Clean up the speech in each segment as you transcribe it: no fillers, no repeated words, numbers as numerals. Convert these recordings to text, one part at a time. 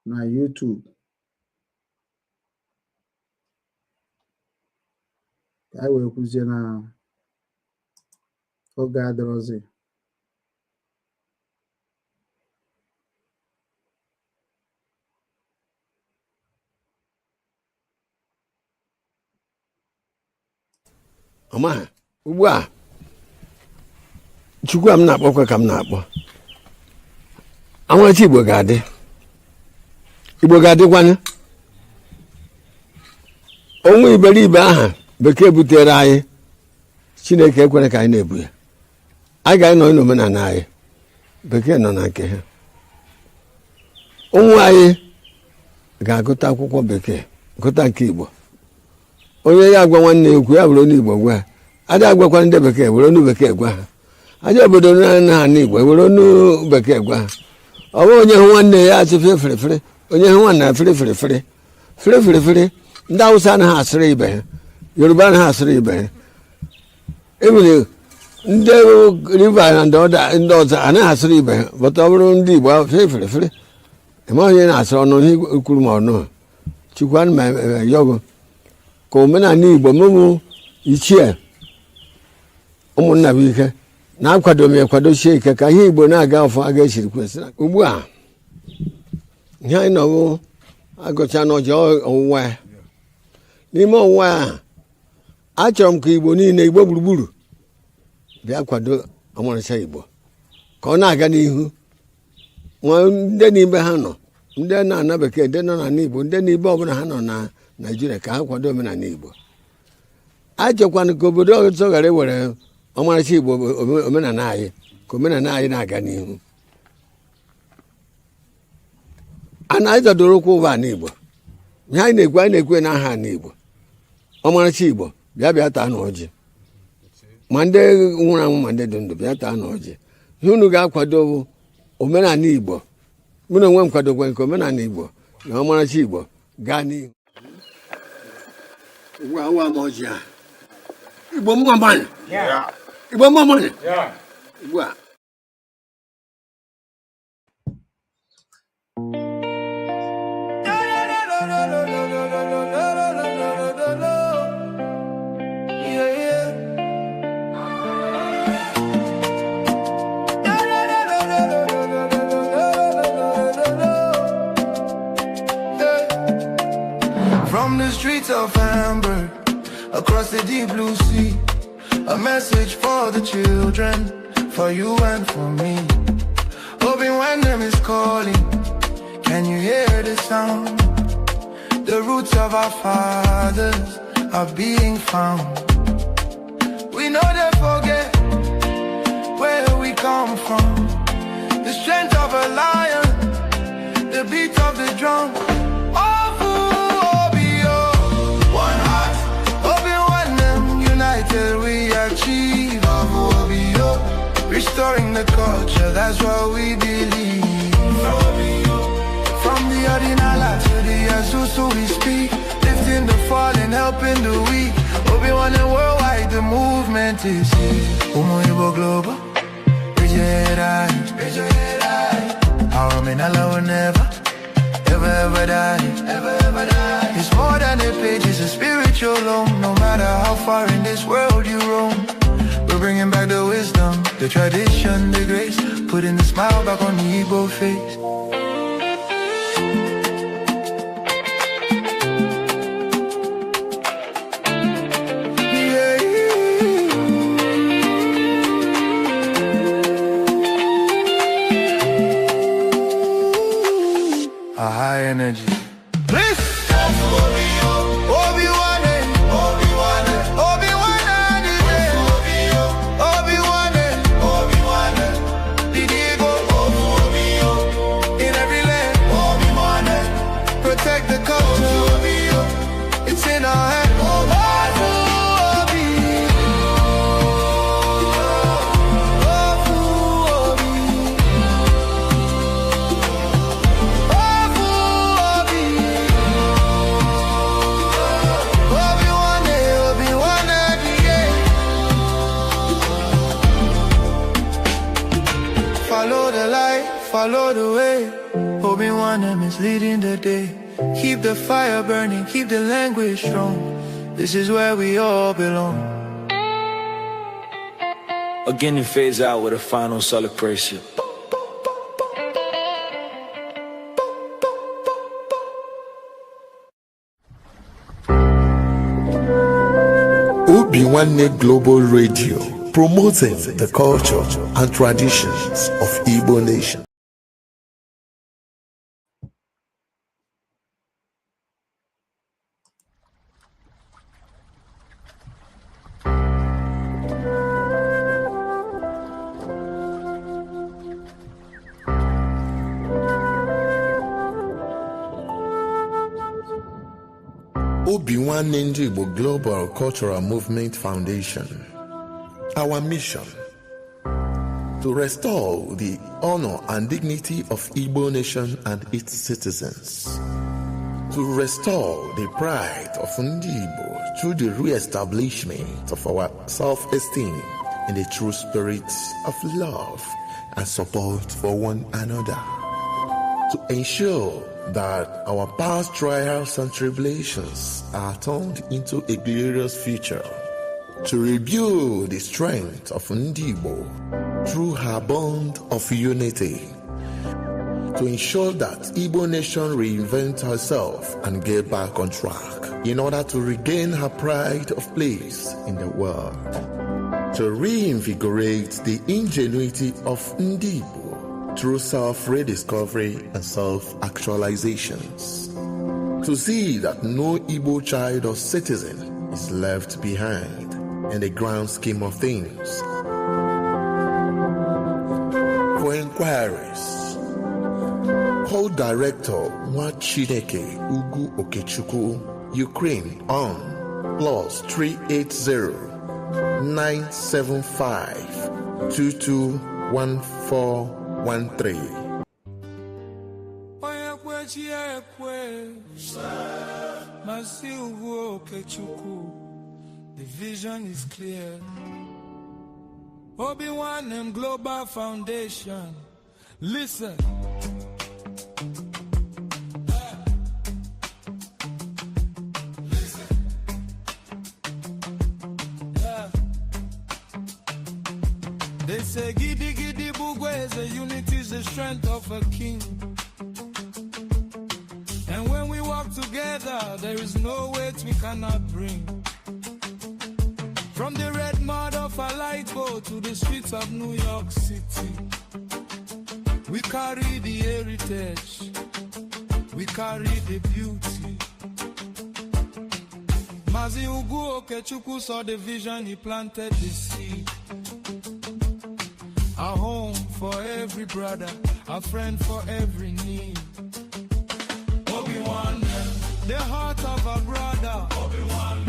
na YouTube. Ka anyị wee kwuzie na oge adịrọzi. Ọma ugbu a Chukwu m na-akpọkwa ka m na-akpọ anwachi Igbo ga-adịkwanụ onwe iberibe aha bekee butere anyị Chineke ekwere ka anyị na-ebu ya anyị ga-anọ n'omenala anyị bekee nọ na nke ha ụmụ anyị ga-agụta akwụkwọ bekee gụta nke Igbo onye ya agwa nwanne ekwu ya bụrụ onye Igbo gwa adị agwakwa ndị bekee were onu bekee gwa ha aja obodo na Igbo were onu bekee gwa ha ọ bụ onye hụ nwanne ya asị firifiri onye hụ nwanne firifiri ndị Awụsa anaghị asịrị ibe ha Yoruba anaghị asịrị ibe ha emere ndị River na ndị ọzọ anaghị asịrị ibe ha bụta ọ bụrụ ndị Igbo firifiri eme onye na-asịrị ọnụ ihe kwuru ma ọnụ Chukwu ana m yọgụ ka omenala Igbo mụmụ ichie ụmụnna bụ ike na-akwado m ekwadochie ike ka ihe Igbo na-aga ọfọ a ga-esiri kwesịrị ugbu a ihe anyị nọbụ agụcha n'ọjị ọwụwa ya n'ime ọwụwa ya achọrọ m ka Igbo niile Igbo gburugburu bịa kwado ọmarịcha Igbo ka ọ na-aga n'ihu ndị n'ibe ha nọ ndị na-ana bekee ndị nọ na Igbo ndị n'ibe ọbụla ha nọ na Nigeria ka ha kwado omenala Igbo achọkwana ka obodo ọzọ ghara ewere ọmarịcha Igbo omenala anyị ka omenala anyị na-aga n'ihu anyị zadoro ụkwụ ụwa n'Igbo ihe anyị na-ekwe n'aha n'Igbo ọmarịcha Igbo bịa taa n'ọjị ma ndị nwụrụ anwụ ma ndị dị ndụ bịa taa n'ọjị ihe unu ga-akwado omenala Igbo mụ na onwe m kwadokwa nke omenala Igbo na ọmarịcha Igbo gaa n'ihu ugbu a ụwa m ọjị a Igbo mma mmadụ ugbu a From the streets of Hamburg, across the deep blue sea, a message for the children, for you and for me. Hoping when them is calling, can you hear the sound? The roots of our fathers are being found. We know they forget where we come from. The strength of a lion, the beat of the drum. We achieve restoring the culture, that's what we believe. From the Ordinala to the Azusu we speak, lifting the fallen, helping the weak. Obi-Wan and worldwide, the movement is Igbo global. Raise your head high. Our menala will never, ever die. It's more than a page, it's a spiritual home. No matter how far in this world you roam, we're bringing back the wisdom, the tradition, the grace, putting the smile back on the Igbo face. A high energy. Follow the way, Obi-Wan Obi-Wan is leading the day. Keep the fire burning, keep the language strong. This is where we all belong. Again, it fades out with a final celebration. Obi-Wan Global Radio, promoting the culture and traditions of Igbo nation. Obi-Wan Igbo Global Cultural Movement Foundation. Our mission: to restore the honor and dignity of Igbo nation and its citizens. To restore the pride of Ndi Igbo through the re-establishment of our self-esteem in the true spirit of love and support for one another. To ensure that our past trials and tribulations are turned into a glorious future. To rebuild the strength of Ndi Igbo through her bond of unity. To ensure that Igbo nation reinvent herself and get back on track in order to regain her pride of place in the world. To reinvigorate the ingenuity of Ndi Igbo through self-rediscovery and self-actualizations. To see that no Igbo child or citizen is left behind in the grand scheme of things. For inquiries, call Director Nwachineke Ugu Okechukwu, Ukraine on +380 975 221413. The vision is clear. Obi-Wan Global Foundation. Listen. They say giddy giddy bugwe is a unity, is the strength of a king. And when we walk together, there is no weight we cannot bring. From the red mud of a light boat to the streets of New York City, we carry the heritage, we carry the beauty. Mazi Ugu Okechukwu saw the vision, he planted the seed. A home for every brother, a friend for every need. Obi-Wan, the heart of a brother. Obi-Wan,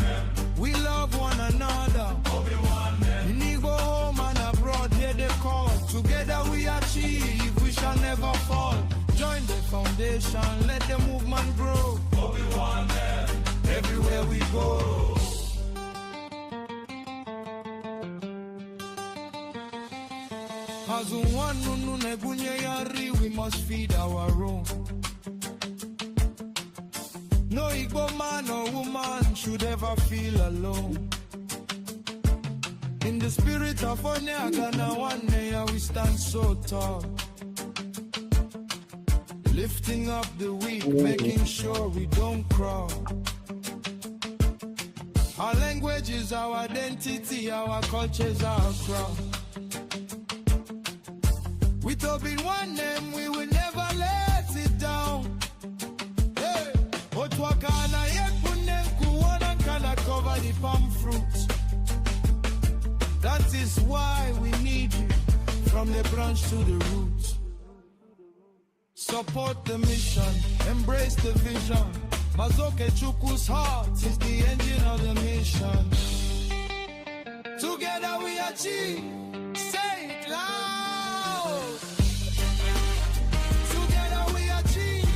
we love one another. Obi-Wan, in Igbo home and abroad, hear the call. Together we achieve, we shall never fall. Join the foundation, let the movement grow. Obi-Wan, everywhere we go. As one we must feed our own. No Igbo man or woman should ever feel alone. In the spirit of Onyagana, one day we stand so tall. Lifting up the weak, making sure we don't crawl. Our language is our identity, our culture is our crown. With Obi-Wan name, we will never let it down. Hey, Otwakana yekunem kuwana kana cover the palm fruit. That is why we need you, from the branch to the root. Support the mission, embrace the vision. Mazoke Chukwu's heart is the engine of the mission. Together we achieve, say it loud. Together we achieve,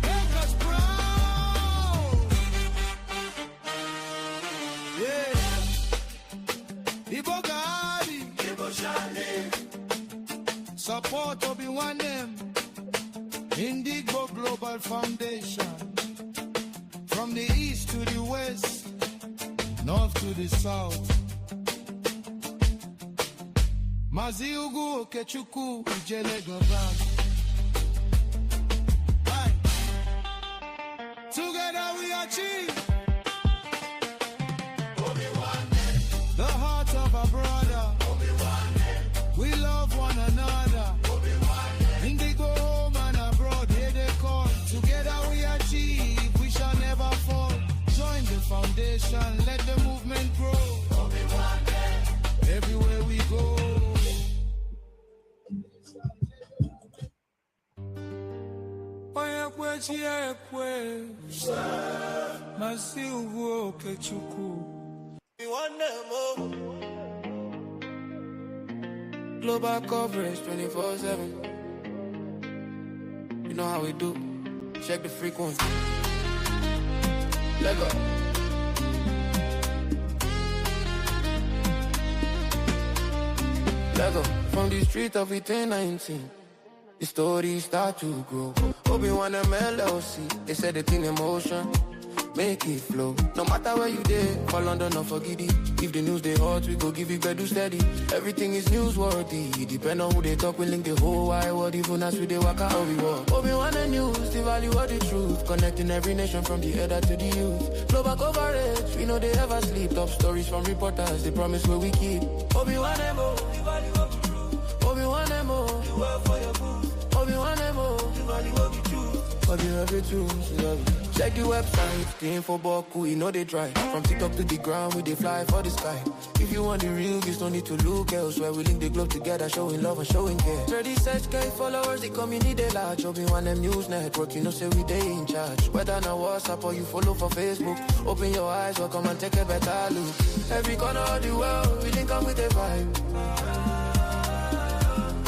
make us proud. Yeah. Ibo Gadi, Ibo Shani. Support Obi-Wan name. Igbo Global. foundation. From the east to the west, north to the south. Maziugu Okechuku Ijele Gobam. Together we achieve. The heart of a brother. We love one another. Indigo home and abroad, here they call. Together we achieve, we shall never fall. Join the foundation, let the movement grow. Everywhere we go. Global coverage 24/7. You know how we do. Check the frequency. Let go. Let go. From the street of 19, the story start to grow. Obi-Wan MLLC, they said it in emotion. Make it flow. No matter where you did, for London or for Giddy. If the news they hot, we go give you bedu steady. Everything is newsworthy. Depend on who they talk, we link the whole wide world. Even as we they walk out, we walk. Obi-Wan the news, the value of the truth. Connecting every nation from the elder to the youth. Global coverage, we know they ever sleep. Top stories from reporters, they promise where we keep. Obi-Wan Mo, the value of the truth. Obi-Wan Mo, the world for your booth. Obi-Wan Mo, the value of the truth. Value of the truth. Check the website, the info boku, you know they try. From TikTok to the ground, we they fly for the sky. If you want the real, you don't need to look elsewhere. We link the globe together, showing love and showing care. 36K followers, the community they large. Obi-Wan News Network, you know say we they in charge. Whether na WhatsApp or you follow for Facebook, open your eyes, welcome and take a better look. Every corner of the world, we link up with a vibe.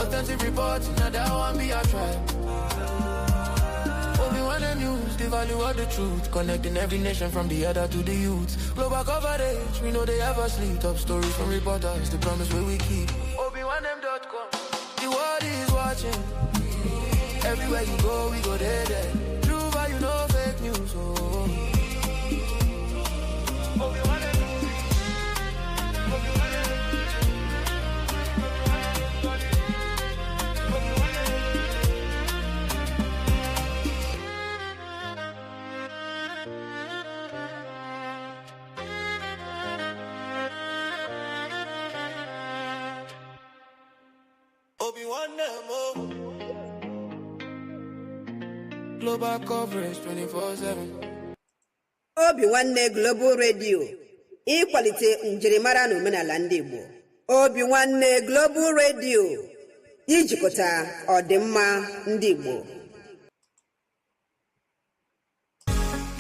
Authentic reports, now that one be our tribe. Obi-Wan News, the value of the truth. Connecting every nation from the elder to the youth. Global coverage, we know they ever sleep. Top stories from reporters, the promise where we keep. Obi-Wan.com, the world is watching. Everywhere you go, we go there. True value, no fake news. Oh. Obi-Wan News. Obi-Wan News. Global coverage 24/7. Obi-Wan Global Radio, ịkwalite njirimara na omenala ndị Igbo. Obi-Wan Global Radio, ijikọta ọdịmma ndị Igbo.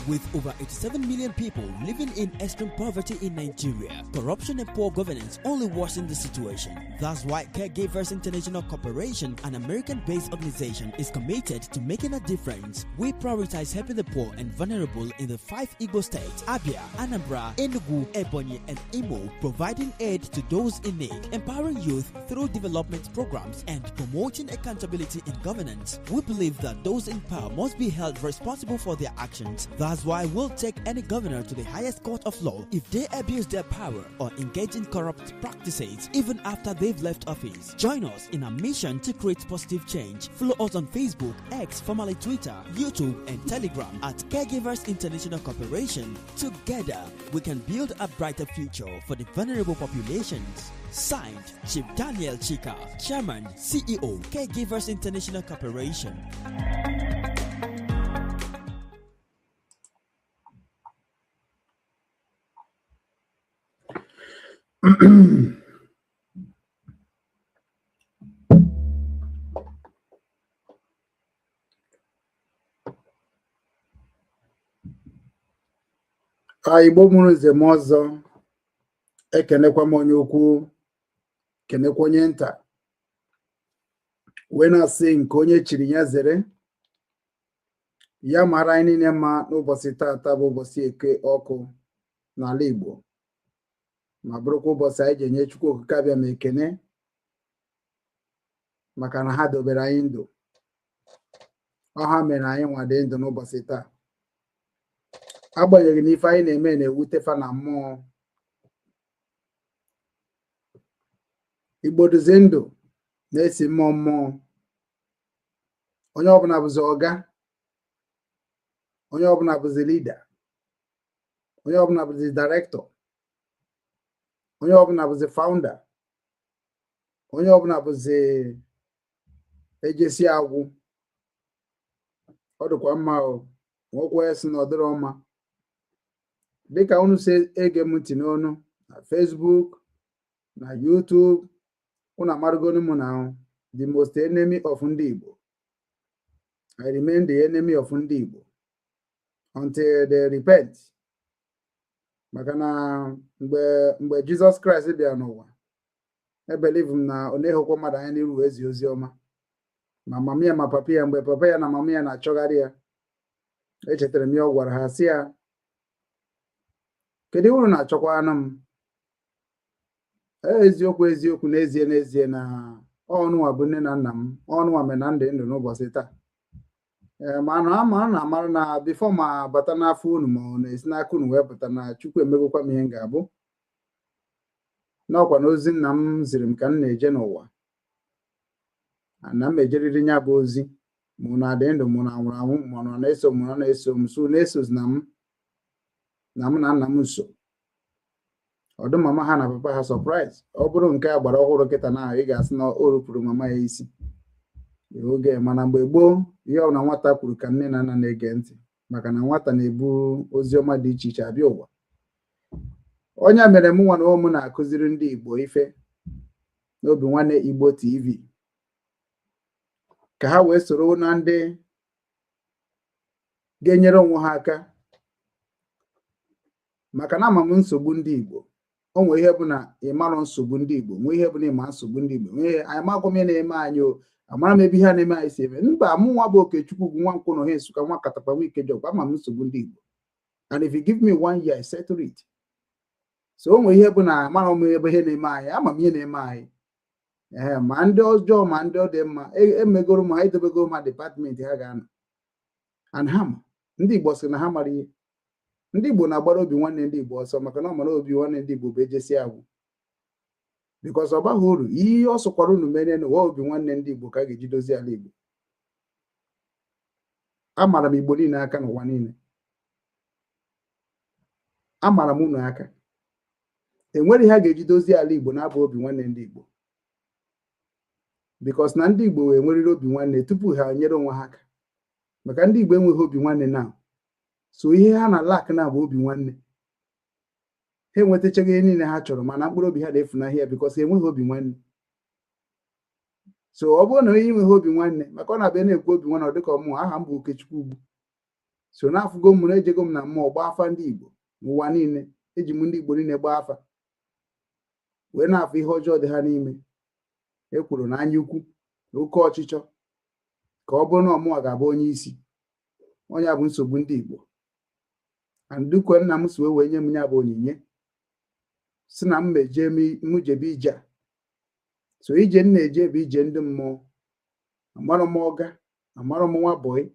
With over 87 million people living in extreme poverty in Nigeria, corruption and poor governance only worsen the situation. That's why Caregivers International Corporation, an American-based organization, is committed to making a difference. We prioritize helping the poor and vulnerable in the 5 Igbo states, Abia, Anambra, Enugu, Ebonyi, and Imo, providing aid to those in need, empowering youth through development programs, and promoting accountability in governance. We believe that those in power must be held responsible for their actions. That's why we'll take any governor to the highest court of law if they abuse their power or engage in corrupt practices even after they've left office. Join us in our mission to create positive change. Follow us on Facebook, X, formerly Twitter, YouTube, and Telegram at Caregivers International Corporation. Together, we can build a brighter future for the vulnerable populations. Signed, Chief Daniel Chika, Chairman, CEO, Caregivers International Corporation. Igbo mụrụ nze m ọzọ, ekenekwa m onye ukwu, kenekwa onye nta, wee na-asị nke onye chiri ya zere. Ya mara anyị niile mma n'ụbọchị taata bụ ụbọchị Eke ọkụ n'ala Igbo, ma bụrụkwa ụbọchị anyị ji enye Chukwu okike abịa ma ekene maka na ha dobere anyị ndụ. ọha mere anyị nwa dị ndụ n'ụbọchị taa agbanyeghị na ife anyị na-eme na-ewute fa na mmụọ. Igbo dịzi ndụ na-esi mmụọ mmụọ. Onye ọbụla bụzi ọga, onye ọbụla bụzi lida, onye ọbụla bụzi directọ, onye ọbụla bụzi founder, onye ọbụla bụzi ejesi agwụ. Ọ dịkwa mma o, nwekwa esi na ọ dịrọ mma. Dịka unu si ege m ntị n'onu na Facebook na YouTube, unu amarụgonu m na the most enemy of ndị Igbo. I remain the enemy of ndị Igbo until they repent. Maka na mgbe Jesus Christ bịara n'ụwa, believe m na ọ na-ehokwa mmadụ anya n'iru ezi ozi ọma. Ma mama ya ma papa ya, mgbe papa ya na mama ya na-achọgharị ya, echetara m ya, ọ gwara ha sị ya, kedu uru na-achọkwa anụ m? Eziokwu eziokwu, n'ezie n'ezie na ọnụnwa bụ nne na nna m, ọnụnwa mere na ndị ndụ n'ụbọchị taa. Mana ama na-amara na bifo ma bata n'afọ unu ma ọ na-esi n'aka unu wee pụta na Chukwu emegokwa m ihe m ga-abụ. N'ọkwa na ozi nna m ziri m ka m na-eje n'ụwa, na m ejeriri nya bụ ozi, mụ na adị ndụ, mụ na nwụrụ anwụ, mụ na na-eso m, na na-eso m, so na-esozi na m na nna m nso. Ọdụ mama ha na papa ha surprise. Ọ bụrụ nke a gbara ọhụrụ kịta na ị ga-asị na o rupụrụ mama ya isi oge. Mana mgbe gboo, ihe ọ na nwata kwuru ka nne na nna na-ege ntị, maka na nwata na-ebu ozi ọma dị iche iche abịa ụwa. Onye mere m nwa na ụmụ na-akụziri ndị Igbo ife n'Obi Nwanne Igbo TV, ka ha wee soro na ndị ga-enyere onwe ha aka. Maka na ama m nsogbu ndị Igbo. O nwee ihe bụ na ịmarụ nsogbu ndị Igbo, nwee ihe bụ na ịma nsogbu ndị Igbo, nwee anyị magwọ m na-eme anyị o, amara m ebe ihe na-eme anyị si eme. Mba, mụ nwa bụ Okechukwu bụ nwa nkwụ na ha Nsụka, nwa Katapa, nwa Ikejọkwa, ama m nsogbu ndị Igbo. And if you give me 1 year, I settle it. So o nwee ihe bụ na amara m ebe ihe na-eme anyị, ama m ihe na-eme anyị. Ma ndị ọjọọ ma ndị ọ dị mma, emegoro m ha, edobegoro ma dipatmenti ha ga-anọ. And ha ma ndị Igbo sị na ha mara ihe. Ndị Igbo na-agbara Obi Nwanne ndị Igbo ọsọ, maka na ọ mara Obi Nwanne ndị Igbo bụ ejesi agwụ. Because ọ baghị uru ihe ọ sọkwara unu mere n'ụwa Obi Nwanne ndị Igbo ka a ga-eji dozie ala Igbo. Amara m Igbo niile aka n'ụwa niile. Amara m unu aka. Enwere ihe a ga-eji dozie ala Igbo na-abụ Obi Nwanne ndị Igbo. Because na ndị Igbo wee nweriri Obi Nwanne tupu ha nyere onwe ha aka. Maka ndị Igbo enweghị Obi Nwanne na. So ihe ha na lak na bụ Obi Nwanne. Ha enwetachaghị ihe niile ha chọrọ, mana mkpụrụ obi ha na-efunahị ya because enweghị Obi Nwanne. So ọ bụrụ na onye enweghị Obi Nwanne, maka ọ na-abịa na-ekwu Obi Nwanne, ọ dịka ọmụmụ aha m bụ Okechukwu ugwu. So na-afụgo m na ejego m na mmụọ gbaa afa ndị Igbo n'ụwa niile, eji m ndị Igbo niile gbaa afa wee na-afụ ihe ọjọọ dị ha n'ime. Ekwuru na anya ukwu na oke ọchịchọ ka ọ bụrụ na ọmụwa ga-abụ onye isi. Onye a bụ nsogbu ndị Igbo. Andukwe nna m so wee nye m ya bụ onyinye si na m jebe ije a. So ije m na-eje bụ ije ndị mmụọ. Amara m ọga, amara m nwa bọyị,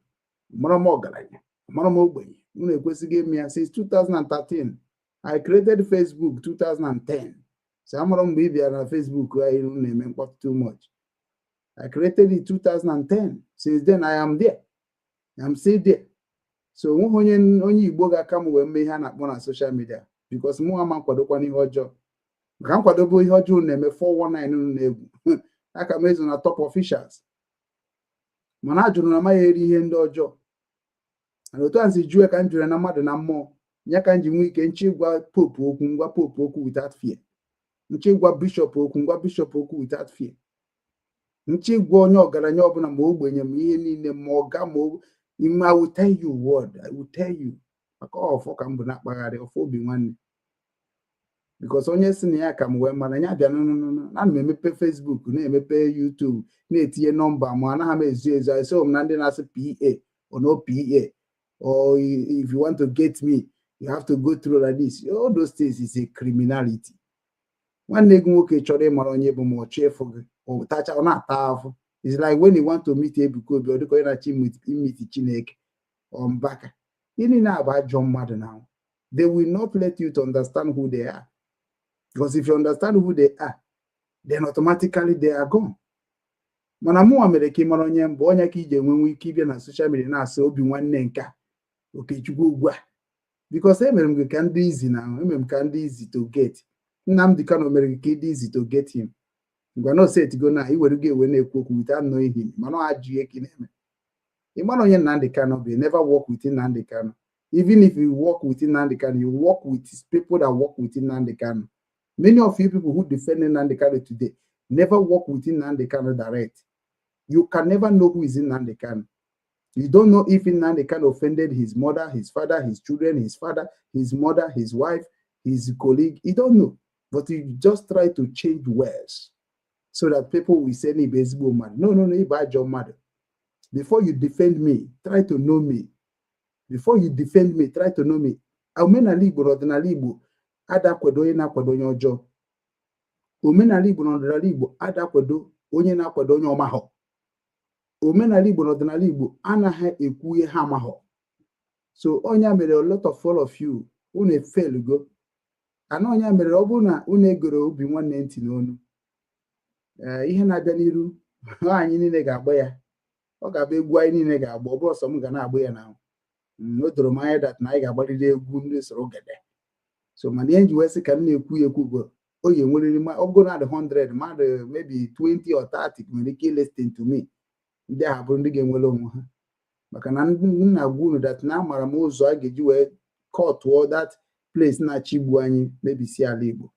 amara m ọgaranya, amara m ogbenye. Unu ekwesịghị ime ya since 2013. I created Facebook 2010. So amara m mgbe ị bịara na Facebook anyị na-eme mkpọtụ too much. I created it 2010. Since then I am there. I'm still there. So onye Igbo ga-aka m wee mee ihe a na-akpọ na social media because mụ ama nkwadokwa n'ihe ọjọọ. Maka m kwadobe ihe ọjọọ na-eme 419 unu na-egwu. Aka m ezo na top officials. Mana ajụrụ na amaghị eri ihe ndị ọjọọ. Na otu a nsi jụọ ka m jụrụ na mmadụ na mmụọ, ya ka m ji nwee ike nchi gwa pope okwu, ngwa pope okwu without fear. Nchi gwa bishop okwu, ngwa bishop okwu without fear. Nchi gwa onye ọgaranya ọbụla ma ogbenye ma ihe niile ma ọga ma I will tell you word. I will tell you. Maka ọfọ ka m bụ na-akpagharị ọfọ Obi Nwanne. Because onye si na ya ka m wee mara ya bịa na m emepe Facebook, na-emepe YouTube, na-etinye nọmba ma anaghị m ezu ezu. I saw m na ndị na-asị PA or no PA. Or if you want to get me, you have to go through like this. All those things is a criminality. Nwanne gị nwoke chọrọ ịmara onye bụ ma ọ chọ ịfụ gị, ọ tacha ọ na-ata afụ. It's like when you want to meet Ebukobi or meet Chineke or Mbaka. You need know about John Mother now. They will not let you to understand who they are. Because if you understand who they are, then automatically they are gone. Mana mụ America mara onye mbụ onye ka ije enwe ike ịbịa na social media na-asị obi nwanne nka Okechukwu ugbu a. Because emere m ka ndị easy na emere m ka ndị easy to get. Nnamdi Kanu mere ka dị easy to get him. Ngwa no say it go na iweru ga ewe na-ekwu okwu without knowing him. Mana ajụ ihe ka na-eme. Ịmara onye Nnamdi Kanu be never work with Nnamdi Kanu. Even if you work with Nnamdi Kanu, you work with people that work with Nnamdi Kanu. Many of you people who defend Nnamdi Kanu today never work with Nnamdi Kanu direct. You can never know who is Nnamdi Kanu. You don't know if Nnamdi Kanu offended his mother, his father, his children, his father, his mother, his wife, his colleague. You don't know. But you just try to change words so that people will say, Igbo-American. No, bad job, mother. Before you defend me, try to know me. Before you defend me, try to know me. Omenala Igbo n'ọdịnala Igbo ada kwado onye na-akwado onye ọjọọ. Omenala Igbo n'ọdịnala Igbo ada kwado onye na-akwado onye ọmahọ. Omenala Igbo n'ọdịnala Igbo anaghị ekwu ihe ha amahọ. So onye mere a lot of all of you unu fail go. Ana onye mere ọ bụrụ na unu egoro obi nwanne ntị n'onu. Ihe na-abịa n'iru anyị niile ga-agba ya. Ọ ga-abụ egwu anyị niile ga-agba ọ bụrụ ọsọ m ga na-agba ya na o doro m anya that na anyị ga-agbalịrị egwu ndị soro gede. So mana ihe nji wee sị ka m na-ekwu ekwu go oye nweriri ọ bụrụ na 100 mmadụ maybe 20 or 30 nwere ike listen to me. Ndị a bụrụ ndị ga-enwere onwe ha. Maka na nna gwa unu that na amara m ụzọ a ga-eji wee kọtụọ that place na-achịgbu anyị mebisi ala Igbo.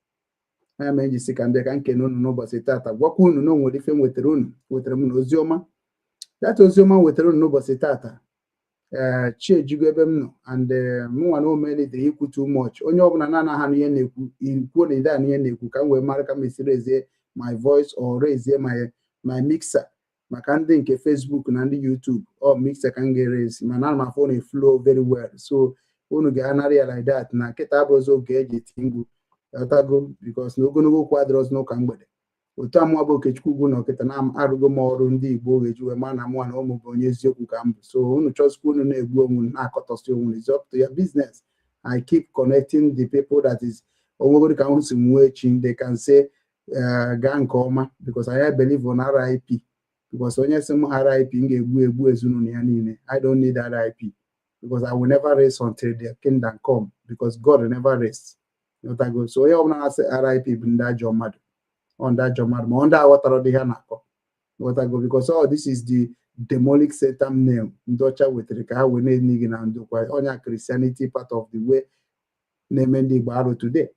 Anya ma eji sị ka mbịa ka nkene unu n'ụbọchị tata gwakwa unu na o nwere ife wetara m n'oziọma. That oziọma wetara unu n'ụbọchị tata chiejigo ebe m nọ and mụnwa na omelidere ikwu too much. Onye ọbụla na-anaghị anụ ihe na-ekwu ikwuo na ide anụ ihe na-ekwu ka m wee mara ka m esi rezie my voice or rezie my mixer. Maka ndị nke Facebook na ndị YouTube mixer ka m ga-erezi mana ana m afọ na flow very well. So unu ga-anara ya like that na nkịta abụzi oge eji eti mgbu ọtago because na ogologo okwu adịrọzi n'ụka mgbede. Otu amụọ bụ Okechukwu ugwu na ọkịta na arụgo m ọrụ ndị Igbo ga-eji wee ma na mụnwa na ụmụ bụ onye eziokwu ka m bụ. So unu chọzikwa unu na-egbu onwe na-akọtọsi onwe is up to your business. I keep connecting the people that is onwegoro ka m si nwee echi they can say gaa nke ọma because I believe on RIP. Because onye sị m RIP m ga-egbu ezinụlọ ya niile. I don't need RIP because I will never rest until the kingdom come because God never rests. So onye ọbụla na-asị RIP bụ ndị ajọ mmadụ. On that Jomad, ma under water the Hanako. What I go because this is the demolished Satan name. Ndocha with Rika, we need Nigin and do quite on Christianity part of the way naming the Baro today.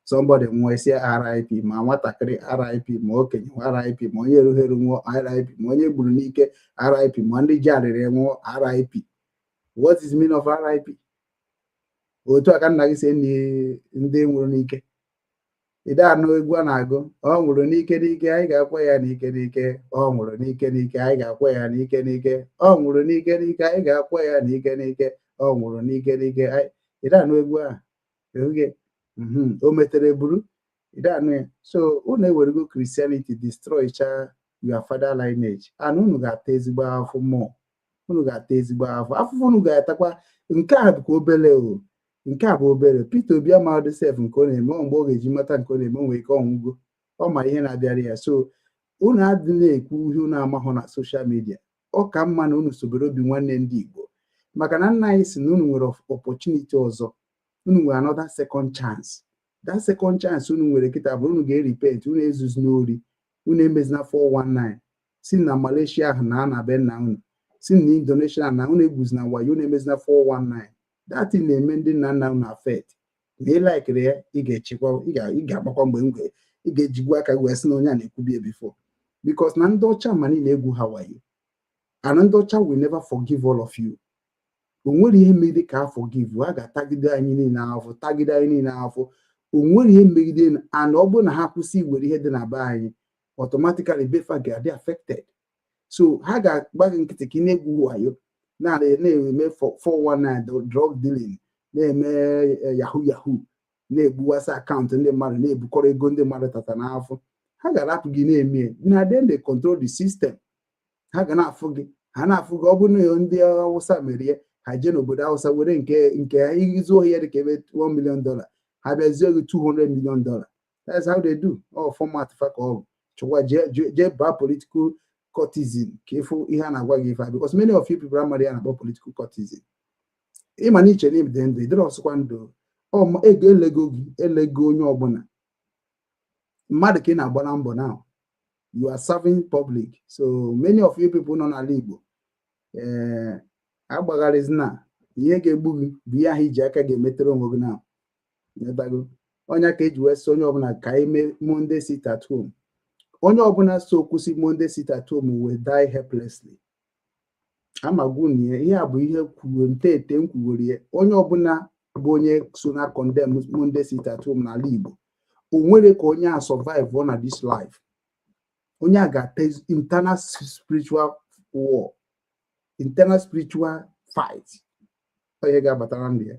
Somebody will say RIP, ma what I create RIP, more can you RIP, more Yeru, RIP, more Brunike, RIP, Monday Jari, more RIP. What is mean of RIP? Otu aka nna gị sị ndị nwụrụ n'ike. Ide anụ egwu a na-agụ ọ nwụrụ n'ike n'ike anyị ga-akwa ya n'ike n'ike ọ nwụrụ n'ike n'ike anyị ga-akwa ya n'ike n'ike ọ nwụrụ n'ike n'ike anyị ga-akwa ya n'ike n'ike ọ nwụrụ n'ike n'ike ide anụ egwu a ehuge o metere buru ide anụ ya. So unu ewerego Christianity destroy your father lineage and unu ga-ata ezigbo afọ mmụọ. Unu ga-ata ezigbo afụfụ unu ga-atakwa. Nke a bụkwa obele o. Nke a bụ obere Peter Obi amadụ sef nke ọ na-eme mgbe ọ ga-eji mata nke ọ na-eme nwere ike ọnwụgo ọ ma ihe na-abịara ya. So unu adịla ekwu ihe unu amahụ na social media. Ọ ka mma na unu sobere obi nwanne ndị Igbo maka na nna anyị si na unu nwere opportunity ọzọ. Unu nwere another second chance. That second chance unu nwere kịta bụ unu ga-erepent. Unu ezuzu n'ori. Unu emezina 419 si na Malaysia ahụ na be nna unu si na Indonesia na unu egbuzina wayo unu emezina 419. That in na-eme ndị nna nna unu affect. Ma ị laikere ya ị ga-echekwa ị ga-agbakwa mgbe ị ga-ejigwa aka wee sị na onye a na-ekwubie before because na ndị ọcha ma niile egwu ha wayo and ndị ọcha will never forgive all of you. O nwere ihe megide ka ha forgive ha ga-atagide anyị niile afọ tagide anyị niile afọ. O nwere ihe megide and ọ bụrụ na ha kwụsị iwere ihe dị na be anyị automatically befa ga-adị affected. So ha ga-agba gị nkịtị ka ị na-egwu wayo na-eme 419 drug dealing na-eme yahoo na-egbuwasị akaụntụ ndị mmadụ na-ebukọrọ ego ndị mmadụ tata n'afọ. ha ga-arapụ gị na-eme na then they control the system. Ha ga na-afụ gị ha na-afụ gị ọ bụrụ na ndị Hausa merie ha jee n'obodo Hausa were nke ha izu ohi ya dịka ebe $1 million ha bịazie gị $200 million. That's how they do. Format fa ka ọ bụ chụkwa jee baa political courtesan ka ịfụ ihe a na-agwa gị ife because many of you people amaghị ya na-akpọ political courtesan. Ịma na iche na ibide ndụ ịdịrị ọsụkwa ndụ ego elego onye ọbụla mmadụ ka ị na-agbara mbọ now. You are serving public. So many of you people nọ n'ala Igbo agbagharịzina ihe ga-egbu gị bụ ihe ahụ iji aka ga-emetere onwe gị now. Onye ka eji wee sị onye ọbụla ka anyị mee Monday sit at home. Onye ọbụla so kwụsị Monday sit at home will die helplessly. Amagwunye ihe a bụ ihe kwuo ntete nkwugorie onye ọbụla bụ onye so na condemn Monday sit at home n'ala Igbo. O nwere ka onye a survive on this life. Onye a ga-face internal spiritual war, internal spiritual fight. Onye ga-abatara ndị ya.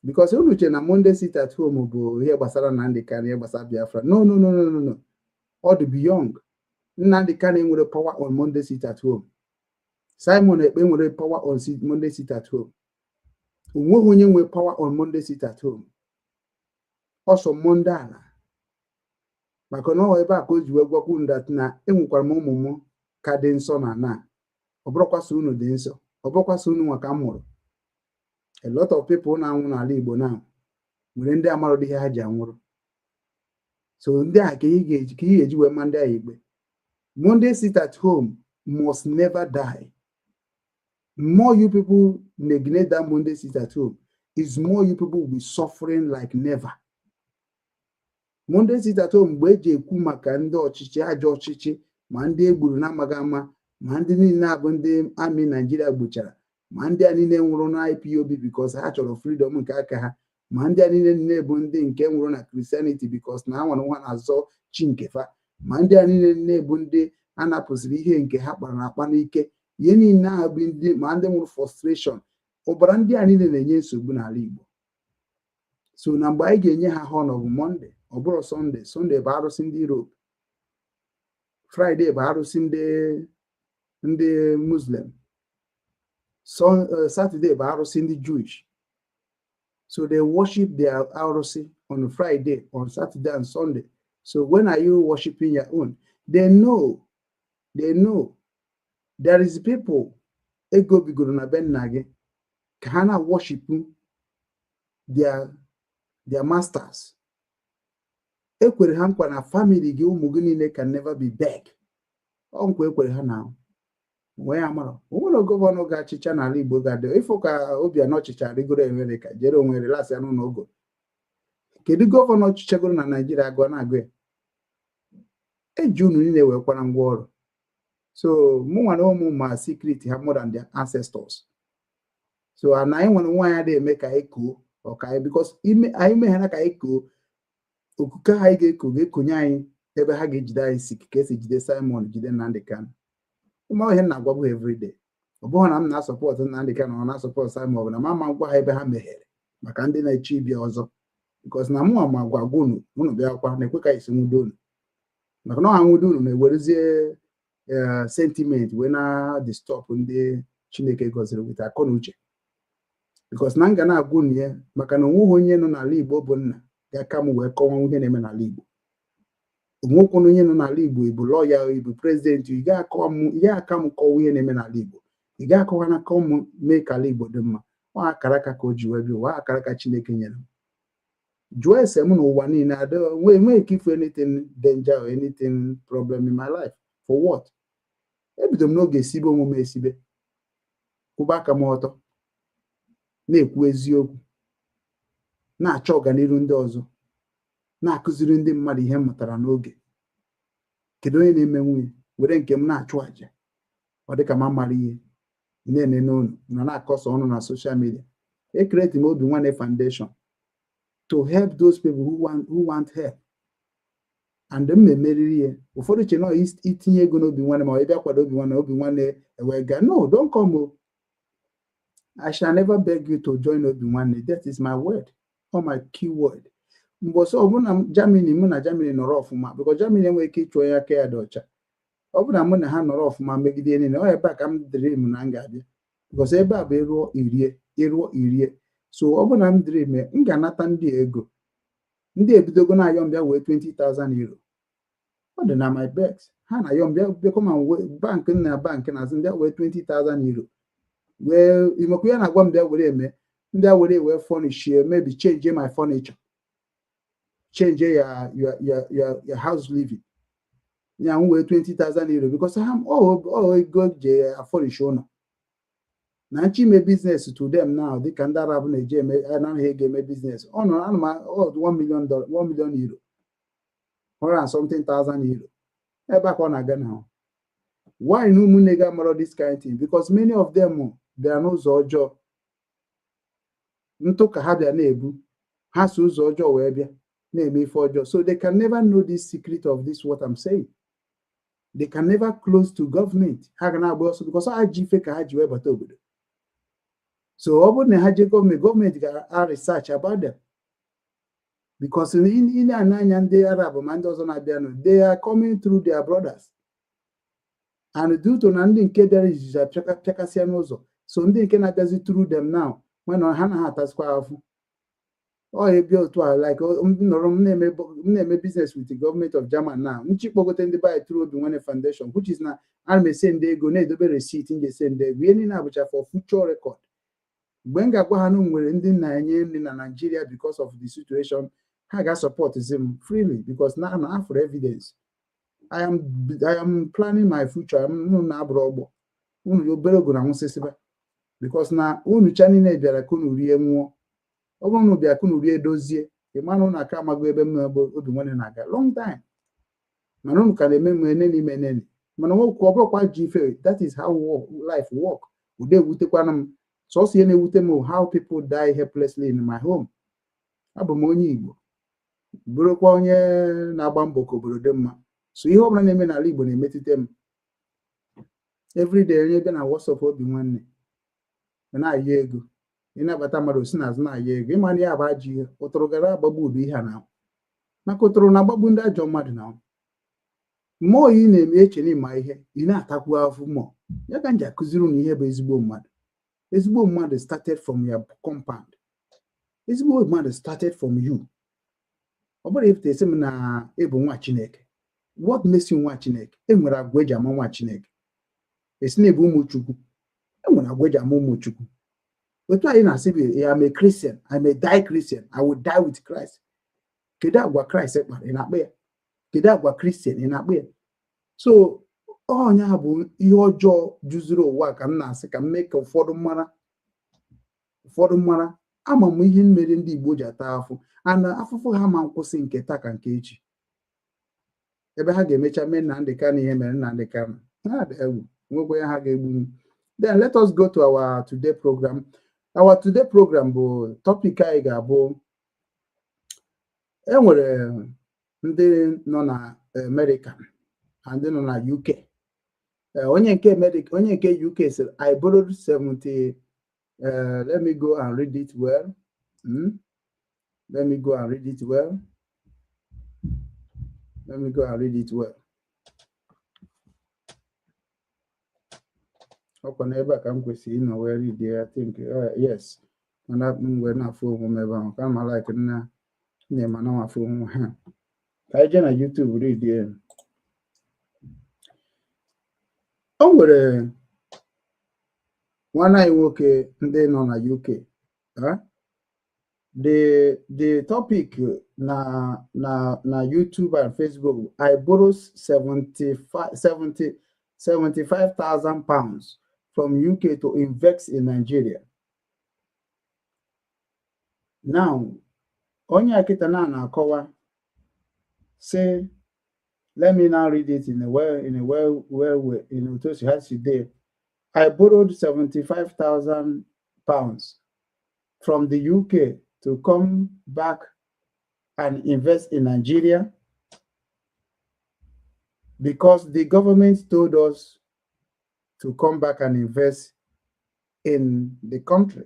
Because unu che na Monday sit at home bụ ihe gbasara Nnamdi Kanu, ihe gbasara Biafra. No. All the beyond. Nnamdi Kanu nwere power on Monday sit at home. Simon Ekpe nwere power on Monday sit at home. Onweghị onye nwere power on Monday sit at home. Also Monday ala. Maka na ọ ebe a ka o ji wee gwakwu ndat na enwekwara m ụmụ m ka dị nsọ na ọ bụrụkwasị unu dị nsọ ọ bụrụkwasị unu nwa ka m mụrụ. A lot of people na-anwụ n'ala Igbo now nwere ndị amarụ ihe ha ji anwụrụ. So ndị a ka ihe ga-eji wee ma ndị a ikpe. Monday sit at home must never die. More you people neglect that Monday sit at home is more you people will be suffering like never. Monday sit at home mgbe eji ekwu maka ndị ọchịchị ajọ ọchịchị ma ndị egburu na-amaghị ama ma ndị niile abụ ndị amị Nigeria gbuchara ma ndị a niile nwụrụ na IPOB because ha chọrọ freedom nke aka ha ma ndị a niile bụ ndị nke nwụrụ na Christianity because na ha nwere nwa na-azọ chi nke fa ma ndị a niile bụ ndị a napụsịrị ihe nke ha kpara n'akpa n'ike ihe niile ahụ bụ ndị ma ndị nwụrụ frustration ụbara ndị a niile na-enye nsogbu n'ala Igbo. So na mgbe anyị ga-enye ha honor bụ Monday ọ bụrụ Sunday bụ arụsị ndị Europe, Friday bụ arụsị ndị Muslim, Saturday bụ arụsị ndị Jewish. So they worship their arụsị on Friday, on Saturday and Sunday. So when are you worshiping your own? They know there is people ego bigoro na be nna gị ka ha na worship their masters. Ekwere ha nkwa na family gị ụmụ gị niile can never be beg. Ọ nkwa ekwere ha na wee amara onwere gọvanọ ga-achịcha n'ala Igbo ga-adị ịfụ ka Obianọ ọchịcha rigoro America jere onwe relasi anụ n'ogo. Kedu gọvanọ ọchịchagoro na Nigeria agụ na-agụ ya? Eji unu niile wekwara ngwa ọrụ. So mụ nwa na ụmụ ma secret ha more than their ancestors. So anyị nwere nwaanyị adịghị eme ka anyị koo ọka because anyị meghara ka anyị koo okuke ha anyị ga-ekonye anyị ebe ha ga-ejide anyị sik ka esi jide Simon jide Nnamdi Kanu. Ụmụ ihe na-agwa bụ everyday. Ọ bụghị na m na-asọpọtụ Nnamdi Kanu na na-asọpọtụ Simon bụ na mama ngwa ha ebe ha meghere maka ndị na-eche ibia ọzọ because na mụ ma gwa unu bịakwa na-ekwe ka isi nwudo unu maka na ọha nwudo unu na-ewerezie sentiment wee na disturb ndị Chineke gọziri with akọ na uche because na nga na-agwa unu ya maka na onweghị onye nọ n'ala Igbo bụ nna ga-aka m wee kọwa ihe na-eme n'ala Igbo. Onwekwu onye nọ n'ala Igbo ịbụ lọya ịbụ prezidenti ị ga-aka m kọwa ihe na-eme n'ala Igbo ị ga-akọwa na m mee ka ala Igbo dị mma. Ọ akara aka ka o ji wee bịa ụwa akara aka Chineke nyere m. Jụọ ese m n'ụwa niile enweghị ike ifu anything danger or anything problem in my life. For what? Ebido m n'oge esibe omume esibe kwụba aka m ọtọ na-ekwu eziokwu na-achọ ọganiru ndị ọzọ na-akụziri ndị mmadụ ihe m mụtara n'oge. Kedu onye na-eme nwunye were nke m na-achụ àjà ọ dịka m amara ihe na-ene n'onu na-akọsọ ọnụ na social media. Ekreti m Obi Nwanne Foundation to help those people who want help. And m emeriri ihe ụfọdụ che nọ itinye ego n'Obi Nwanne ma ọ bịa kwado Obi Nwanne ewega. No, don't come. I shall never beg you to join Obi Nwanne. That is my word or my key word. Mboso ọbụna Germany mụ na Germany nọrọ ọfụma because Germany enweghị ike ịchụ onye aka ya dị ọcha. Ọbụna mụ na ha nọrọ ọfụma megide niile ọ ebe a ka m dream na m ga-abịa because ebe a bụ ịrụọ irie so ọbụna m dream m ga-anata ndị ego ndị ebidogo na-ayọ mbịa wee 20,000 euro ọ dị na my bet ha na-ayọ mbịa bịakwa ma bankị na bankị na-azụ mbịa wee 20,000 euro wee imekwu ya na-agwa mbịa were eme ndị a were furnish maybe change my furniture change your house living ya wee 20,000 euro because ha ego je afọrish ụlọ na nchi ime business to them now dịka ndị Arab na-eji anaghị ego eme business ọ nọ $1 million euro 100 and something thousand euro ebe a ka ọ na-aga na why na ụmụnne ga mara this kind thing because many of them bịara n'ụzọ ọjọọ ntụ ka ha bịa na-ebu ha so ụzọ ọjọọ wee bịa na-eme ife ọjọọ so they can never know this secret of this what I'm saying. They can never close to government. Ha ga na-agba ọsọ because ha ji ife ka ha ji wee bata obodo. So ọ bụrụ na ha je gọọmenti ga research about them because in anya ndị Arab ma ndị ọzọ na-abịanụ they are coming through their brothers and due to na ndị nke dere izizi apịakasịa n'ụzọ so ndị nke na-abịazi through them now when ha na ha atasikwa afụ ọ ebe otu a like nọrọ m na-eme business with the government of German now nchikpọgote ndị buy through Obi Foundation which is na ana m ese ndị ego na-edobe receipt nje ese ndị ego ihe niile abụcha for future record mgbe m ga-agwa ha na nwere ndị na-enye nri na Nigeria because of the situation ha ga-support them freely because na after evidence I am planning my future unu na-abụrụ ọgbọ unu obere ogo na nwụsịsịba because na unu cha niile bịara ka unu rie nwụọ ọ bụrụ na ụbịa ka unu rie dozie ịmanụ unu aka amago ebe m Obi Nwanne na-aga long time mana unu ka na-eme n'ime mana nwoke ọ bụrụkwa ji ife that is how life work ude ewutekwana m sọsọ ihe na-ewute m how people die helplessly in my home abụ m onye Igbo bụrụkwa onye na-agba mbọ ka obodo dị mma so ihe ọbụla na-eme n'ala Igbo na-emetụta m everyday onye bịa na WhatsApp Obi Nwanne na-ayọ ego ịnabata mmadụ si n'azụ na-ayọ ego ịmana ya bụ ajọ ihe ụtụrụ gara agbagbu udo ihe a na maka ụtụrụ na-agbagbu ndị ajọ mmadụ na mmụọ ị na-eme eche n'ịma ihe ị na-atakwu afụ mmụọ ya ka m ji akụziri unu ihe bụ ezigbo mmadụ. Ezigbo mmadụ started from your compound. Ezigbo mmadụ started from you. Ọ bụrụ ifte esi m na ịbụ nwa Chineke. What makes you nwa Chineke? Enwere agwa eji ama nwa Chineke. Esi na ịbụ ụmụ Chukwu. Enwere agwa eji ama ụmụ Chukwu. Otu anyị na-asị bụ I'm a Christian, I'm a die Christian, I will die with Christ. Kedu agwa Christ kpara ị na-akpa ya? Kedu agwa Christian ị na-akpa ya? So onye a bụ ihe ọjọọ juzuru ụwa ka m na-asị ka m mee ka ụfọdụ mara ama m ihe mere ndị Igbo ji ata afụ ana afụfụ ha ma nkwụsị nke taa ka nke echi ebe ha ga-emecha mee Nnamdi Kanu ihe mere Nnamdi Kanu ha dị egwu nwekwa ya ha ga-egbu. Then let us go to our today program. Our today program bụ topic anyị ga-abụ enwere ndị nọ na America and ndị nọ na UK. Onye nke UK said I borrowed 70 let me go and read it well. Let me go and read it well. Okay, never come to see no where I think yes. And that when I phone home ever come like na name na my phone. I na YouTube read there. O nwere nwanne anyị nwoke ndị nọ na UK. The topic na YouTube and Facebook, I borrowed 75,000 pounds from UK to invest in Nigeria. Now, onye akita na-akọwa say, let me now read it in a way, in which has today. I borrowed 75,000 pounds from the UK to come back and invest in Nigeria because the government told us to come back and invest in the country.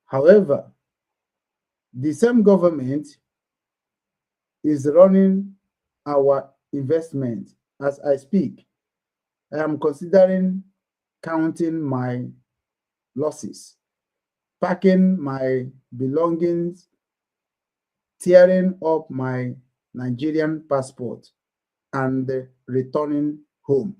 However, The same government is running our investment as I speak. I am considering counting my losses, packing my belongings, tearing up my Nigerian passport, and returning home.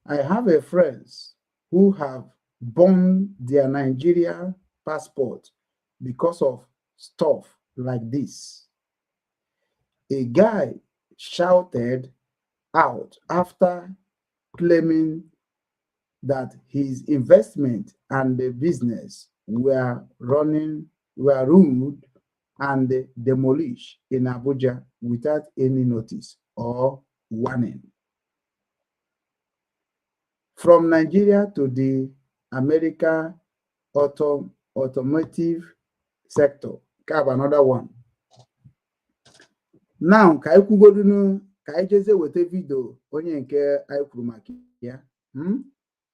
I have a friends who have burned their Nigeria passport because of stuff like this. A guy shouted out after claiming that his investment and the business were ruined and demolished in Abuja without any notice or warning. From Nigeria to the American automotive sector, have another one. Now, ka anyị kwugodunu ka anyị jeze weta video onye nke anyị kwuru maka ya.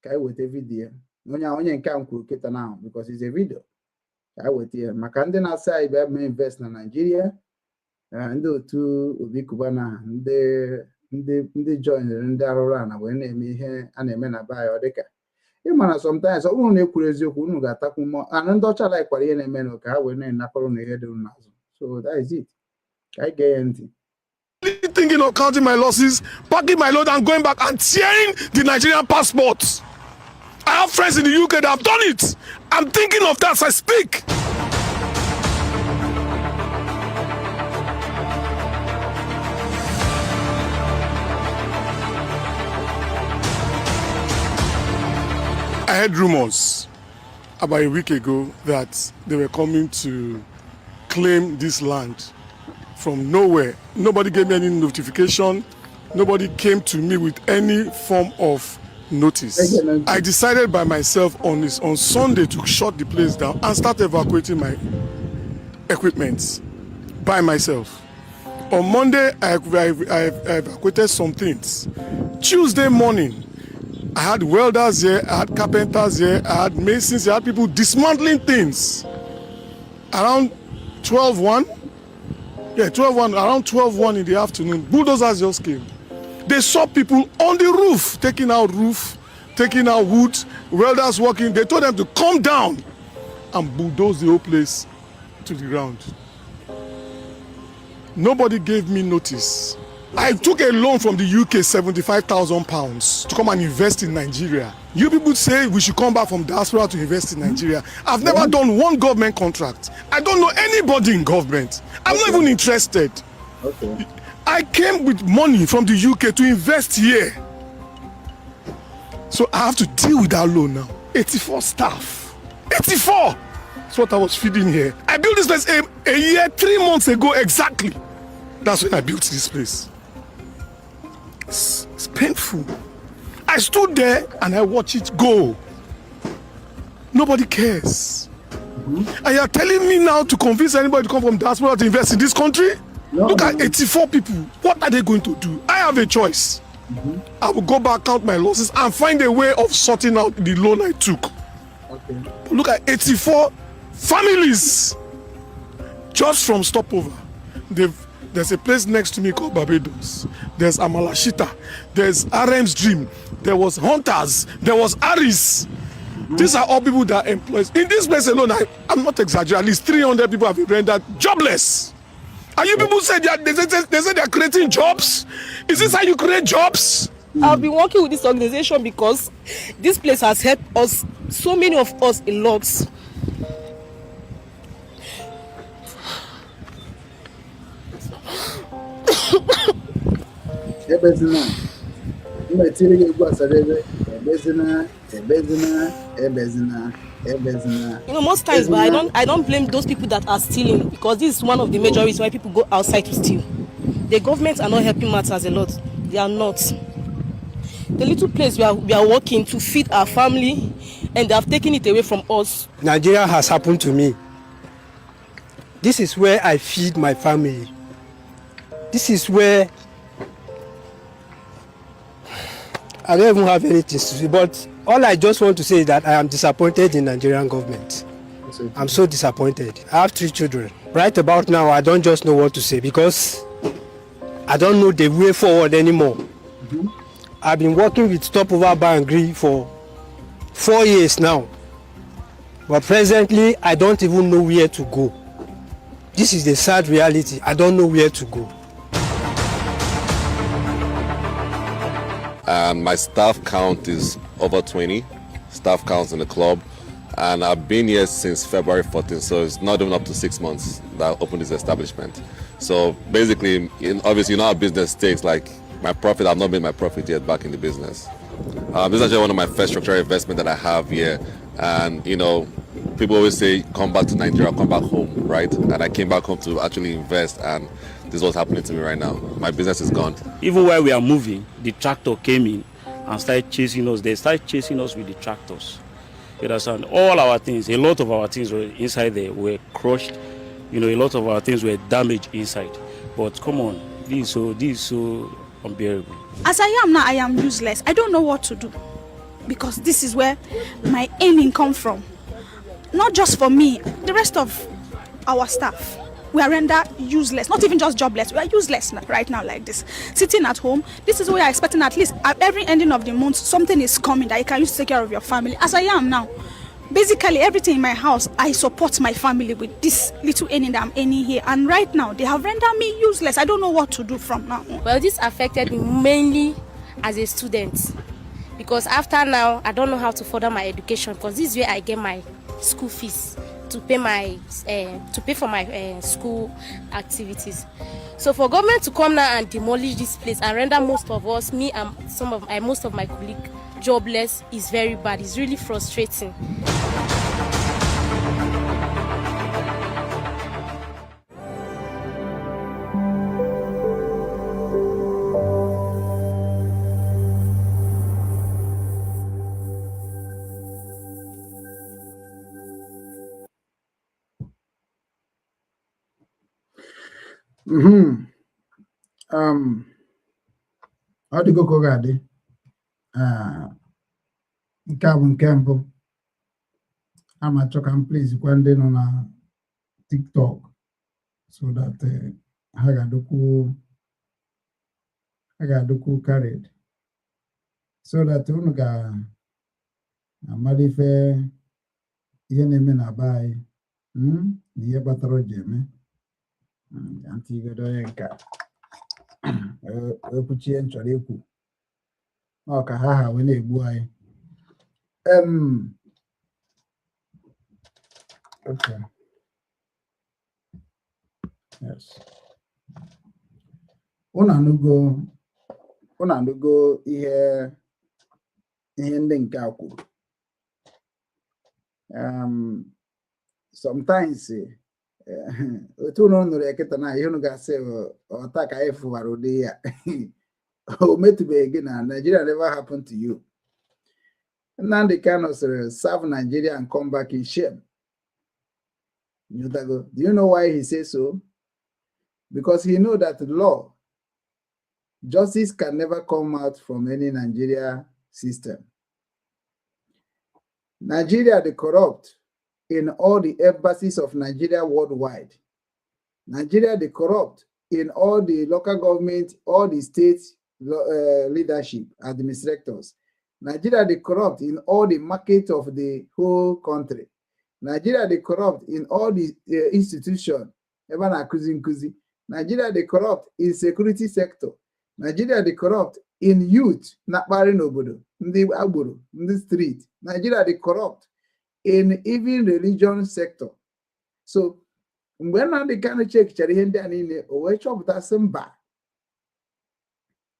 Ka anyị weta video onye nke a kwuru kịta now because it's a video. Ka anyị weta ya maka ndị na-asị anyị bịa mee invest na Nigeria, ndị otu Obi Kubana, ndị joinere ndị arụrụ ana wee na-eme ihe a na-eme na be anyị. Ọ dịka ịmana sometimes ọ bụrụ na ekwuru eziokwu unu ga-atakwu mmụọ ana ndị ọcha laikwara ihe na-eme na ka ha wee na-enakọrọ na ihe dị n'azụ. So that is it. I get anything. Thinking of counting my losses, packing my load and going back and tearing the Nigerian passport. I have friends in the UK that have done it. I'm thinking of that as I speak. I heard rumors about a week ago that they were coming to claim this land from nowhere. Nobody gave me any notification. Nobody came to me with any form of notice. I decided by myself on Sunday to shut the place down and start evacuating my equipment by myself. On Monday, I evacuated some things. Tuesday morning, I had welders here, I had carpenters here, I had masons, I had people dismantling things. Around 12:01, around 12:01 in the afternoon, bulldozers just came. They saw people on the roof, taking out wood, welders working. They told them to come down and bulldoze the whole place to the ground. Nobody gave me notice. I took a loan from the UK, £75,000 to come and invest in Nigeria. You people say we should come back from diaspora to invest in Nigeria. I've never done one government contract. I don't know anybody in government. I'm not even interested. Okay. I came with money from the UK to invest here. So I have to deal with that loan now. 84 staff. 84! That's what I was feeding here. I built this place a year, 3 months ago exactly. That's when I built this place. It's painful. I stood there and I watched it go. Nobody cares. And you're telling me now to convince anybody to come from diaspora to invest in this country? No, look at 84 people. What are they going to do? I have a choice. I will go back, count my losses, and find a way of sorting out the loan I took. Okay. Look at 84 families just from stopover. There's a place next to me called Barbados. There's Amalashita. There's RM's Dream. There was Hunters. There was Aris. These are all people that are employed. In this place alone, I'm not exaggerating, at least 300 people have been rendered jobless. And you people say they say they're creating jobs? Is this how you create jobs? I've been working with this organization because this place has helped us, so many of us, a lot. Most times, but I don't blame those people that are stealing, because this is one of the major reasons why people go outside to steal. The government are not helping matters a lot. They are not. The little place we are working to feed our family, and they have taken it away from us. Nigeria has happened to me. This is where I feed my family. This is where I don't even have anything to say, but all I just want to say is that I am disappointed in Nigerian government. I'm so disappointed. I have 3 children. Right about now, I don't just know what to say because I don't know the way forward anymore. I've been working with Stopover Bar and Grill for 4 years now. But presently, I don't even know where to go. This is the sad reality. I don't know where to go. And my staff count is over 20 staff counts in the club. And I've been here since February 14th, so it's not even up to 6 months that I opened this establishment. So basically, obviously, you know how business takes, like my profit, I've not made my profit yet back in the business. This is actually one of my first structural investment that I have here. And, you know, people always say, come back to Nigeria, come back home, right? And I came back home to actually invest, and this is what's happening to me right now. My business is gone. Even while we are moving, the tractor came in and started chasing us. They started chasing us with the tractors. You understand? All our things, a lot of our things were inside there, were crushed. You know, a lot of our things were damaged inside. But come on, this is so unbearable. As I am now, I am useless. I don't know what to do because this is where my earning comes from. Not just for me, the rest of our staff. We are rendered useless, not even just jobless. We are useless right now like this. Sitting at home, this is where you are expecting at least at every ending of the month, something is coming that you can use to take care of your family. As I am now, basically everything in my house, I support my family with this little earning that I'm earning here. And right now, they have rendered me useless. I don't know what to do from now on. Well, this affected me mainly as a student. Because after now, I don't know how to further my education because this is where I get my school fees to pay for my school activities. So for government to come now and demolish this place and render most of us, me and most of my colleagues, jobless is very bad. It's really frustrating. Ọ dịgo ka ọ ga-adị nke a bụ nke mbụ a ma chọ ka m please kwa ndị nọ na TikTok so that ha ga-adịkwu carried so that unu ga-amara ihe na-eme na be anyị na ihe kpatara o ji eme antigodo onye nke ekwuchie m chọrọ ikwu ọ ka ha wee na-egbu anyị. Okay. Yes. Unu anụgo ihe ndị nke a kwuru. Sometimes otu unu nụrụ eketa na ihe unu ga-asị ọta ka anyị fụwara ụdị ya o metụbeghị gị na Nigeria never happened to you. Nnamdi Kanu sịrị serve Nigeria and come back in shame. Do you know why he says so? Because he knows that law, justice can never come out from any Nigeria system. Nigeria, the corrupt in all the embassies of Nigeria worldwide. Nigeria, the corrupt in all the local government, all the state leadership, administrators. Nigeria, the corrupt in all the market of the whole country. Nigeria, the corrupt in all the institutions, even accusing Kuzi. Nigeria, the corrupt in security sector. Nigeria, the corrupt in youth, not barring obodo, ndi agboro, ndi street. Nigeria, the corrupt in even religion sector. So, when Nnamdi Kanu chekichara ihe ndị a niile, o wee chọpụtasị mba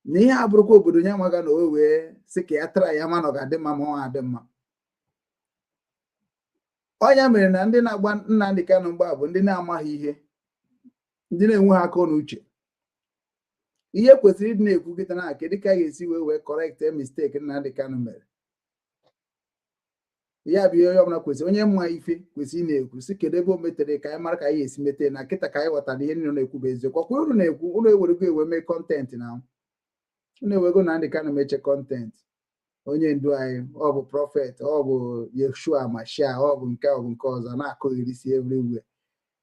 na ihe abụrụkwa obodo ya maga na o wee sị ka ya tara ya ma na ọ ga-adị mma ma ọ adị mma. Ọnya mere na ndị na-agba Nnamdi Kanu mgba bụ ndị na-amaghị ihe, ndị na-enwe aka n'uche. Ihe kwesịrị ịdị na-ekwu kịta na kedu ka ga-esi wee correct mistake Nnamdi Kanu mere. Ya bụ ihe ọbụla kwesịrị onye mma ife kwesịrị na-ekwu si kedu ebe o metere ka anyị mara ka anyị esi mete na kịta ka anyị ghọtara ihe niile na-ekwu bụ eziokwu. Ọkwa unu na-ekwu unu ewerego ewe mee content na unu ewego Nnamdi Kanu meche content onye ndu anyị ọ bụ prọfet ọ bụ Yeshua Mashiach ọ bụ nke ọzọ na-akụghịrisi everywhere.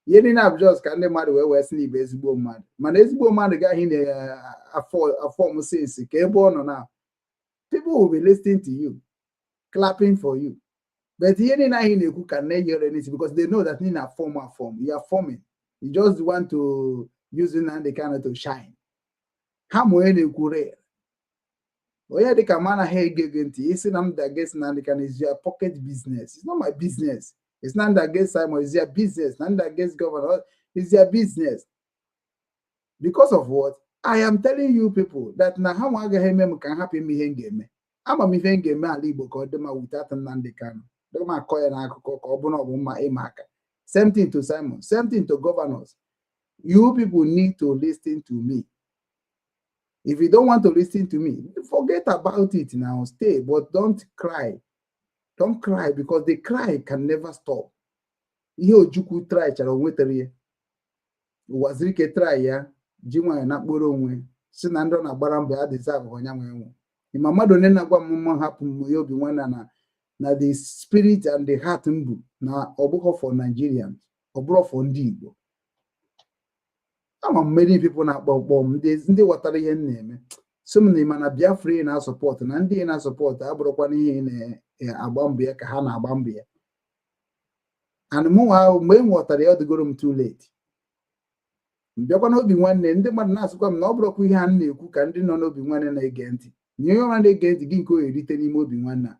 Ihe niile abụ just ka ndị mmadụ wee sị na ibe ezigbo mmadụ, mana ezigbo mmadụ gaghị na-afọm sense ka ebe ọ nọ na people will be listening to you, clapping for you. But ihe niile anyị na-ekwu ka na hear anything because they know that in a form, you are forming. You just want to use the kind to shine. Ha mo na-ekwu rare. Onye dịka mana ha egege ntị isi na m da against Nnamdi Kanu is your pocket business. It's not my business. It's not against Simon, it's your business. Not against governor, it's your business. Because of what? I am telling you people that na ha nwa agaghị eme m ka hapụ ime ihe ga-eme. Ama m ihe ga-eme ala Igbo ka ọ dị ma without Nnamdi Kanu. Dị ma akọ ya n'akụkọ ka ọ bụ na ọ bụ mma ịma aka. Same thing to Simon, same thing to governors. You people need to listen to me. If you don't want to listen to me, forget about it now. Stay, but don't cry. Don't cry because the cry can never stop. Ihe Ojukwu try chara onwetere ya. Wazirike try ya, ji nwanyị na kporo onwe, si na ndị na-agbara mbọ ya deserve onye nwe. Ima mmadụ onye na-agwa mmụọ hapụ m ya obi nwana na the spirit and the heart mbu na ọbụghọ for Nigerians, ọbụrụ for ndị Igbo. Ama many people na-akpọ ndị ghọtara ihe na-eme. So m na Biafra na-support na ndị na-support abụrụkwa n'ihe na-agba mbọ ya ka ha na-agba mbọ ya. And mgbe m ghọtara ya ọ dịgoro m too late. Mbịakwa n'obi nwanne ndị mmadụ na-asụkwa m na ọ bụrụkwa ihe a na-ekwu ka ndị nọ n'obi nwanne na-ege ntị. Nye onye ọma na-ege ntị gị nke o erite n'ime obi nwanne a.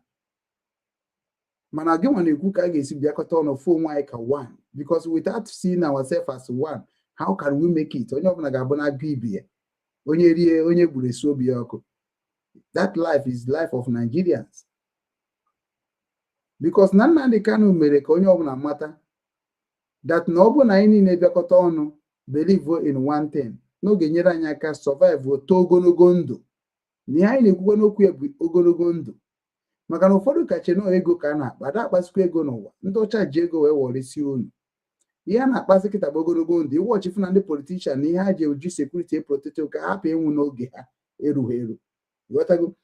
Mana gị nwa na-ekwu ka a ga-esi bịakọta ọnụ fụ onwe anyị ka one, because without seeing ourselves as one, how can we make it? Onye ọbụla ga-abụ na-agụ ibe ya. Onye rie onye gburu esi obi ya ọkụ. That life is life of Nigerians. Because na Nnamdi Kanu mere ka onye ọbụla mata that na ọ bụ na anyị niile bịakọta ọnụ believe in one thing, n'oge nyere anyị aka survive to ogologo ndụ. Na ihe anyị na-ekwukwa n'okwu ya bụ ogologo ndụ. Maka na ụfọdụ kacha na ego ka a na-akpa, ada akpasikwa ego n'ụwa. Ndị ọcha ji ego wee wọrịsị unu. Ihe a na-akpasị kịta bụ ogologo ndụ. Iwu ọchịfụ na ndị politician na ihe ha ji eji sekuriti protect ka hapụ ịnwụ n'oge ha erughị eru. Ghọtago?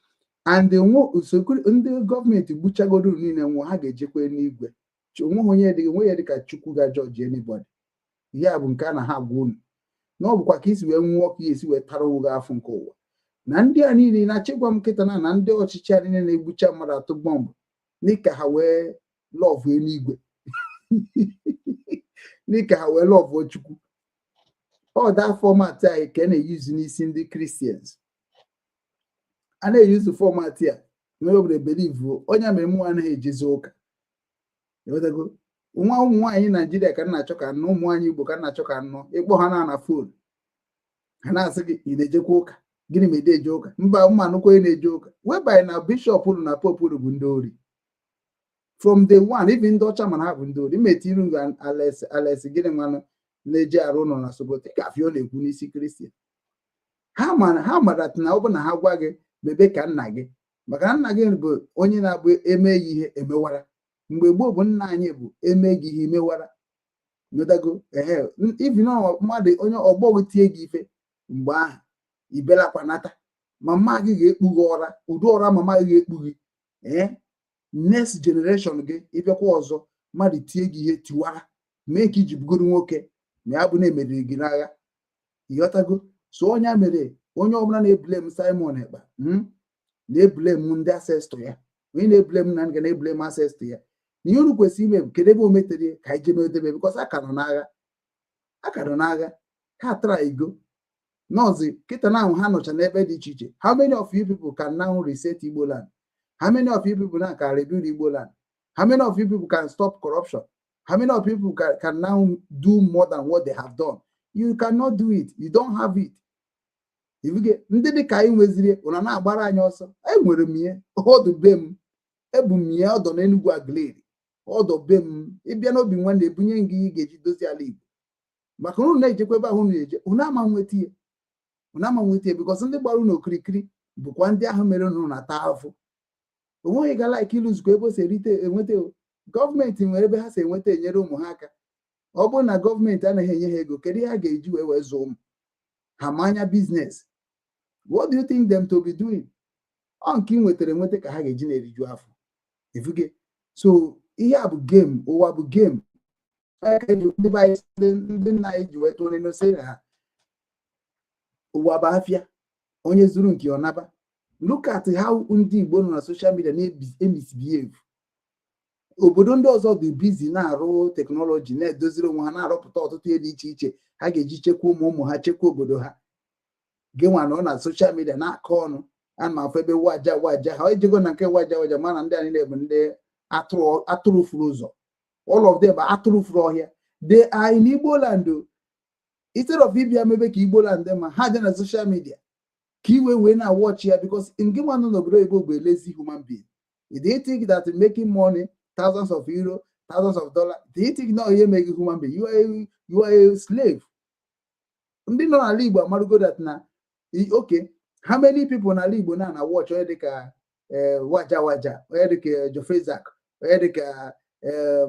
And ndị gọọmenti gbuchagodo niile nwụọ, ha ga-ejekwa n'igwe. Onwe ya dịka Chukwu ga judge anybody. Ihe a bụ nke a na ha agwa unu. Na ọ bụkwa ka isi wee nwụọ ka esi wee tara ụgha afọ nke ụwa. Na ndị a niile na-achịkwa m kịta na ndị ọchịchị a niile na-egbucha mmadụ atụ bọmbụ n'ika ha wee lọvụ eluigwe. N'ika ha wee lọvụ Chukwu. Ọ da fọmatị a ka na-eyuzu n'isi ndị Christians. A na-eyuzu fọmatị a nwere obodo believe onye mere mụ anaghị ejezi ụka. Nwa ụmụ nwaanyị Naijiria ka na-achọ ka nọ, ụmụ nwaanyị Igbo ka na-achọ ka nọ, ịkpọ ha na fon ha na-asị gị ị na-ejekwa ụka, gịnị ma ede eje ụka? Mba, mmanụkwa ị na-eje ụka. Whereby na bishọp unu na pope unu bụ ndị ori from day one. Even ndị ọcha mana ha bụ ndị ori. Imeti iru nga ales gịnị mmanụ na-eje arụ ụlọ na Sokoto ka afọ na-ekwu n'isi Kristian. Ha mara na ọ bụ na ha gwa gị bebe ka nna gị, maka nna gị bụ onye na-abụ eme ya ihe emewara. Mgbe gboo bụ nna anyị bụ eme gị ihe imewara. Notago even mmadụ onye ọgbọ tie gị ife mgbe ahụ ibelakwa nata, mama gị ga-ekpu gị ọra, ụdị ọra mama gị ga-ekpu gị. Next generation gị ịbịakwa ọzọ mmadụ tie gị ihe tiwara mee ka iji bugoro nwoke ma ya bụ na-emeriri gị n'agha. Ịghọtago? So onye mere onye ọbụla na-eblem Simon Ekpa na-eblem ndị ancestor ya. Onye na-eblem na nga na-eblem ancestor ya. Ihe unu kwesịrị ime bụ kedu ebe o metere ka anyị jeme edebe, because aka nọ n'agha. Ha tara igo nọzi kịta na ahụ ha nọcha n'ebe dị iche iche. How many of you people can now reset Igbo land? How many of you people now can rebuild Igbo land? How many of you people can stop corruption? How many of you people can now do more than what they have done? You cannot do it. You don't have it. If you get ndị dị ka anyị nweziri ụna na-agbara anyị ọsọ, enwere m ihe ọdụ be m, ebu m ihe ọdọ n'Enugu Agleri, ọdọ be m, ịbịa n'obi nwanne ebunye gị ị ga-eji dozi ala Igbo. Maka unu na-ejekwa ebe ahụ na-eje, unu ama nweta ihe because ndị gbara unu okirikiri bụkwa ndị ahụ mere unu na-ata afụ. Onweghị ga like iluzukwa ebe o si enweta. Gọọmenti nwere ebe ha si enweta enyere ụmụ ha aka. Ọ bụrụ na gọọmenti anaghị enye ha ego, kedu ihe ha ga-eji wee zụọ ụmụ ha manya business? What do you think them to be doing? ọ nke ị nwetara enweta ka ha ga-eji na-eriju afọ ifuge. So ihe a bụ game, ụwa bụ game. Ndị nna anyị ji weta onye n'ose na ha ụwa bụ afịa, onye zuru nke ọnaba. Look at how ndị Igbo nọ na social media na-emisbehave. Obodo ndị ọzọ dị busy na-arụ teknọlọji, na-edoziri onwe ha, na-arụpụta ọtụtụ ihe dị iche iche ha ga-eji chekwa ụmụ ha, chekwa obodo ha. Gịnwa nọ na social media na-akọ ọnụ ana m afọ ebe waja ha ejego na nke waja mana ndị anyị na-ebu ndị atụrụ furu ụzọ. All of them are atụrụ furu ọhịa. They are in Igbo land. Instead of ịbịa mebe ka Igbo land ma ha dị na social media ka iwe wee na watch ya, because nke nwa nọ n'obodo Igbo bụ a lazy human being. Do you think that making money, thousands of euros, thousands of dollars, do you think no you make a human being? You are a slave. Ndị nọ n'ala Igbo amarugo that na okay, how many people n'ala Igbo na watch onye dịka waja onye dịka Jofezak, onye dịka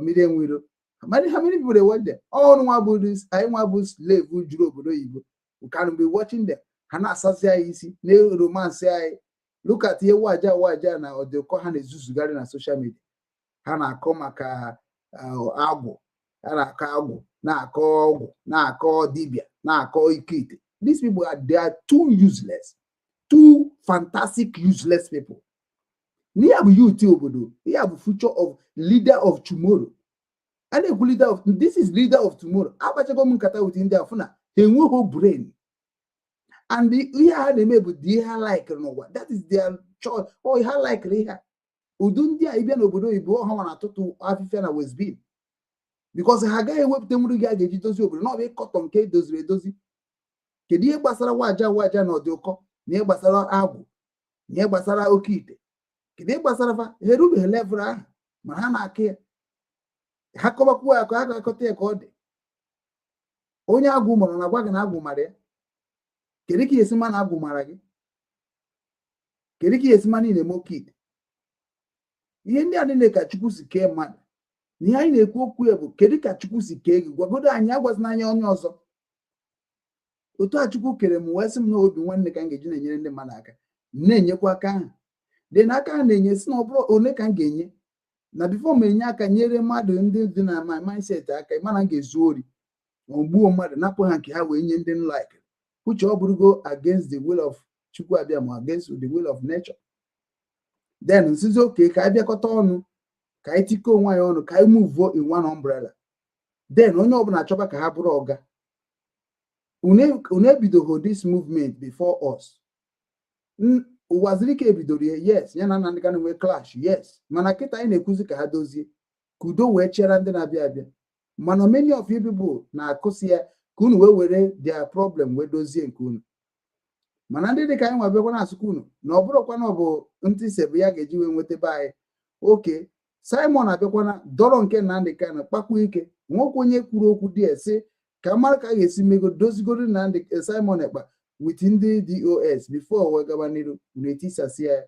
Million Widow? How many people they watch them? All nwa bụ this, I nwa bụ slave juru obodo Igbo. We can be watching them. Hana asasị anyị isi na romance anyị. Look at ihe waja na ọdịkọ ha na-ezuzugharị na social media. Ha na-akọ maka agwụ, ha na-akọ agwụ, na-akọ ọgwụ, na-akọ dibịa, na-akọ ikite. These people they are too useless, too fantastic useless people. Ni abu youth obodo, ni abu future of leader of tomorrow. And a leader of this is leader of tomorrow. Abacha go mkata with India funa, he no brain. And the yeah they may be they like no what that is their choice. Oh, he like reha. Udundia even obodo Igbo ha wana to Africa na West Bean. Because ha ga ewepụta nwuru ga ga-eji dozi obodo na ọ bụ cotton nke doziri edozi. Kedu ihe gbasara waja na ọdịụkọ, na ihe gbasara agwụ, na ihe gbasara oke ite. Kedu ihe gbasara fa herube level ahụ ma ha na-akị ya. Ha kọbakwa ya ka ha ga-akọta ya ka ọ dị. Onye agwụ mụrụ na gwa gị na agwụ mara ya. Kedu ka esi ma na agwụ mara gị? Kedu ka esi ma niile oke ite? Ihe ndị a niile ka Chukwu si kee mmadụ. Ihe anyị na-ekwu okwu ya bụ kedu ka Chukwu si kee gị? Gwagodo anyị agwazina anya onye ọzọ. Otu a Chukwu kere m wee sị m na obi nwanne ka m ga-eji na-enyere ndị mmadụ aka. Na-enyekwa aka ahụ. Dị n'aka ha na-enye si na ọ bụrụ one ka m ga-enye. Na before m enye aka nyere mmadụ ndị dị na my mindset aka, mana m ga-ezu ori. Ogbuo mmadụ napụ ha nke ha wee nye ndị like. Which ọ bụrụgo against the will of Chukwu abịa ma against the will of nature. Then nsizi oke ka anyị bịakọta ọnụ, ka anyị tikọ onwe anyị ọnụ, ka anyị move in one umbrella. Then onye ọbụla achọba ka ha bụrụ ọga. Une bidogo this movement before us. Ụwazirike ebidoro yes, ya na ndị ka na-enwe clash, yes. Mana kịta anyị na-ekwuzi ka ha dozie, ka udo wee chere ndị na-abịa abịa. Mana many of you people na-akụsi ya ka unu wee were their problem wee dozie nke unu. Mana ndị dị ka anyị nwa bịakwa na-asụkwa unu na ọ bụrụkwa na ọ bụ ntị sebe ya ga-eji wee nweta be anyị. Oke, Simon abịakwana dọrọ nke Nnamdị Kanu kpakwa ike, nwoke onye kwuru okwu dị ese ka mara ka a ga-esi mego dozigoro Nnamdị Simon Ekpa with ndị DOS before wee gaba n'iru na-etisasị ya.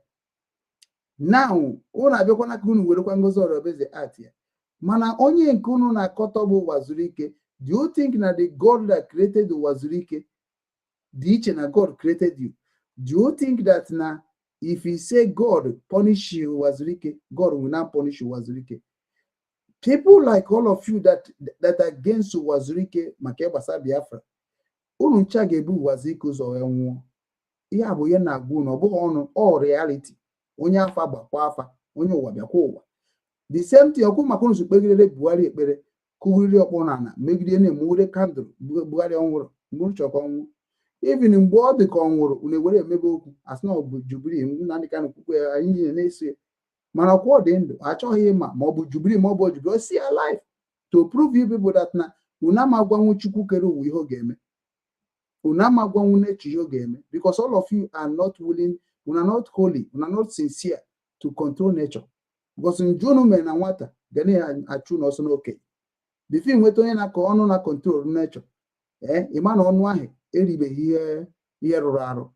Now unu abịakwana ka unu werekwa Ngozi Orobeze art ya. Mana onye nke unu na-akọtọ bụ Ụwazurike. Do you think that the God that created Ụwazurike, the iche na God created you? Do you think that now if he say God punish you Ụwazurike, God will not punish Ụwazurike? People like all of you that are against Ụwazurike maka gbasa Biafra, unu ncha ga-ebu Ụwazurike ụzọ wee nwụọ. Ihe a bụ ihe na-agwa unu, ọ bụghị ọnụ, ọ reality. Onye afa gbakwa afa, onye ụwa bịakwa ụwa. The same thing ọkụ maka unu si kpegidere Buhari ekpere, kụwiri ọkpọ n'ala, megide na-emughere kandụl Buhari ọnwụrụ, mgbe unu chọkọ ọnwụ. Even mgbe ọ dị ka ọ nwụrụ, unu ewere emebe okwu asị na ọ bụ Jubili, Nnamdị Kanu kwukwe ya, anyị niile na-eso ya. Mana ọkwa ọ dị ndụ, achọghị ịma ma ọ bụ Jubili ma ọ bụ Jubili, o si alive to prove you people that na unu ama gwanwu Chukwu kere ụwa ihe ọ ga-eme. Unu ama gwanwu nature ihe ọ ga-eme, because all of you are not willing, unu are not holy, unu are not sincere to control nature. Because njunu mere na nwata ga na-achụ n'ọsọ n'oke. Before nweta onye na-akọ ọnụ na control nature, ịma na ọnụ ahụ eribeghị ihe rụrụ arụ.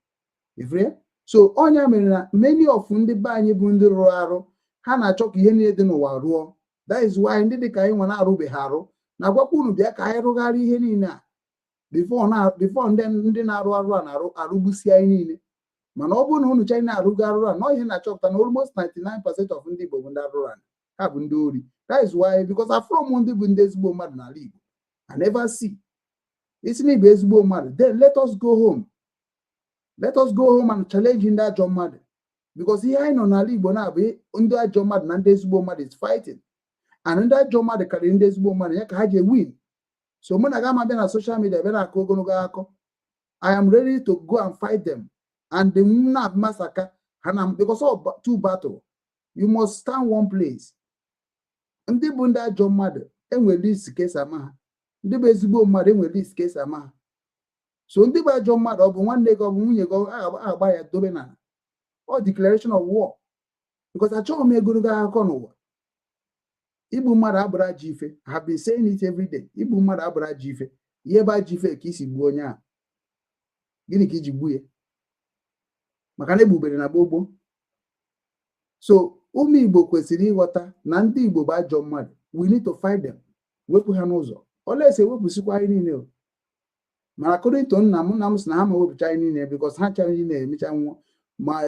Ifre? So onye mere na many of ndị be anyị bụ ndị rụrụ arụ, ha na-achọ ka ihe niile dị n'ụwa rụọ. That is why ndị dị ka anyị nwa na-arụbeghị arụ na-agwakwa unu bịa ka anyị rụgharị ihe niile a before ndị na-arụ arụ a na-arụgbusi anyị niile. mana ọ bụrụ na unu China arụgo arụrụ a, na ihe na-achọpụta na almost 99% of ndị Igbo bụ ndị arụrụ a, ha bụ ndị ori. That is why, because afro m ndị bụ ndị ezigbo mmadụ n'ala Igbo, I never see. Isi na Igbo ezigbo mmadụ, then let us go home. Let us go home and challenge ndị ajọ mmadụ. Because ihe anyị nọ n'ala Igbo na-abụ ndị ajọ mmadụ na ndị ezigbo mmadụ is fighting. And ndị ajọ mmadụ karịrị ndị ezigbo mmadụ, ya ka ha ji win. So mụ na ga ma bịa na social media bịa na-akụ ogologo akọ. I am ready to go and fight them. And the massacre, because of two battles, you must stand one place. And the bunda John mother, and will list case ama. The baseball mother will list case ama. So the by John mother of one day of when you go, I'll buy a dobena or declaration of war. Because I told me a good guy. Ibu mother abra jife. I have been saying it every day. Ibu mother abra jife. Yeba jife kisi buonya. Gini kiji buye. Maka na ebubere na gbogbo. So ụmụ Igbo kwesịrị ịghọta na ndị Igbo bụ ajọ mmadụ. We need to fight them. Wepụ ha n'ụzọ. Olese wepụsịkwa anyị niile. Mana according to nna m sị na ha ma wepụcha anyị niile because ha chara niile emecha nwụọ. Ma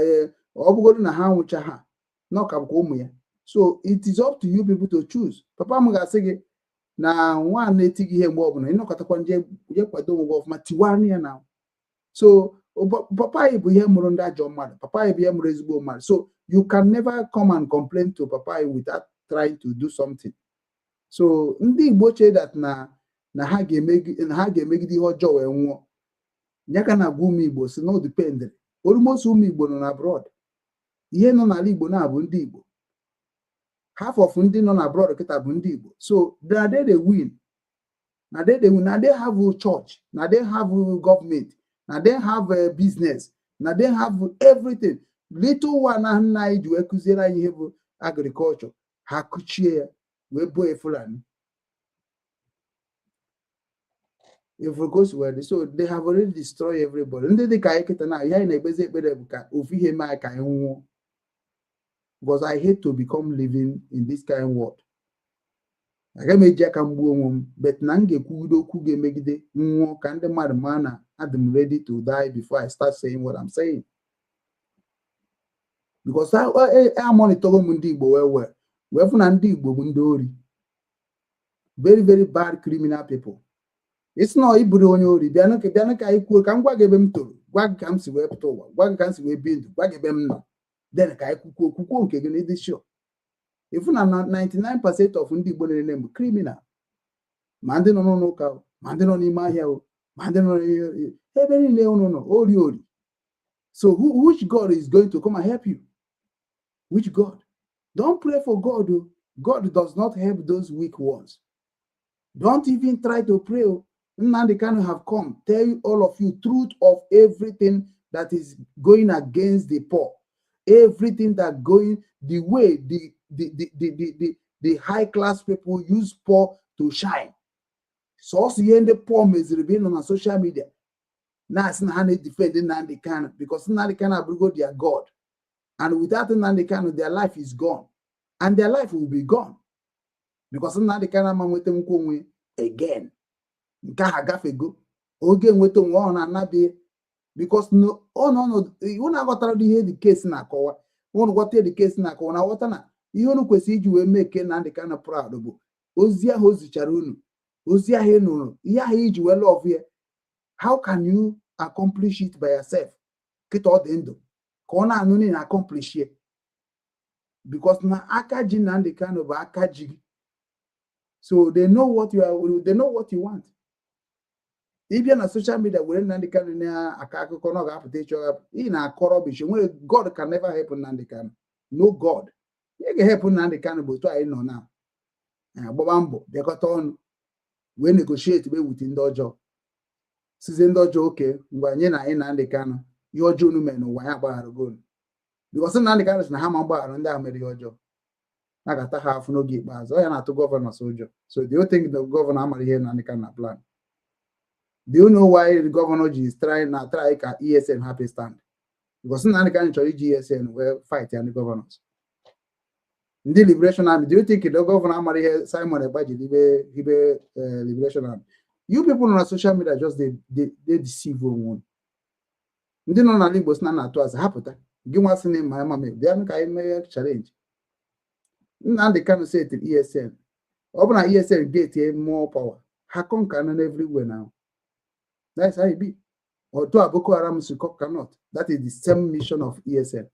ọ bụgodu na ha nwụcha ha, na ọ ka bụkwa ụmụ ya. So it is up to you people to choose. Papa m ga-asị gị na nwa na-eti gị ihe mgbe ọbụla ịnọkọtakwa nje kwado onwe gị ọfụma tiwa ya na. So Papa bụ ihe mụrụ ndị ajọ mmadụ. Papa bụ ihe mụrụ ezigbo mmadụ. So you can never come and complain to Papa without trying to do something. So ndị Igbo che that na ha ga-emegide ihe ọjọọ wee nwụọ. Nyaka na agwa ụmụ Igbo si no depend. Almost ụmụ Igbo nọ na abroad. Ihe nọ n'ala Igbo na-abụ ndị Igbo. Half of ndị nọ na abroad kịta bụ ndị Igbo. So na they win. Na they win. Na they have a church. Na they have a government. Now they have a business. Now they have everything. Little one and I do have agriculture. Hakuchia, we boy fulani. If we go to so they have already destroyed everybody. And they can now. Yeah, in a basic because I hate to become living in this kind of world. I can make Jack and boom, but Nange Kudo Kuge Megide, can the man I'm ready to die before I start saying what I'm saying. Because I'm only talking Mundibo where we're from Andibo Mundori. Very, very bad criminal people. It's not Ibudoni, Bianca, can wag them to wag comes away to wag comes away build, wag them no. Then I cook again this show. If not 99% of Ndibo name criminal. Mandino no cow, Mandino Imahio. So which God is going to come and help you? Which God? Don't pray for God. God does not help those weak ones. Don't even try to pray. Now they can have come. Tell you all of you truth of everything that is going against the poor. Everything that going the way the high class people use poor to shine. So the poor misery on social media. Now it's not defending Nandi Kano because Nandi Kano will their God. And without Nandi Kano, their life is gone. And their life will be gone. Because Nandi Kano man with them again. Because no, you not got to hear the case na kowa. One got the case na kowa na watana. You know kwesi you will make Nandi Kano proud of. Ozia hozi charunu. Ozia he no. Yeah, he well of here. How can you accomplish it by yourself? Get all the end. Kona anuni na accomplish it. Because na akaji Nandi Kano ba akaji. So they know what you are. They know what you want. If you're on social media, we're Nandi Kano na akako kono ga application. In a corruption, where God can never help Nandi Kano. No God. You can help Nandi Kano, but I know now. Bobambo, they got on. We negotiate with Indojo. Season dojo okay. When you're not in Nandi Kano, your junu men who are about go. Because Nandi Kano is na hammer bar and that made your job. I got to have no give bars. I am not to govern soldier. So do you think the governor Amari here Nandi Kano plan? Do you know why the governor is trying to try ESN happy stand? Because Nandi Kano try GSN will fight the governors. In the Liberation Army, do you think the governor Amari here Simon Ebaji Liberation Army? You people on social media just they deceive one. ndị nọ n'ala Igbo si na na-atụ azụ hapụta gị nwa sị na ịma ama bịa ka anyị mee challenge. Nnamdi Kanu setịrị ESN, ọ bụ na ESN ga-etinye more power, ha conquer everywhere now. That's how it be. Although Boko Haram cannot, that is the same mission of ESN.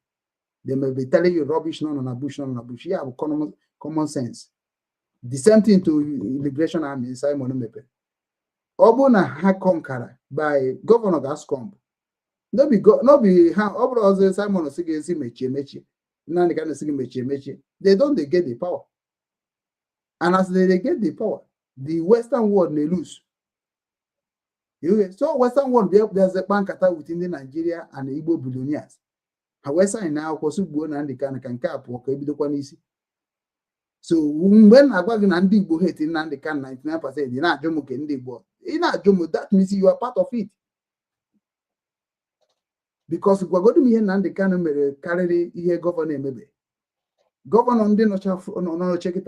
They may be telling you rubbish, no, bush. You have common sense. The same thing to Liberation Army, Simon Mepe. Obuna ha conqueror by Governor Gascombe. No be Simon Osigezi mechi. Nani can say mechi. They don't get the power. And as they get the power, the Western world may lose. So Western world there's a bank within the Nigeria and the Igbo billionaires. However, now and can cap work so when I was in Andy Igbo hate in Nandi can 99%, you're not Jomo Kendi Igbo. In that Jomo, that means you are part of it. Because we're going to be in Nandi can carry here governor maybe. Governor on the check it.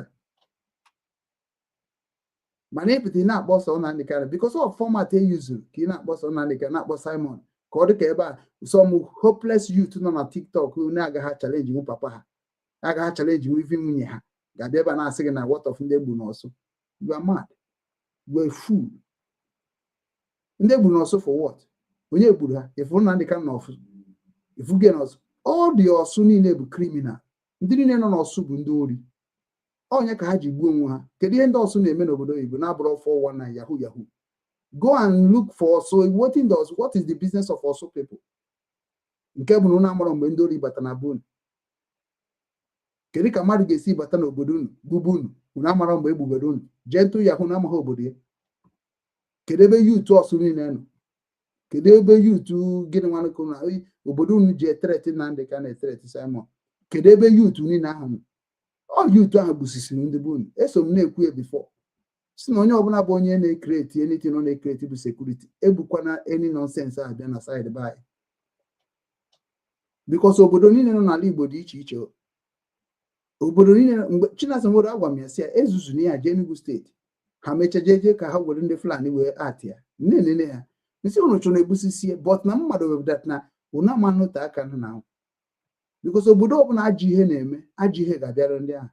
My name is not boss on Nandi can because of format they use you not boss on Nandi can not boss Simon. Some hopeless youth on TikTok who never had challenge you, Papa. I got challenge you even when Gadeba na saying na what of Ndebu also. You are mad. You are a fool. Ndebu also for what? When you Buddha, if one and can of if you get us all the Osuni nebu criminal. Didn't know Subunduri. Oh, Yakaji Buma. Can the end also name over the Ibunabro 419 Yahoo. Go and look for so what is the business of also people? Nkebununa Moron Bendori Batanabun. Kedi kamari gesi batana obodunu bubunu unamara mgbe egbubedunu jentu ya hụ na amaghị obodo ya kedebe yutu osuni nenu kedebe yutu gịnị nwanne ko na obodo unu je threat na ndị ka na threat Simon kedebe yutu ni na ahụ ọ yutu ahụ busisiri ndị bunu eso m na-ekwu ya before si na onye ọbụla bụ onye na-create anything no na-create bụ security ebukwana any nonsense abịa na side by because obodo niile nọ n'ala Igbo dị iche iche. Obodo niile mgbe Chinasa nwere agwa m ya si ezuzu na ya je Enugu steeti ha mechajeje ka ha were ndị Fulani wee atịa nne ya nsi unu chọrọ ebusisi but na mmadụ webudat na una manụta aka na because obodo ọbụla ajị ihe na-eme ajị ihe ga-abịara ndị ahụ.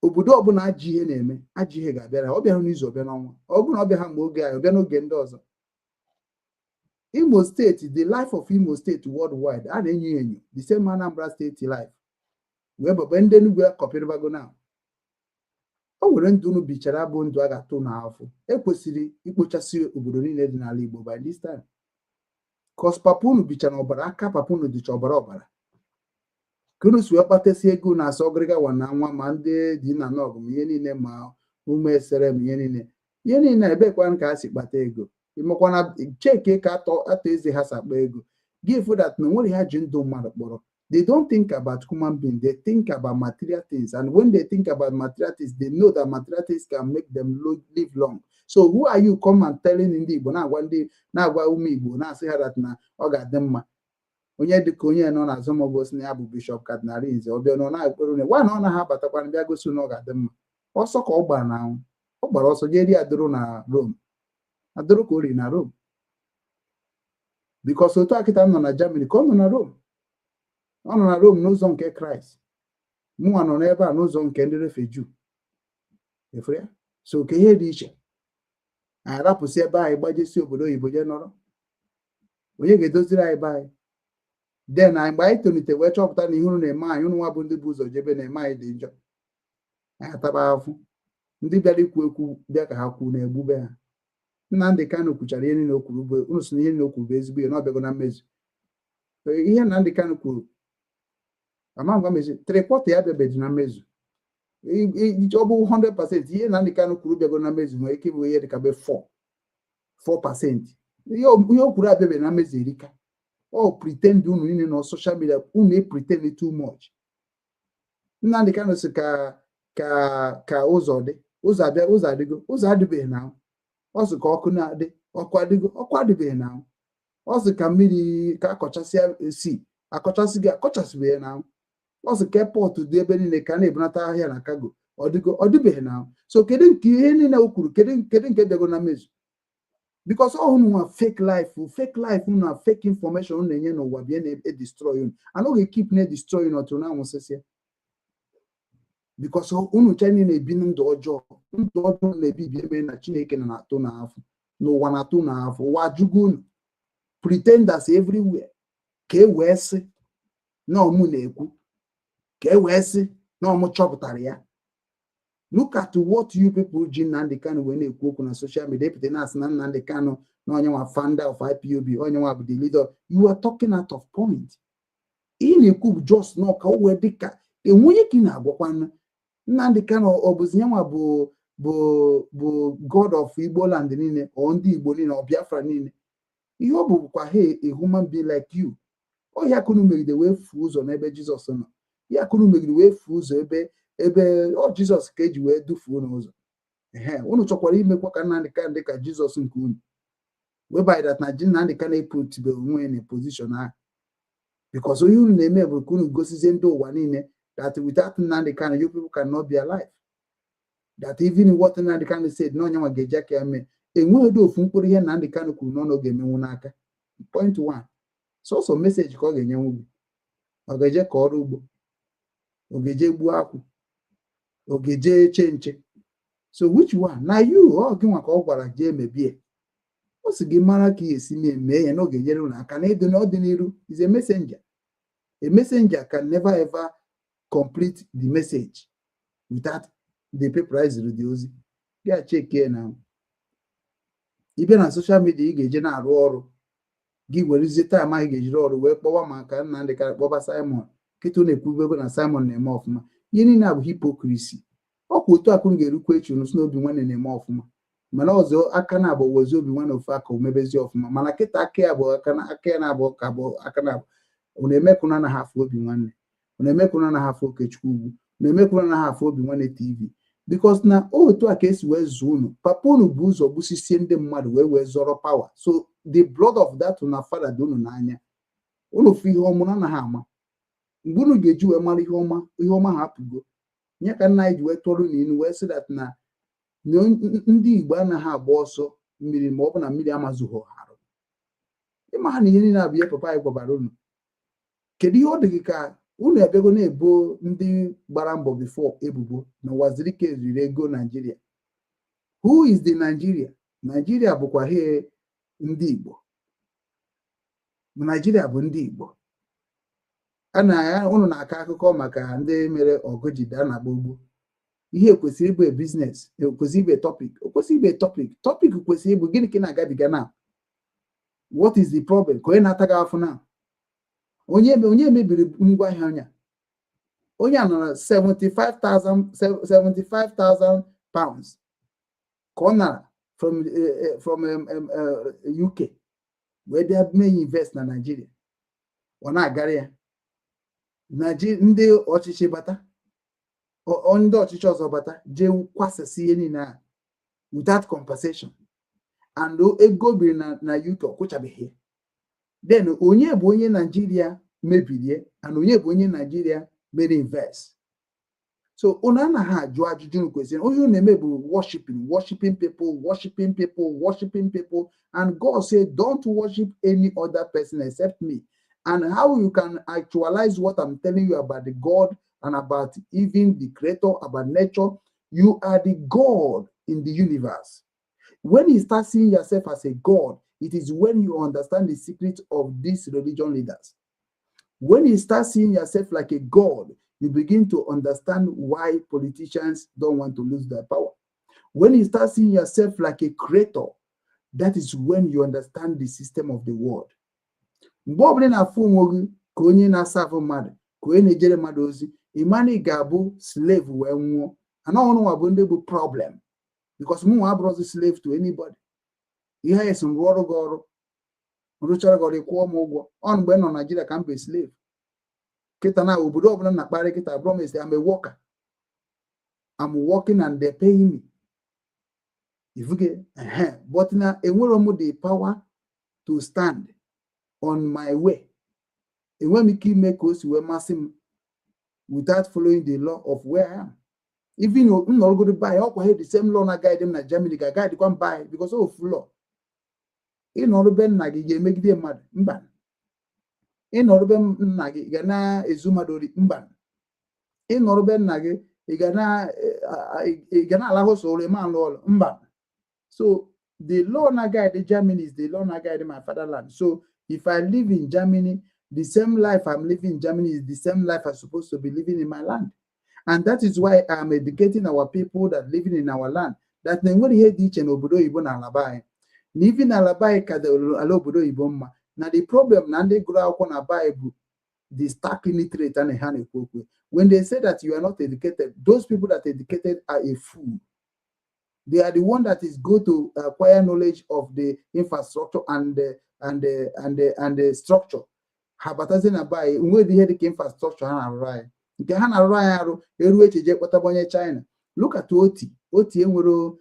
Obodo ọbụla ajị ihe na-eme ajị ihe ga-abịara ọ bịara n'izu ọbịa n'ọnwa ọ bụrụ na ọ bịa ha mgbe oge ahụ ọbịa n'oge ndị ọzọ. Imo State, the life of Imo State worldwide a na-enyo enyo the same Anambra State life. Webe ndị Enugu akọpịrị bago na o nwere ndụ unu bichara bụ ndụ a ga-atụ n'afọ ekwesịrị ikpochasị obodo niile dị n'ala Igbo by this time cause papa unu bichara ọbara aka papa unu dịcha ọbara kunu si wee kpatasi ego na asọ ọgịrịga wa na nwa ma ndị dị na n'ọgụ ma ihe niile ma ume esere ma ihe niile ebekwa ka ha si kpata ego ịmakwana cheke ka atọ eze ha sakpa ego give that na nwere ha ji ndụ mmadụ kpọrọ. They don't think about human beings. They think about material things. And when they think about material things, they know that material things can make them live long. So who are you come and telling in the Igbo na one day na gwa ume Igbo na say that na ọ ga-adị mma. Onye dịka onye nọ na Azọmọgọs na ya bụ Bishop Cardinal Nze ọbịa nọ na ekpere ne wa na ọ na ha batakwa bịa gosi na ọ ga-adị mma. Ọsọ ka ọ gbara na ọ gbara ọsọ jeri adịrụ na Rome. Adịrụ ka ori na Rome. Because otu akịta nọ na Germany ka ọ nọ na Rome. Ọ nọ na Rome n'ụzọ nke Kraịst. Mụnwa nọ n'ebe a n'ụzọ nke ndị refugee. Efere so ka ihe dị iche. Anyị rapụsị ebe anyị gbajesi obodo oyibo je nọrọ. Onye ga-edoziri anyị be anyị. Then anyị mgbe anyị tolite wee chọpụta na ihe unu na-eme anyị unu nwa bụ ndị bụ ụzọ jebe na-eme anyị dị njọ. Anyị ataba afụ. Ndị bịara ikwu ekwu bịa ka ha kwuo na-egbube ha. Nnamdi Kanu kwuchara ihe niile o kwuru bụ unu si na ihe niile o kwuru bụ ezigbo ihe na ọ bịago na mmezu. Ihe Nnamdi Kanu kwuru amagwa mezi 3/4 ya bịabeghị na mmezu. Ọ bụ 100% ihe Nnamdi Kanu kwuru bịago na mmezu nwere ike bụ ihe dịka be 4%. Ihe o kwuru abịabeghị na mmezu erika. Ọ pretend unu niile na social media unu pretend too much. Nnamdi Kanu sị ka ụzọ dị ụzọ abịa ụzọ adịgo ụzọ adịbeghị na ọ sị ka ọkụ na-adị ọkụ adịgo ọkụ adịbeghị na ọ sị ka mmiri ka akọchasịa esi akọchasị gị akọchasịbeghị na ọ sị ka pọt dị ebe niile ka na-ebunata ahịa na kago ọ dịbeghị na so kedu nke ihe niile o kwuru kedu nke bịago na mmezu Because all who want fake life, who have fake information on the no will be a destroy you. I know they keep ne destroying or to now say. Because unu chani na ebi ndụ ọjọọ na-ebi ebe na Chineke na atụ na afọ n'ụwa na atụ na afọ ụwa jugo unu pretenders everywhere ka e wee sị na ọmụ na-ekwu ka e wee sị na ọmụ chọpụtara ya. Look at what you people ji Nnamdi Kanu wee na-ekwu okwu na social media epụta na asị na Nnamdi Kanu na onye nwa founder of IPOB onye nwa bụ the leader. You are talking out of point. Ị na-ekwu just na ka o wee dịka enweghị ka ị na-agwakwana Nnamdi Kanu ọ bụzi nyanwa bụ God of Igbo land niile ọ ndị Igbo niile ọ Biafra niile. Ihe ọ bụkwa a human being like you. Ọ ya kunu megide wee fuo ụzọ n'ebe Jizọs nọ. Ya kunu megide wee fuo ụzọ ebe ọ Jizọs ka eji wee dufuo n'ụzọ. Unu chọkwara imekwa ka Nnamdi Kanu dị ka Jizọs nke unu. Whereby that na Nnamdi Kanu eputibe onwe in a position ahụ. Because onye unu na-eme bụ ka unu gosizie ndị ụwa niile that without Nnamdi Kanu, you people cannot be alive. That even what Nnamdi Kanu said, no one get jack me. And we do from Korea Nnamdi Kanu could not get me one. Point one. So message called Genyamu. Ogeje Korubo. Ogeje Buaku. Ogeje Chenche. So which one? Now you all can walk over J maybe. What's the Gimaraki is me and no Gejeruna? Can I do not the is a messenger. A messenger can never ever complete the message without the paper is reduced. Get check here now. Even on social media, you get general or give where is the time I get or work power man can and the Baba Simon. Kitune Kubo and Simon name of ma. You need have hypocrisy. Or put to a kunga questions no be one name of ma. Manozo Akanabo was be one of Fako, maybe of ma. Malaketa care about Akanabo Cabo Akanabo. When they make 1.5 will be one. When they make 1.5 for Kechku, they make 1.5 for be one TV. Because now, to a case where Zunu, Paponu Buz or Busi send them mad where Zoro power. So the blood of that on a father don't nanya. Ulu fi homona hama. Bunu geju a mali homa happy go. Nyaka night where Torun in where said that na ndi Bana ha bosso, mili mob na mili amazuho haro. The man in a be a papa baron. Kedi odika. Unu ebego na-ebo ndị gbara mbọ before ebubo na waziri case riri ego Nigeria. Who is the Nigeria? Nigeria bụkwa he ndị Igbo. Nigeria bụ ndị Igbo. Unu na-akọ akụkọ maka ndị mere ọgụ jide na gbogbo. Ihe kwesịrị ịbụ business, kwesịrị ịbụ topic. Kwesịrị ịbụ topic. Topic kwesịrị ịbụ gịnị ka na-agabiga na? What is the problem? Ka onye na-ataga afọ na? Onye mebiri ngwa ahịa anya. Onye anọrọ 75,000 pounds. Corner from UK, where they have made invest na Nigeria. Ona agaria. Nigeria ndị ọchịchị bata. Ndị ọchịchị ọzọ bata je kwasasi ihe niile without compensation. And ego biri na UK ọkwụchabeghị. Then onye bụ onye Nigeria mebirie and onye bụ onye Nigeria mere invest. So onana ha ajụ ajụjụ kwesịrị onye na-eme bụ worshiping people, and God said don't worship any other person except me. And how you can actualize what I'm telling you about the God and about even the creator, about nature, you are the God in the universe. When you start seeing yourself as a God, it is when you understand the secret of these religion leaders. When you start seeing yourself like a God, you begin to understand why politicians don't want to lose their power. When you start seeing yourself like a creator, that is when you understand the system of the world. Imani gabu slave we problem because mu brought slave to anybody. Ihe is nrụọrụ gị ọrụ nrụchara gị ọrụ kwụọ m ụgwọ ọ mgbe nọ Nigeria ka m bụ slave kịta na obodo ọbụla na-akparị kịta promise I'm a worker, I'm working and they're paying me. If you get but now enwere m the power to stand on my way. Enwere m ike ime ka o si wee masị m without following the law of where I am. Even though I'm not going to buy, the same law na guide them na Germany ga guide come buy because of law. ịnọrụ be nna gị ga-emegide mmadụ mba, ịnọrụ be nna gị ga na-ezu mmadụ ori mba, ịnọrụ be nna gị ị ga na-alahụ so ụlọ ma alụ ọrụ mba. So the law na guide Germany is the law na guide my fatherland. So if I live in Germany, the same life I'm living in Germany is the same life I'm supposed to be living in my land. And that is why I'm educating our people that living in our land that they will hear each and obodo Igbo na alabai. Living alabai ka the ala obodo Igbo mma. Now the problem na ndị gụrụ akwụkwọ na Bible, the stark illiterate and a when they say that you are not educated, those people that are educated are a fool. They are the one that is go to acquire knowledge of the infrastructure and the structure. Habatazi na bai unwe di head infrastructure ha na nke ha na arụ eru echeje kpotabonye China. Look at Oti enwero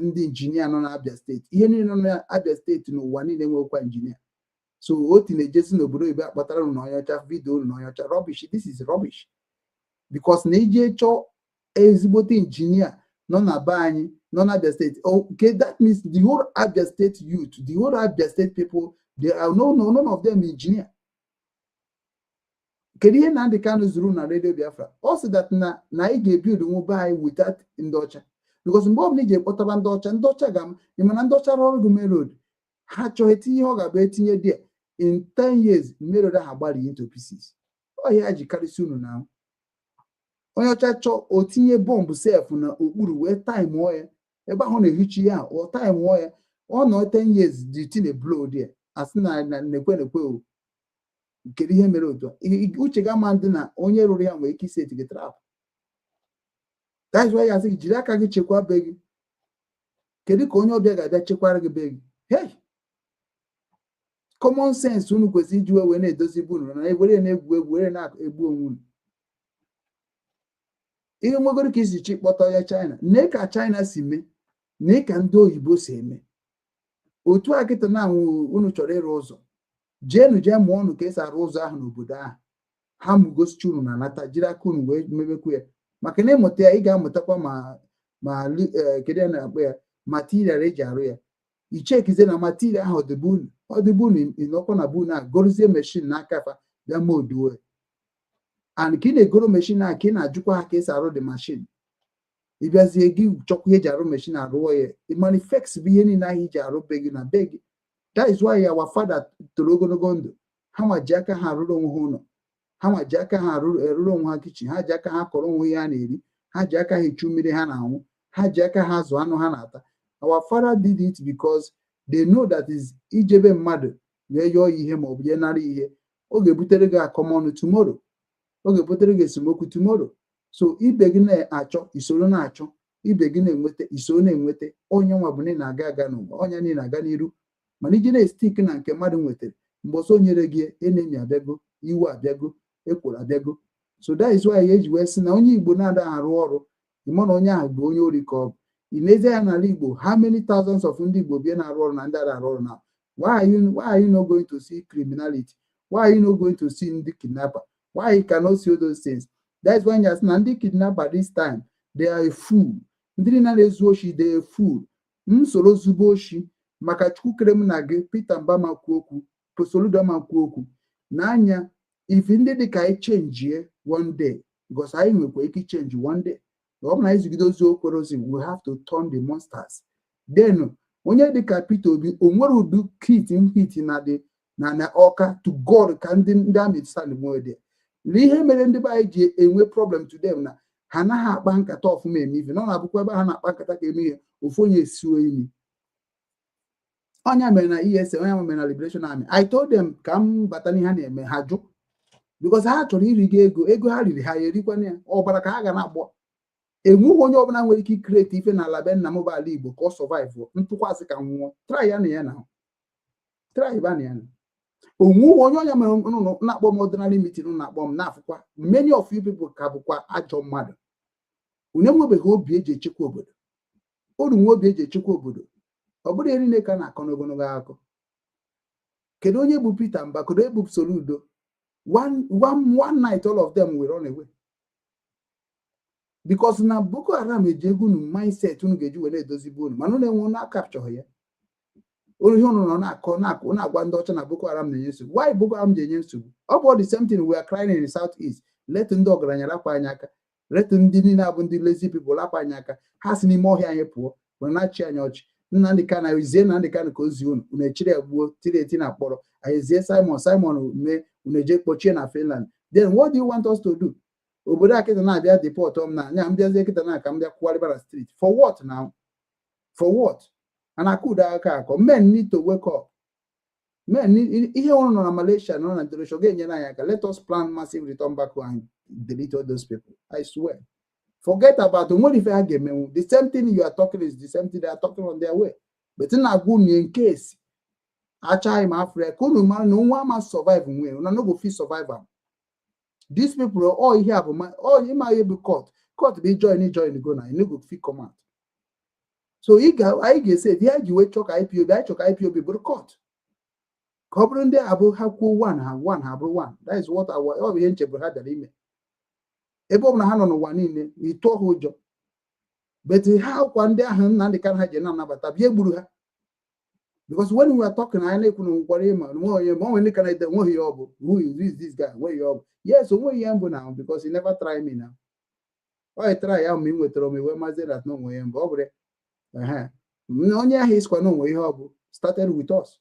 ndị injinia nọ na Abia State. Ihe niile nọ na Abia State n'ụwa niile nwekwa injinia. So Oti na-ejesi n'obodo ibe akpatara na onyocha video na onyocha rubbish. This is rubbish. Because na ije chọ ezigbote injinia nọ na be anyị nọ na Abia State. Okay, that means the whole Abia State youth, the whole Abia State people, they are none of them engineer. Kedu na ndị Kanu zuru na Radio Biafra? Also that na ị ga-ebuild nwe without ndị ọcha. Because mgbe ọbụla ị ga-ekpọtaba ndị ọcha ga ịmana ndị ọcha rụọ ọrụ main road. Ha chọọ etinye ihe ọ ga-abụ etinye there. In 10 years, main road ahụ agbari into pieces. Ọ ya ji karịsị unu na onye ọcha chọọ o tinye bọmbụ sef na okpuru wee time ya ebe ahụ na-ehichi ya ọ time ya ọ nọ 10 years the thing blow there asị na nekwe o. Kedu ihe mere otu uche ga-ama ndị na onye rụrụ ya nwere ike isi etige trap. That's why ya sị jiri aka gị chekwa be gị. Kedu ka onye ọbịa ga-abịa chekwara gị be gị? Hey, common sense unu kwesịrị iji wee na-edozi bụ unu na were na-egwu egwu were na-egbu onwe unu. Ihe nwegoro ka isi chịkpọta ya China, nee ka China si mee, nee ka ndị oyibo si eme. Otu a kịta na unu chọrọ ịrụ ụzọ, jee mụọ unu ka esi arụ ụzọ ahụ n'obodo ahụ. Ha mụgosi unu na nata jiri aka unu wee mebekwa ya. Maka na ịmụta ya ị ga-amụtakwa ma kedu ya na-akpọ ya material eji arụ ya. Ichekize na material ahụ ọ dịbu unu ịnọkwa na bụ na gorozie machine n'aka fa bịa moduo. And ka ị na-egoro machine a ka ị na-ajụkwa ha ka esi arụ the machine. Ị bịazie gị chọkwa ihe eji arụ machine arụọ ya. It manifests bụ ihe niile ahụ iji arụ be gị na be gị. That is why our father toro ogologo ndụ. Ha nwa ji aka ha arụrụ onwe ha ụlọ. Ha nwa ji aka ha eruru onwe ha kichin. Ha ji aka ha kọrọ onwe ihe ha na-eri. Ha ji aka ha echu mmiri ha na-anwụ. Ha ji aka ha azụ anụ ha na-ata. Our father did it because they know that is ijebe mmadụ wee yọọ ihe ma ọ bụ nara ihe. Ọ ga-ebutere gị akọmọnụ tomorrow. Ọ ga-ebutere gị esemokwu tomorrow. So ibe gị na-achọ isoro na-achọ. Ibe gị na-enweta isoro na-enweta. Onye nwa bụ na-aga n'ụwa. Onye niile na-aga n'iru. Mana iji na-estik na nke mmadụ nwetara mgbe ọsọ nyere gị enemi abịago, iwu abịago, ekworo abịago. So that is why eji wee sị na onye Igbo na-ada arụ ọrụ ịma na onye ahụ bụ onye ori ka ọ bụ. Ị na-eze ya n'ala Igbo, how many thousands of ndị Igbo bịa na-arụ ọrụ na ndị ada arụ ọrụ na why are you not going to see criminality? Why are you not going to see ndị kidnapper? Why you cannot see all those things? That is why you na ndị kidnapper this time they are a fool. Ndị na-ezu oshi they are a fool. Soro zubo oshi maka Chukwu kere m na gị Faith Mba ma kwuo okwu Soludo ma kwuo okwu n'anya if ndị dị ka anyị change one day because anyị nwekwa ike change one day. Ọ bụ na anyị zigide ozi okwerozi we have to turn the monsters. Then onye dị ka Peter Obi o nwere udu hit na ọka to God ka ndị amị stand mwede. Ihe mere ndị be anyị ji enwe problem to them na ha anaghị akpa nkata ọfụma eme ife. Nọ na-abụkwa ebe ha na-akpa nkata ka eme ihe ofu onye esiwe imi. Onye mere na ESA, onye mere na Liberation Army. I told them ka m bata n'ihe ha na-eme ha jụ because ha chọrọ irigo ego ha riri ha erikwana ya ọbara ka ha ga na-agbọ. Enweghị onye ọbụla nwere ike create ife na ala be nna m bụ ala Igbo ka ọ survive ntụkwasị ka nwụọ. Try ya na ya na try ba na ya na onweghị onye mere na-akpọ m ordinary meeting na-akpọ m na-afụkwa many of you people ka bụkwa ajọ mmadụ. Unu enwebeghị obi eji echekwa obodo. Unu nwe obi eji echekwa obodo. Ọ bụrụ eri na ka na-akọ n'ogologo akọ. Kedu onye bụ Peter Mba? Kedu onye bụ Soludo? One night all of them will run away. Because na Boko Haram ejegunu mindset unu ga-eji were edozi bụ unu mana unu enwe na capture ya. Only on na-agwa ndị ọcha na Boko Haram na-enye nsogbu. Why Boko Haram ji enye nsogbu? Ọ bụ the same thing we are crying in the southeast. Let ndị ọgaranya rapụ anyị aka. Let ndị niile abụ ndị lazy people rapụ anyị aka. Ha si n'ime ọhịa anyị pụọ were na-achị anyị ọchị. Nnamdị Kanu ezie Nnamdị Kanu ka ozi unu echiri ya gbuo tiri eti na mkpọrọ. Anyị ezie Simon mee unu eje kpochie na Finland. Then what do you want us to do? Obodo a kịta na-abịa deport na anya mbịazie kịta na aka mbịa kwụgharịbara street. For what now? For what? And I could men need to wake up. Men need here on Malaysia, no Indonesia. Let us plan massive return back and delete all those people. I swear. Forget about the same thing you are talking is the same thing they are talking on their way. But in case Achai Mafre, no one must survive. No go fit survive. These people are all here, all you might be caught. Caught be join go now. You no go fit come out. So I say the you wait choke IPOB, I choke IPOB but court. Covering there about how cool one. That is what our all the ancient had the limit. Ebo na hand on one in we talk who job. But how one day and the can have na but buruha. Because when we are talking, I know worry man, more when can I who is this guy? Where you are? Yes, where you am now because he never try me now. I try out me with me where my that no way am over. Started with us.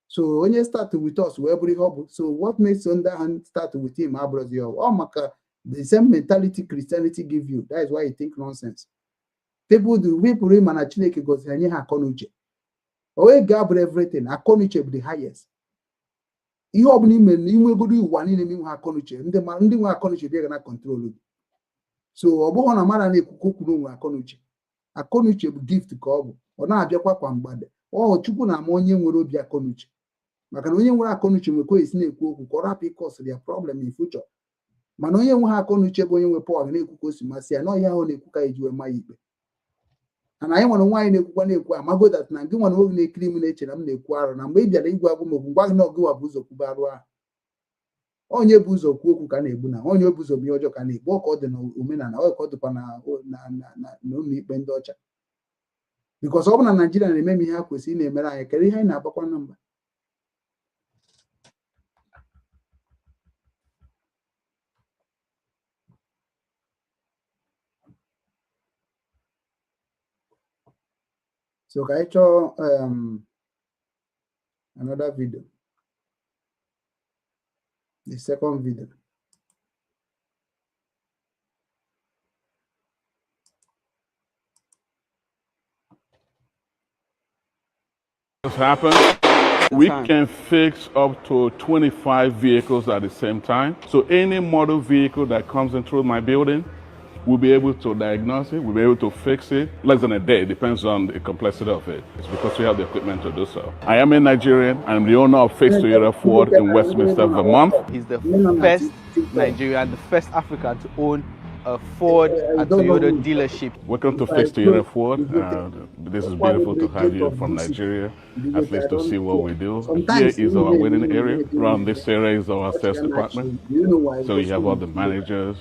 So when you start with us, we every hub. So what makes underhand start with him, our brother? The same mentality Christianity give you. That is why you think nonsense. People him and actually goes and konuche. Or gab everything. Akonuche the highest. You have you go do one in the konuche. And the man konuche they cannot control it. So obohona mara ne kukuru akonuche. Akonuche bụ gift ka ọ bụ ọ na-abịakwa kwa mgbede Chukwu na ama onye nwere obi akọnuche maka na onye nwere akọnuche nwekwa esi na-ekwu okwu ka ọ rapụ ịkọs their problem in future mana onye nwe ha akọnuche bụ onye nwe Paul na-ekwu ka o si masị ya na ọhịa ahụ na-ekwu ka eji wee ma ya ikpe na anyị nwere nwaanyị na-ekwukwa na-ekwu amago that na gị nwere oge na-ekiri m na-echere m na-ekwu arụ na mgbe ị bịara igwe agwụ maọbụ ngwa gị na ọgụwa bụ ụzọ kwuba arụ ahụ onye bụ ụzọ kwu okwu ka na-egbu na onye bụ ụzọ bụ ihe ọjọọ ka na-egbu ọ ka ọ dị na omenala ọ ka ọ dịkwa na ụlọ ikpe ndị ọcha because ọ bụ na Nigeria na-eme m ihe ha kwesịrị na-emere anyị kere ihe anyị na-agbakwa na mba so ka anyị chọọ another video. The second video. What's happened? We can fix up to 25 vehicles at the same time. So any model vehicle that comes in through my building, we'll be able to diagnose it, we'll be able to fix it less than a day. It depends on the complexity of it. It's because we have the equipment to do so. I am a Nigerian. I'm the owner of Faith Mba Ford in Westminster, Vermont. He's the first Nigerian, the first African to own a Ford and Toyota dealership. Welcome to Faith Mba Ford. This is beautiful to have you from Nigeria, at least to see what we do. Here is our waiting area. Around this area is our sales department. So you have all the managers,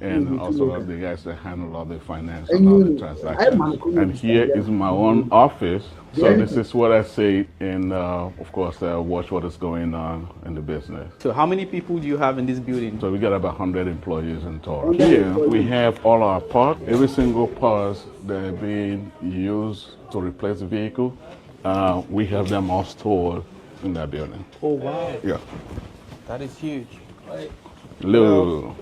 and also the guys that handle all the finance and all the transactions. And here is my own office. So this is what I say, and of course, watch what is going on in the business. So how many people do you have in this building? So we got about 100 employees in total. Here we have all our parts. Every single part that are being used to replace the vehicle, we have them all stored in that building. Oh, wow. Yeah. That is huge. Hello.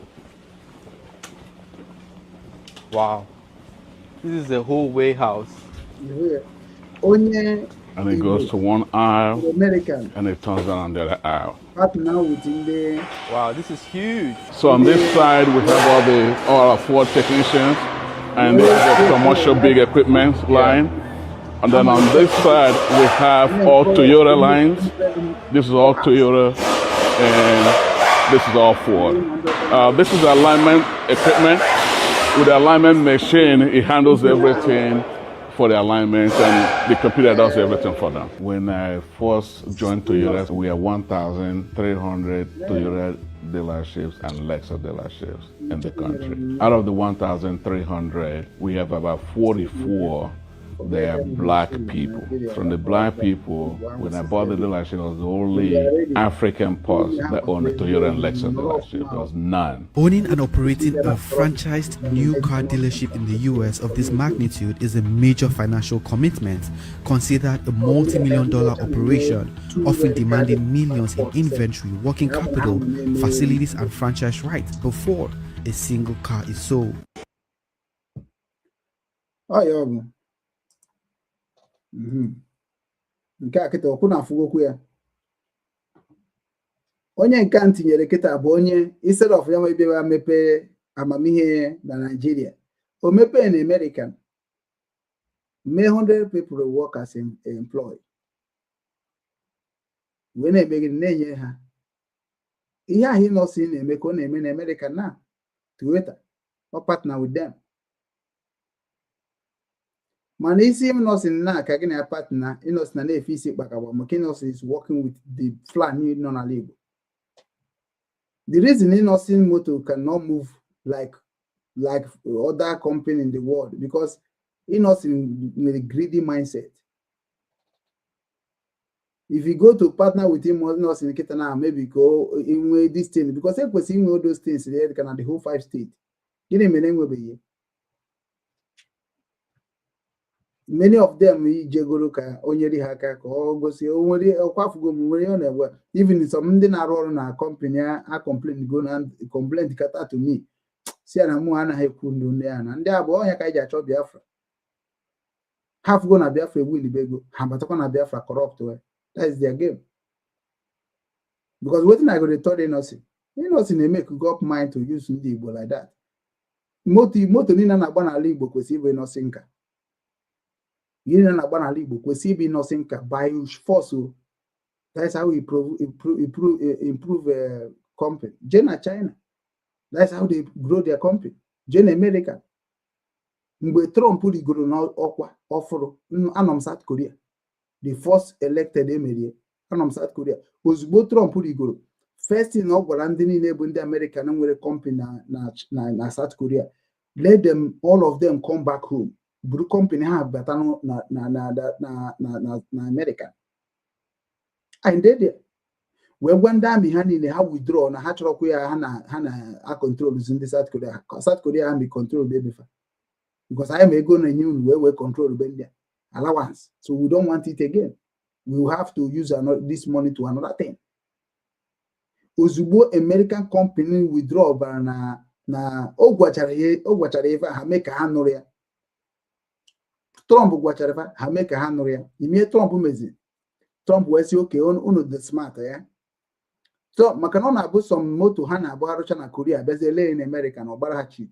Wow. This is the whole warehouse. And it goes to one aisle, American. And it turns around the other aisle. Wow, this is huge. So on this side, we have all our Ford technicians, and this is the commercial big equipment line. And then on this side, we have all Toyota lines. This is all Toyota, and this is all Ford. This is alignment equipment. With the alignment machine, it handles everything for the alignment, and the computer does everything for them. When I first joined Toyota, we had 1,300 Toyota dealerships and Lexus dealerships in the country. Out of the 1,300, we have about 44 they're black people. From the black people, when I bought the dealership, it was the only African person that owned a Toyota and Lexus dealership. There was none. Owning and operating a franchised new car dealership in the US of this magnitude is a major financial commitment, considered a multi-million-dollar operation, often demanding millions in inventory, working capital, facilities, and franchise rights before a single car is sold. Nke a kịta ọkwụ na-afụgokwu ya onye nke a tinyere kịta bụ onye instead of ya ebe mepe amamihe na Nigeria o mepee na American mee 100 people work as employed wee na-eme na-enye ha ihe ahụ ịnọsi na-eme ka ọ na-eme na America na Toyota or partner with them. Man, isi innocent na ka gị na partner innocent na na-efe isi kpakagba maka innocent is working with the Fulani nọ n'ala Igbo. The reason innocent motor cannot move like other company in the world because innocent with a greedy mindset. If you go to partner with him, innocent kitana maybe go in this thing because if we see all those things there can the whole 5 states. Many of them jegoroka onyeri haka ko gosi onwere okwafugo nwere ọ na-ewe even some ndị na-arụ ọrụ na company a complain go na complaint kata to me si na mụ anaghị ekwu ndị a na ndị a bụ ọnya ka iji achọ Biafra half go na Biafra will bego ha batakwa na Biafra corrupt way. That is their game because wetin I go dey tell innocent na-make go up mind to use ndị Igbo like that. Moto niile na-agba n'ala Igbo kwesịrị ịbụ innocent nka. Yiri na-agba n'ala Igbo kwesịrị ịbụ innocent nka by force. That's how we improve company. Je na China, that's how they grow their company. Je na America. Mgbe Trump rigoro n'ọkwa ọfụrụ anọ m South Korea. The first elected emerie anọ m South Korea. Ozugbo Trump rigoro first thing ọ gwara ndị niile bụ ndị America na nwere company na South Korea, let them all of them come back home. Buru company ha bata na America. And they wee gwa ndị amị ha niile ha withdraw na ha chọrọkwa ya ha na control ndị South Korea. South Korea ha be control bebefa because I am ego na nye unu wee control be ndị allowance. So we don't want it again. We will have to use this money to another thing. Ozugbo American company withdraw bara na o gwachara ife ha mee ka ha nụrụ ya. Trump gwachara ife ha mee ka ha nụrụ ya. Ime Trump mezi. Trump wee sị okay unu dị smart ya. So maka na ọ na-abụ some moto ha na-abụ arụcha na Korea beziele in America na ọgbara ha cheap.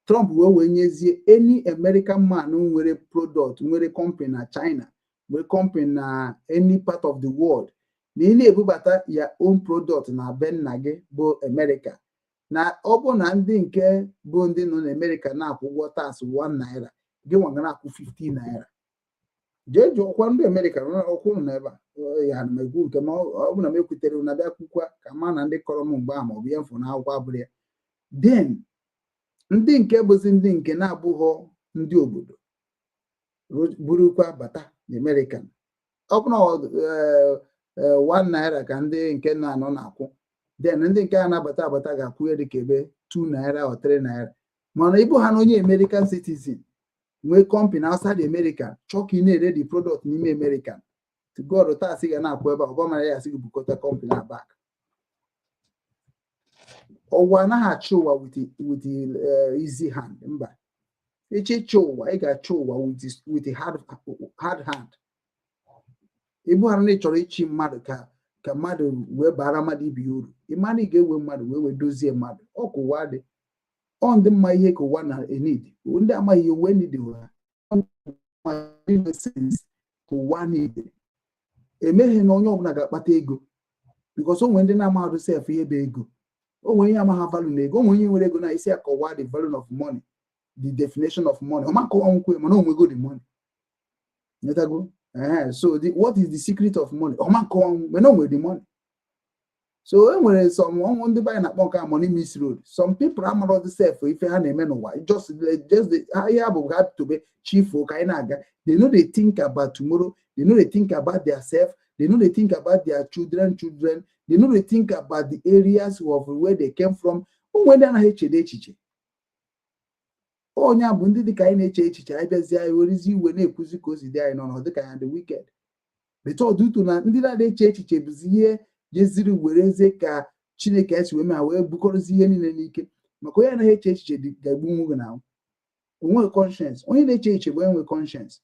Trump wee nyezie any American man nwere product nwere company na China nwere company na any part of the world na ị na-ebubata ya own product na be nna gị bụ America na ọ bụ na ndị nke bụ ndị nọ na America na-akwụ ụgwọ tax 1 naira gị nwa na-akwụ 15 naira. Jee jụọkwa ndị America ọkwụ na ebe ya na megwu nke ma ọ bụ na m ekwutere na bịa kwukwa ka ma na ndị kọrọ m mgbe a ma ọ bụ ihe mfụ na akwụkwọ abụrụ ya. Then ndị nke bụzi ndị nke na-abụghọ ndị obodo burukwa bata na American ọ bụ na 1 naira ka ndị nke na-anọ na-akwụ. Then ndị nke a na-abata ga-akwụ ya dịka ebe 2 naira or 3 naira. Mana ịbụ ha na onye American citizen nwee company outside America chọọ ka ị na-ere the product n'ime American to God taa sị ga na-akwụ ebe ọbama ya sị gị bukọta company na back. Ọwa anaghị achị ụwa with easy hand mba. Echi ịchị ụwa ị ga-achị ụwa with a hard hand. Ịbụ ha na ịchọrọ ịchị mmadụ ka mmadụ wee bara mmadụ ibi uru. Ịmana ị ga-ewe mmadụ wee dozie mmadụ. Ọ ka ụwa dị. Ọ ndị mma ihe ka ụwa na-enid. Ndị amaghị ihe uwe need ụwa. Ka ụwa need. Emeghe na onye ọbụla ga-akpata ego. Because o nwere ndị na-amaghị sef ihe bụ ego. O nwere ihe amaghị value na ego. O nwere ihe nwere ego na isi akọwa the value of money. The definition of money. Ọma nkọwa nkwe mana o nwego the money. Netago? So what is the secret of money? Ọma nkọwa mana o nwere the money. So enwere some ndị be na-akpọ nke money misroad. Some people are not the self ife ha na-eme n'ụwa. Just the higher have to be chief ka anyị na-aga. They know they think about tomorrow. They know they think about their self. They know they think about their children. They know they think about the areas of where they came from. When they anaghị echede echiche. Onye bụ ndị dị ka anyị na-eche echiche anyị bịazie anyị werezi iwe na-ekwuzi ka o si dị anyị n'ọnọdụ dị ka ya the wicked. But all due to na ndị na-eche echiche bụzi ihe jeziri wereze ka Chineke esi wee ma wee bukọrọzi ihe niile n'ike. Maka onye anaghị eche echiche ga-egbu nwoke na onwe conscience. Onye na-eche echiche bụ enwe conscience.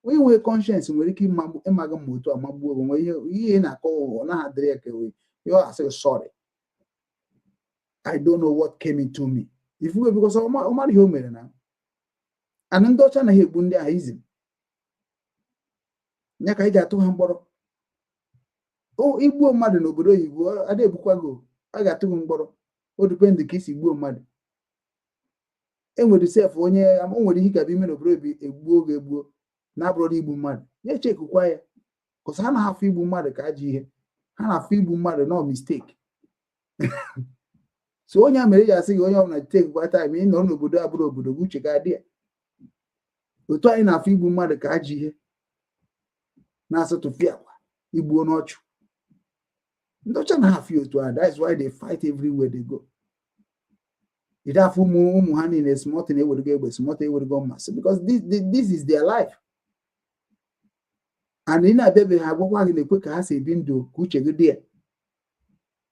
Onye nwere conscience nwere ike ịmaga ma otu amagbuo onwe ihe na-akọ na ha dịrị ya ka you are say sorry. I don't know what came into me. If we because Omar ihe o mere na. And ndị ọcha anaghị egbu ndị ahụ izi. Nya ka ị ga-atụ ha mkpọrọ. Igbuo mmadụ n'obodo oyibo ada egbukwago a ga-atụ gị mkpọrọ. O depend ka isi gbuo mmadụ. Enwere self onye o nwere ihe ga-abịa ime n'obodo obi egbuo na-abụrụ igbu mmadụ. Ya echekukwa ya. Because ha na-afụ igbu mmadụ ka ajọ ihe. Ha na-afụ igbu mmadụ no mistake. So onye mere ya asị gị onye ọbụla take kwa time ị nọ n'obodo abụrụ obodo gị uche ga-adị ya. Otu anyị na-afụ igbu mmadụ ka ajọ ihe. Na-asụtụfị akwa igbuo n'ọchụ. Ndị ọcha na-afụ otu a. That is why they fight everywhere they go. Ị dafụ ụmụ ha niile smart na-ewere egbe smart ewere mmasị because this is their life. And ị na-abịabe ha agwakwa gị na-ekwe ka ha si ebi ndụ ka uche gị dị ya.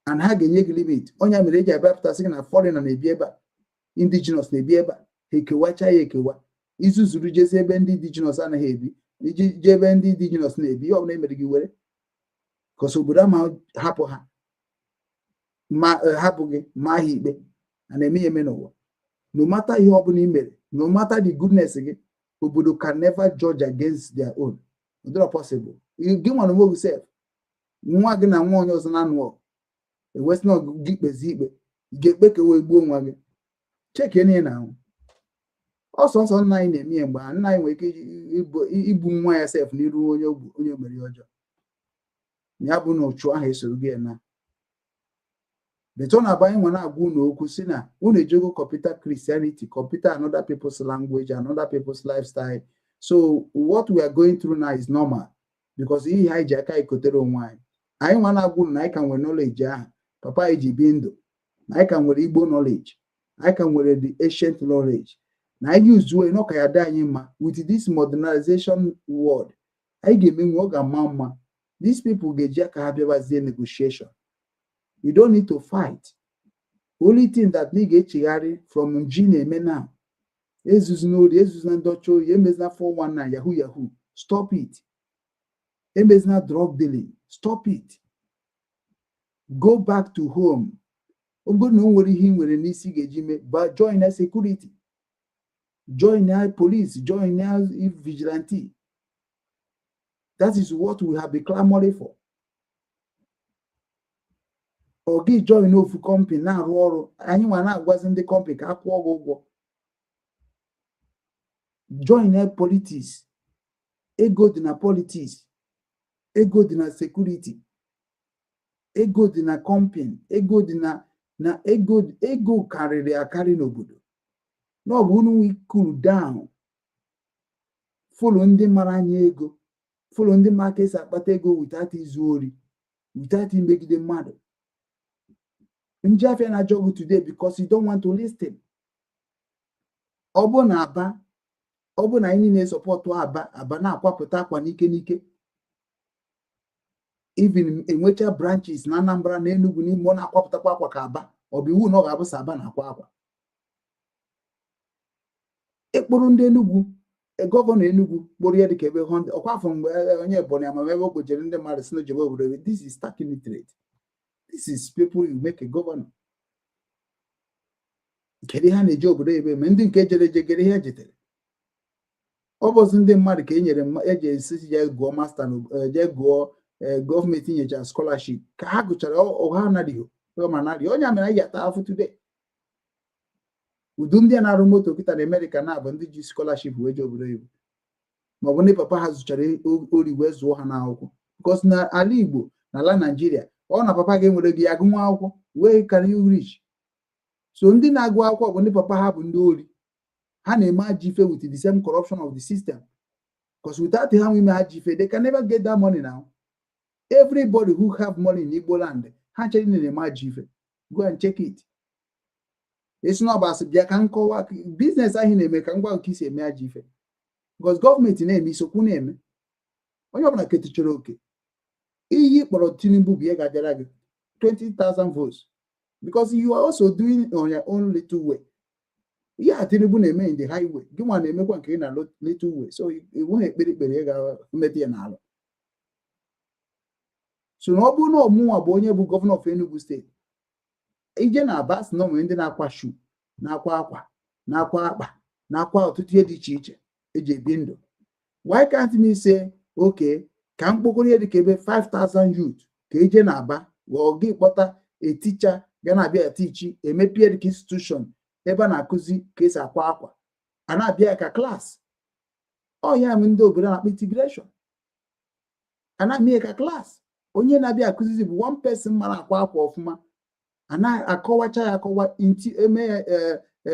And ha ga-enye gị limit. Onye mere eji abịapụtasị gị na foreigner na-ebi ebe a. Indigenous na-ebi ebe a. Ha ekewacha ya ekewa. Izuzuru jezi ebe ndị indigenous anaghị ebi. Iji je ebe ndị indigenous na-ebi. Ihe ọbụla emere gị were. Because obodo ama hapụ ha. Ma hapụ gị ma ha ikpe. A na-eme ya eme n'ụwa. No matter ihe ọbụla ị mere. No matter the goodness gị. Obodo can never judge against their own. It's not possible. You give one of yourself. Nwa gị na nwa onye ọzọ na-anụ West not gị kpezi ikpe. Get back away gbuo nwa gị. Check any now. Also nna anyị na-eme mgbe nna anyị nwere ike igbu nwa ya self n'iru onye mere ọjọọ. Ya bụ na ochu ahụ esoro gị na. But on abanye nwa na-agwa unu okwu si na unu ejego computer Christianity, computer another people's language, another people's lifestyle. So what we are going through now is normal because ihe anyị ji aka ikotere onwe anyị. Anyị nwa na-agwa unu na anyị ka nwere knowledge ahụ. Papa anyị ji bi ndụ. Na anyị ka nwere Igbo knowledge. Anyị ka nwere the ancient knowledge. Na anyị use way no ka ya dị anyị mma with this modernization world. Anyị ga-eme nwe ọ ga-ama mma. These people ga-eji aka ha bịabazie negotiation. You don't need to fight. Only thing that need echigharị from nji na-eme now. Ezuzu n'ori, ezuzu na ndocho, emezina 419 yahoo. Stop it. Emezina drug dealing. Stop it. Go back to home. Ogo na nwere ihe nwere n'isi ga-eji me, but join our security. Join our police, join our vigilante. That is what we have been clamoring for. Ogi join ofu company na-arụ ọrụ anyị nwa na-agwazi ndị company ka akwụọ ụgwọ. Join politics. Ego dị na politics. Ego dị na security. Ego dị na company. Ego dị na ego karịrị akarị n'obodo. No bụ unu we cool down. Follow ndị mara anya ego. Follow ndị markets akpata ego without izu ori. Without imegide mmadụ. Njafia na job today because you don't want to listen. Obo na aba. Obo na anyị na-support aba na-akwapụta akwa n'ike. Even enwecha branches na Anambra na Enugu n'ime ọ na-akwapụtakwa akwa ka aba. Ọ bụ iwu na ọ ga-abụ sa aba na-akwa akwa. Ekporo ndị Enugu, gọvanọ Enugu kporo ya dịka ebe 100. Ọkwa afọ mgbe onye Ebonyi amamebe o kpojere ndị mmadụ si n'ojebe obodo. This is stark illiterate. This is people you make a governor. Kedu ha na-eji obodo ebe ma ndị nke jere jegere ihe jetere. Ọ bụzi ndị mmadụ ka enyere eji esi ya gụọ master je gụọ gọọmenti nyecha scholarship ka ha gụchara ọha anadịghị onye amere anyị ata afụ today. Udu ndị na-arụ moto kịta na America na-abụ ndị ji scholarship wee je obodo ebe ma ọ bụ ndị papa ha zụchara ori wee zụọ ha n'akwụkwọ because na ala Igbo na ala Nigeria ọ na papa gị nwere gị agụ nwa akwụkwọ where can you reach? So ndị na-agụ akwụkwọ bụ ndị papa ha bụ ndị ori, ha na-eme ajọ ife with the same corruption of the system, because without ha ime ajọ ife they can never get that money now. Everybody who have money in Igbo land, ha chere na-eme ajọ ife. Go and check it. It's not about bịa ka nkọwa business ahụ na-eme ka ngwa nke isi eme ajọ ife, because gọọmenti na-eme isokwu na-eme onye ọbụla ketụchara oke. Iyi kpọrọ Tinubu bụ ihe ga-abịara gị 20,000 votes, because you are also doing on your own little way. Yeah, Tinubu na-eme in the highway, gị nwa na-emekwa nke ị na little way, so enweghị ekpere ga-emete ya n'ala. So na ọ bụrụ na ọmụnwa bụ onye bụ gọvanọ of Enugu steeti, ije na Aba sị na onwe ndị na-akwa shu, na-akwa akwa, na-akwa akpa, na-akwa ọtụtụ ihe dị iche iche eji ebi ndụ. Why can't me say, okay, ka mkpokoro ihe dịka ebe 5,000 youth ka eje na Aba wụọ gị kpọta a teacher ga na-abịa atichi, emepie dịka institution ebe a na-akụzi ka esi akwa akwa, a na-abịa ka klas. Ọ ya m ndị obodo na-akpọ integration, a na-amịa ka klas. Onye na-abịa akụzizi bụ one person mara akwa akwa ọfụma, a na-akọwacha ya akọwa, eme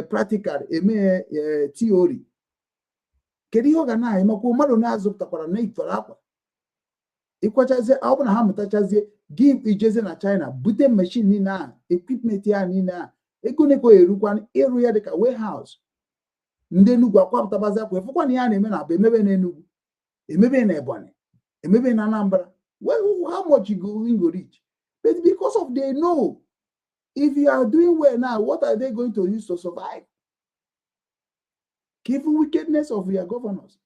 practical, eme theory. Kedu ihe ọ ga na-emekwa mmadụ na-azụpụtakwara na itọrọ akwa ịkwachazie, ọ bụ na ha mụtachazie gị ijeze na China bute machine niile a, equipment ya niile a, ego neko erukwa ịrụ ya dịka warehouse. Ndị Enugu akwapụtabazi akwa efukwa na ya na-eme na Aba, emebe na Enugu, emebe na Ebonyi, emebe na Anambra. Well, how much you go reach? But because of they know, if you are doing well now, what are they going to use to survive? Given wickedness of your governors.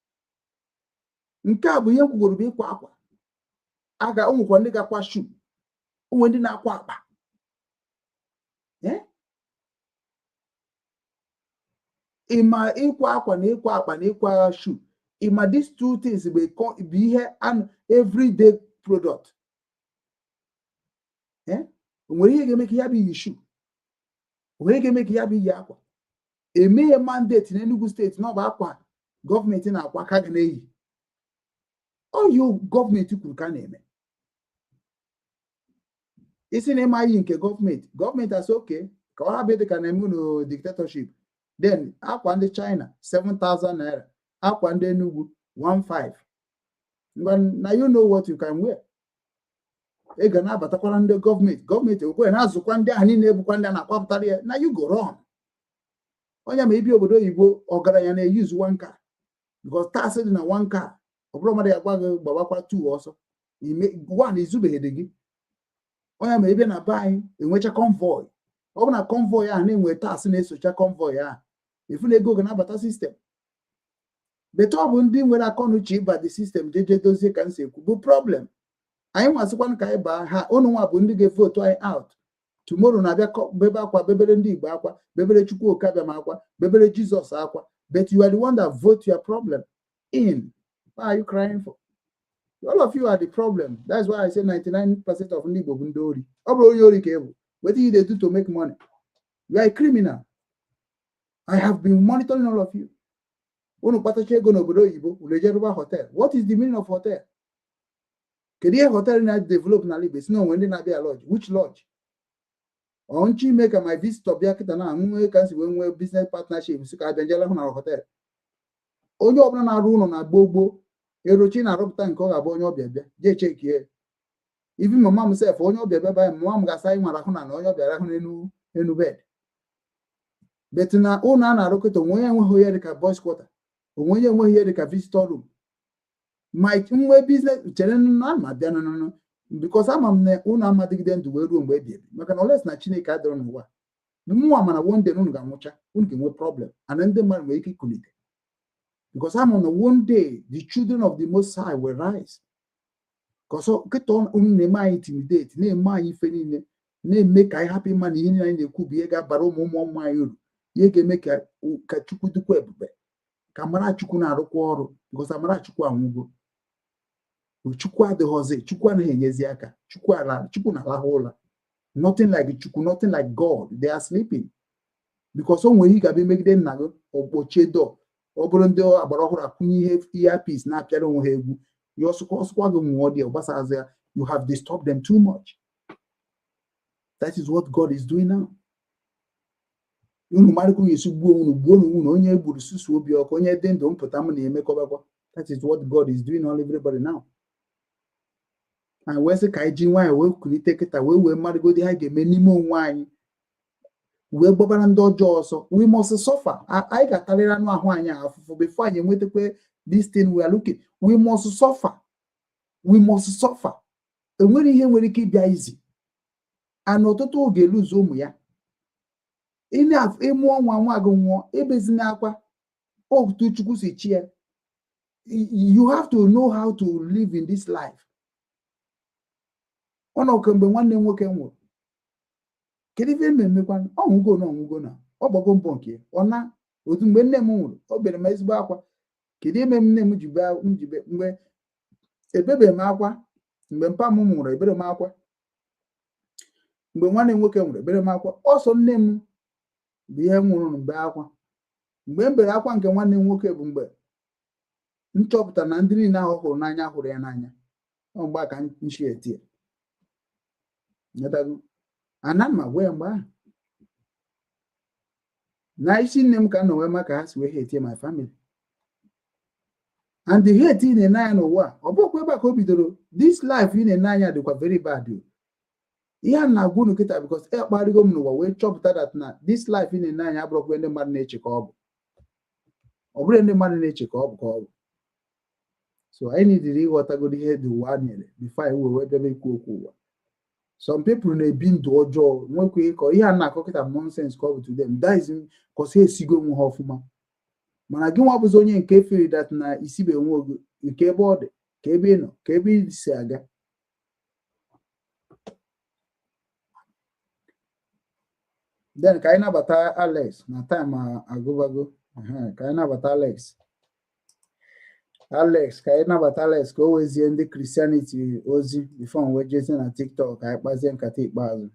Nke a bụ ihe kwugoro bụ ịkwa akwa. Aga ụmụkwa ndị ga-akwa shu, ụmụ ndị na-akwa akpa. Ịma ịkwa akwa na ịkwa akpa na ịkwa shu, ịma these two things bụ ihe an everyday product. Onwere ihe ga-eme ka ya bụ iyi shu, onwere ihe ga-eme ka ya bụ iyi akwa. Emeghe mandate na Enugu steeti na ọ bụ akwa gọọmenti na-akwa ka ga na-eyi. Oyo gọọmenti kwuru ka na-eme. Isi na ịma iyi nke gọọmenti asị oke ka ọ ha dị ka na-eme no dictatorship. Then akwa ndị China 7,000 naira, akwa ndị Enugu 15. Now you know what you can wear. Ị ga na-abatakwara ndị gọọmenti okwe na-azụkwa ndị ahụ niile ebukwa ndị a na-akwapụtara ya. Na you go wrong. Onye ma ibi obodo oyibo ọgaranya na-eyuzu one car, because tax dị na one car. Ọ bụrụ mmadụ ya gwa gị gbawakwa 2 ọsọ, one izubeghede gị. Onye ma ebe na be anyị enwecha convoy, ọ bụ na convoy ahụ na-enwe tax na-esocha convoy ahụ, ifu na ego ga na-abata sistem. Bete ọ bụ ndị nwere akọnuche ịba the system jeje dozie ka nsi ekwu bụ problem. Anyị nwasịkwanụ ka anyị baa ha, unu nwa bụ ndị ga-evotu anyị out. Tomorrow na-abịa bebe akwa, bebere ndị Igbo akwa, bebere Chukwu Okabịam akwa, bebere Jesus akwa. But you are the one that vote your problem in. What are you crying for? All of you are the problem. That's why I say 99% of ndị Igbo bụ ndị ori. Ọ bụrụ onye ori ka ebu, what do you do to make money? You are a criminal. I have been monitoring all of you. Unu kpatacha ego n'obodo oyibo, unu eje rụba hotel. What is the meaning of hotel? Kedu ihe hotel na-develop n'ala Igbo? Si na onwe ndị na-abịa lodge. Which lodge? Onchi make my visitor bịa kịta na nwe ka si nwe business partnership si ka abịa njela hụ na hotel. Onye ọbụla na-arụ ụlọ na gbogbo erochi na-arụpụta nke ọ ga-abụ onye ọbịa bịa jee chekie. Even mama m sef onye ọbịa bịa bịa, mama m ga-asa anyị nwara hụ na onye ọbịa rahụ n'enu bed. Bet na ụlọ a na-arụkọta onwe onye enweghị ihe dịka boys quarter, onwe onye enweghị ihe dịka visitor room. My nwe business chere na ma bịa nọ because ama m na ụlọ amadịgide ndụ wee ruo mgbe ebi ebi, maka na oles na Chineke adịrọ n'ụwa. Mmụọ mana one day unu ga-anwụcha, unu ga-enwe problem, and ndị mmadụ nwere ike ikulite. Because I'm on one day, the children of the Most High will rise. Because intimidate, make I happy man in the Kubi, Baromo, Mayuru. Ye can make a Kachuku Kamara Chukuna Rokworo, because Amara Chukwa Mugo. Chukwa the Jose, Chukwan Yeziaka, Chukuna La Hola. Nothing like Chuku, nothing like God. They are sleeping. Because when he can be make them nago or bochedo. Obondo agbara akwụnye ihe earpiece na-apịara onwe ha egwu. You have disturbed them too much. That is what God is doing now. That is what God is doing on everybody now. And where's the kaiji wine? We could take it away. We might go the minimum wine. We must suffer. I got a little before you wait to play this thing we are looking. We must suffer. We must suffer. And when you hear keep easy. And not to get lose ya. Enough, a more one wagon, a business. Oh, to you have to know how to live in this life. Ono can be one name working work. Can even make one? Oh, go now. Oh, Bogom Bonky. Or not, with name, or better Miss Bakwa. Can you name Mujiba? A baby Marqua, Mbempamu, a better Marqua. But one name working with a better Marqua. Also name the Yamun Bakwa. Remember, I want one name working. Nchọpụta na ndị niile ahụ hụrụ n'anya hụrụ ya n'anya mgbe aka nchi etie ana ma gwa ya mgbe ahụ na isi nne m ka nọ wee maka ha si wee hate my family and the hate ị na-ene anya n'ụwa ọ bụkwa ebe a ka o bidoro. This life ị na-ene anya dịkwa very bad ihe a na-agwa unu kịta because kparịgo m n'ụwa wee chọpụta that na this life ị na-ene anya abụrụkwa ndị mmadụ na-eche ka ọ bụrụ ndị mmadụ na-eche ka ọ bụ. So I need to what I go here the one before I will make cool. Some people may be to a job, no quick or yeah, not nonsense covered to them. That is because he's Sigo Muhofuma. When I go up with only in Kefi that na Isibe Wogu, you keyboard, Kebino, Kebi Saga. Then Kaina Bata Alex, na time I go. Kaina Bata Alex. Alex, kaina but Alex go always in the Christianity ozi before we're Jason on TikTok. I was in Katik Bazo.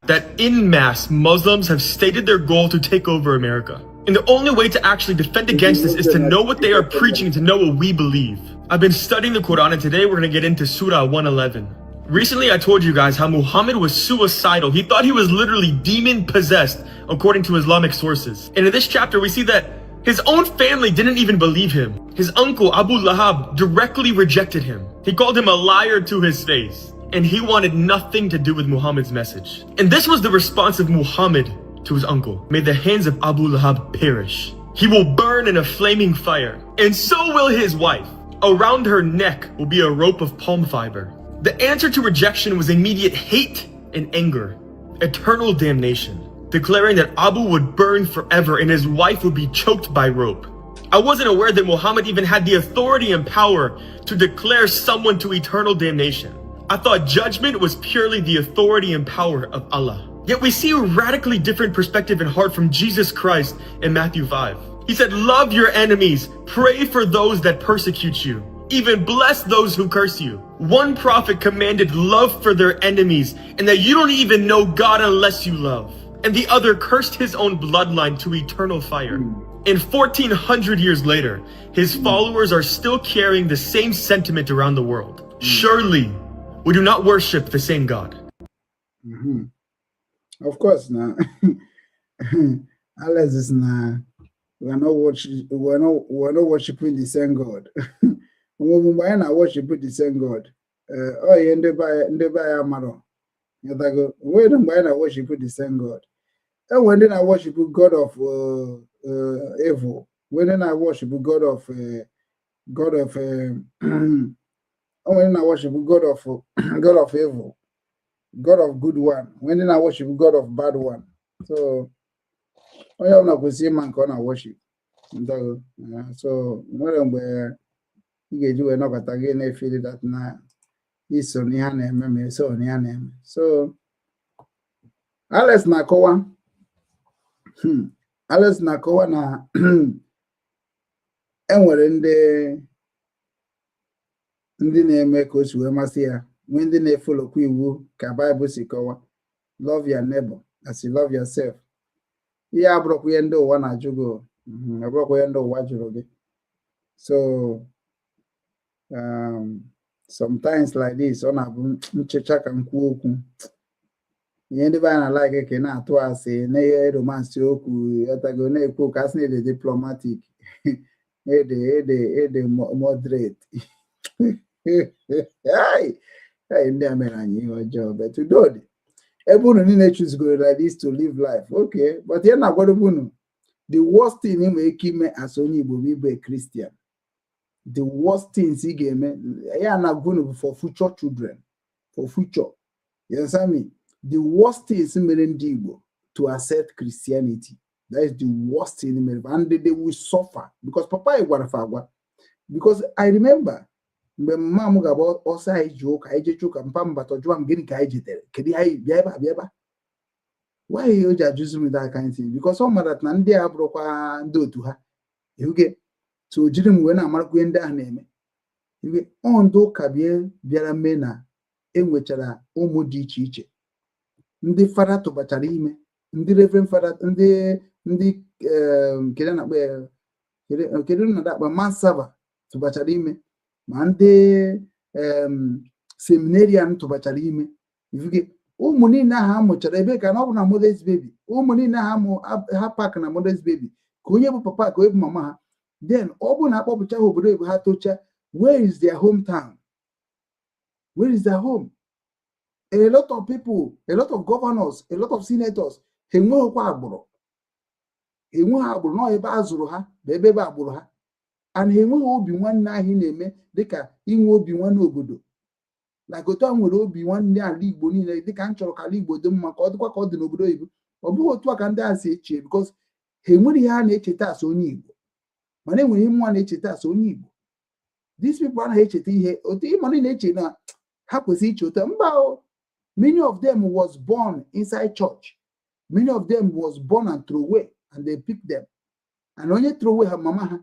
That in mass, Muslims have stated their goal to take over America. And the only way to actually defend against this is to know what they are preaching and to know what we believe. I've been studying the Quran and today we're going to get into Surah 111. Recently, I told you guys how Muhammad was suicidal. He thought he was literally demon possessed according to Islamic sources. And in this chapter, we see that his own family didn't even believe him. His uncle, Abu Lahab, directly rejected him. He called him a liar to his face. And he wanted nothing to do with Muhammad's message. And this was the response of Muhammad to his uncle. May the hands of Abu Lahab perish. He will burn in a flaming fire. And so will his wife. Around her neck will be a rope of palm fiber. The answer to rejection was immediate hate and anger. Eternal damnation. Declaring that Abu would burn forever and his wife would be choked by rope. I wasn't aware that Muhammad even had the authority and power to declare someone to eternal damnation. I thought judgment was purely the authority and power of Allah. Yet we see a radically different perspective and heart from Jesus Christ in Matthew 5. He said, love your enemies, pray for those that persecute you, even bless those who curse you. One prophet commanded love for their enemies and that you don't even know God unless you love. And the other cursed his own bloodline to eternal fire. And 1400 years later, his followers are still carrying the same sentiment around the world. Surely, we do not worship the same God. Of course, now, Alex is now, we're not worshiping the same God. We're not worshiping the same God. Oh, you end by Amaro. You go, we don't buy not worshiping the same God. And when then I worship God of evil, when then I worship God of when I worship God of evil, God of good one, when then I worship God of bad one. So I am not going to see man can worship. So when you do enough again, I feel that now is on your name, so on your name. So Alex Nakowa. Alex Nakowa na enwere ndị na-eme ka o si wee masị ya, nwee ndị na-efolokwa iwu ka Bible si kọwa, love your neighbor as you love yourself. Ihe abụrụkwa ihe ndị ụwa na-ajụ gị, abụrụkwa ihe ndị ụwa jụrụ gị. sometimes like this, on a check and cook. The end of an like a cannot to us, a nay romance yoku, Atagone cook as needed diplomatic, moderate. Hey, man, your job, but to do it. Everyone in choose go like this to live life. Okay, but you're not going to the worst thing in making me as only will be a Christian. The worst things he gave me, I am not going to for future children, for future. You understand me? The worst thing is in to accept Christianity. That is the worst thing in America. And they will suffer because Papa is one of. Because I remember when Mama about also I joke, and Pam, but I'm getting kaijete. Kedi I biaba. Why you just me that kind of thing? Because some of that Nandia broke do to her. You get so Jim when I'm going down name. You get on do kabie biara mena enwechara ụmụ dị iche iche. Ndị fada tụbachara ime, ndị reverend fada, ndị kedu na dakpa mansaba tụbachara ime, ma ndị seminarian tụbachara ime. You get ụmụ niile ha amụchara ebe ka na ọ bụ na mother's baby. Ụmụ niile ha park na mother's baby. Ka onye bụ papa ka onye bụ mama ha. Then ọ bụ na akpọpụcha ha obodo ebe ha tocha, where is their hometown? Where is their home? A lot of people, a lot of governors, a lot of senators, enweghịkwa agbụrụ. Enweghị agbụrụ nọ ebe a zụrụ ha, bụ ebe agbụrụ ha. And enweghị obi nwanne ahụ na-eme dịka inwe obi nwanne obodo. Like otu a nwere obi nwanne ala Igbo niile dịka m chọrọ ka ala Igbo dị mma ka ọ dịkwa ka ọ dị n'obodo Igbo. Ọ bụghị otu a ka ndị a si eche, because ha enwere ihe ha na-echeta as onye Igbo. Mana enwere ihe nwa na-echeta as onye Igbo. These people anaghị echeta ihe otu ịma na-eche na ha kwesịrị iche ụta mba. Many of them was born inside church. Many of them was born and throw away, and they picked them. And when you throw away her mama ha,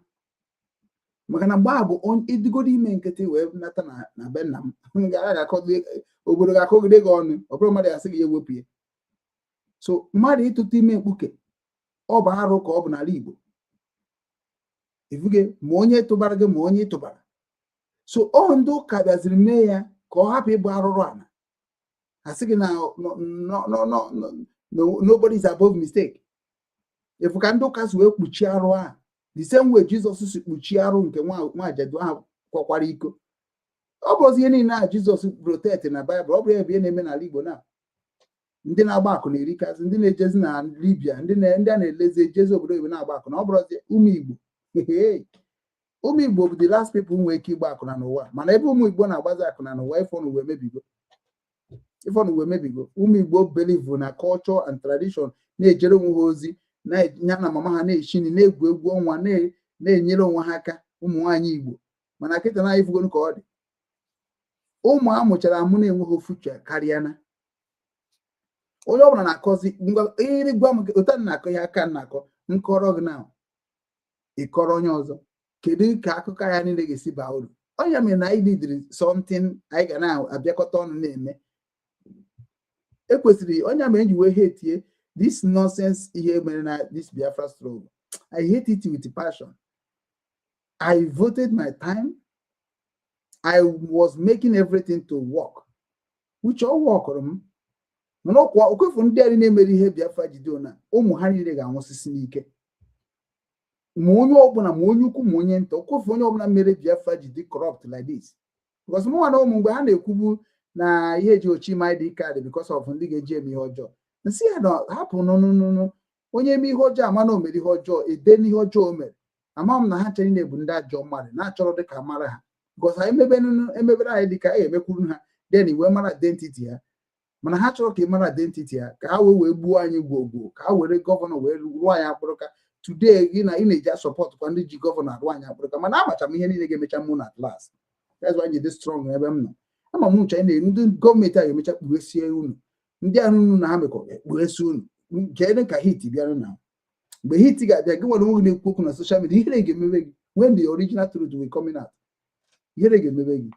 magana babu on idigodi ime nkete we nata na benam. Ngara akodi obodo ga akogide go onu, obro mmadụ asị gị ewepụ. So mmadụ ịtụta ime mkpuke ọ bụ arụ ka ọ bụ n'ala Igbo. Ifuge ma onye tụbara gị ma onye tụbara. So ọ ndụ ka bịaziri mee ya ka ọ hapụ ịbụ arụrụ ana. I say now, no, nobody's above mistake. If we can do cast we puchiaro, the same way Jesus is puchiaro nke nwa jadu ha kwakwara iko. Obozi any na Jesus protect in the Bible. Obozi be na na Igbo na. Ndị na-agba akụ na erikazi, ndị na-ejezi na Libya, ndị na-elezi ejezi obodo Igbo na-agba akụ na obozi ụmụ Igbo. Ụmụ Igbo bụ the last people nwe ike igba akụ na n'ụwa. Mana ebe ụmụ Igbo na-agbazi akụ na n'ụwa ifo n'uwe mebigo. If on we maybe go, Igbo believe na culture and tradition na-ejere onwe ha ozi na nyana mama ha na-eshini na-egwu egwu ọnwa na-enyere onwe ha aka ụmụ nwaanyị Igbo. Mana kịta na ifugo ka ọ dị. Ụmụ amụchara amụ na-enweghị future karịa na. Onye ọbụla na-akọzi ngwa iri gwa m ụta na-akọ ya aka na-akọ nkọrọ gị na ịkọrọ onye ọzọ. Kedu ka akụkọ ya niile ga-esi baa uru? Onye mere na anyị didiri something anyị ga na-abịakọta ọnụ na-eme. Ekwesịrị onye ama enyi wee hate this nonsense ihe mere na this Biafra struggle. I hate it with passion. I voted my time. I was making everything to work, which all work. Mana ọkwa okwefu ndị a na-emere ihe Biafra jide na ụmụ ha niile ga-anwụsịsị n'ike. Ma onye ọbụla ma onye ukwu ma onye nta okwefu onye ọbụla mere Biafra jide corrupt like this. Because mụ na ụmụ mgbe ha na-ekwubu na ihe ji ochi my ID card because of ndị ga-eji eme ihe ọjọọ. Nsị ya na hapụ nụnụnụ onye eme ihe ọjọọ ama na o mere ihe ọjọọ ede n'ihe ọjọọ o mere. Ama m na ha chere na-ebu ndị ajọ mmadụ na-achọrọ dịka mara ha. Because ha emebere anyị dịka anyị emekwuru ha then iwe mara identity ha. Mana ha chọrọ ka ị mara identity ha ka ha wee gbuo anyị gwogwo ka ha were gọvanọ wee rụọ anyị akpụrụka. Today gị na ị na-eji support kwa ndị ji gọvanọ arụ anyị akpụrụka. Mana amacha m ihe niile ga-emecha mụ na class. That's why you dey strong ebe m nọ. Ama m ncha ndị gọọmenti a ga-emecha kpughesie unu. Ndị ahụ unu na ha mekọ kpughesie unu. Kedu ka hit bịara na mgbe hit ga-abịa gị nwere onwe na-ekwu okwu na social media ihe ga-emebe gị when the original truth will coming out. Ihe ga-emebe gị.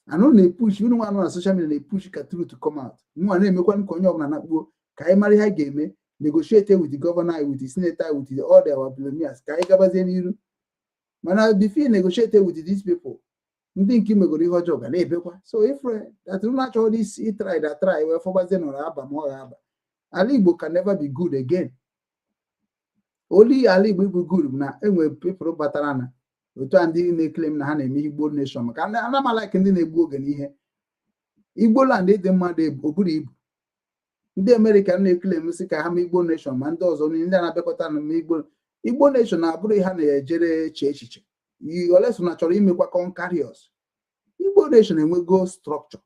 Anụ na-epush unu nwa na social media na-epush ka truth come out. Nwa na-emekwa nke onye ọbụla na-akpuo ka anyị mara ihe anyị ga-eme negotiate with the governor, with the senator, with all the our billionaires ka anyị gabazie n'iru. Mana before negotiate with these people ndị nke megoro ihe ọjọọ ga na-ebekwa. So if that not all this try wee fọgbazie nọrọ aba ma ọ ga-aba, ala Igbo can never be good again. Only ala Igbo bụ good na enwe people batara na otu a ndị na-eklem na ha na-eme Igbo nation maka ana m like ndị na-egbu oge n'ihe. Igbo land dị mmadụ oburu ibu. Ndị America na-eklem si ka ha mee Igbo nation ma ndị ọzọ ndị na-abịakọta na Igbo nation na-abụrụ ha na-ejere echiche. Oleso na chọrọ imekwa concarious. Igbo nation enwego structure.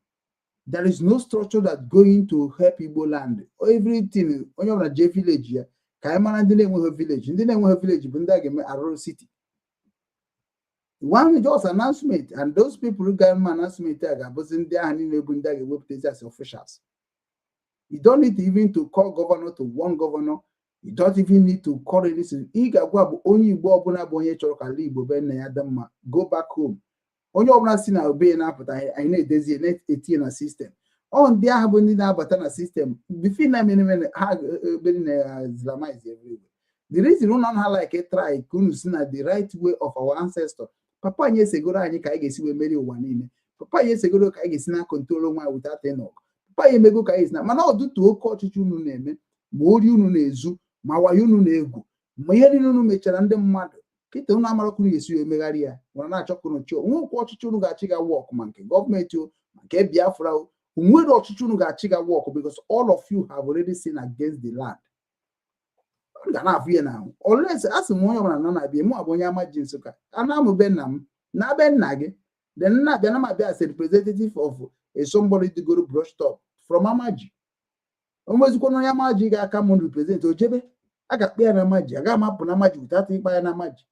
There is no structure that going to help Igbo land. Everything onye ọbụla je village ya ka anyị mara ndị na-enweghị village. Ndị na-enweghị village bụ ndị a ga-eme arụ city. One just announcement and those people who got announcement ga-abụzi ndị ahụ niile bụ ndị a ga-ewepụtazi as officials. You don't need even to call governor to one governor. You don't even need to call anything. Ị ga-agwa bụ onye Igbo ọbụla bụ onye chọrọ ka ala Igbo be nna ya dị mma, go back home. Onye ọbụla si na obe na-apụta anyị na-edezi na-etinye na sistem. Ọ ndị ahụ bụ ndị na-abata na sistem bifin na mere ha beri na Islamize everywhere. The reason unu ha like try ka unu si na the right way of our ancestors. Papa anyị esegoro anyị ka anyị ga-esi wee meri ụwa niile. Papa anyị esegoro ka anyị ga-esi na control onwe anyị without enough. Papa anyị emego ka anyị si na mana ọdụtụ oke ọchịchị unu na-eme ma ori unu na-ezu ma wayo unu na-egwu ma ihe niile unu mechara ndị mmadụ kịta unu amara unu ga-esi wee megharị ya nwere na-achọkụrụ chi nwekwa ọchịchị unu ga-achị ga wọk ma nke gọọmenti o ma nke Biafra o nwere ọchịchị unu ga-achị ga wọk because all of you have already sinned against the land. Ga na-afụ ya na olesi asị m onye ọbụla nọ na-abịa mụ abụ onye Amaji Nsụka ana m be nna m na be nna gị then nna abịa na m abịa as a representative of a somebody to go to brush top from Amaji. O nwezikwa onye Amaji ga-aka m represent ojebe a ga-akpa ya na Amaji aga m apụ na Amaji without ịkpa ya na Amaji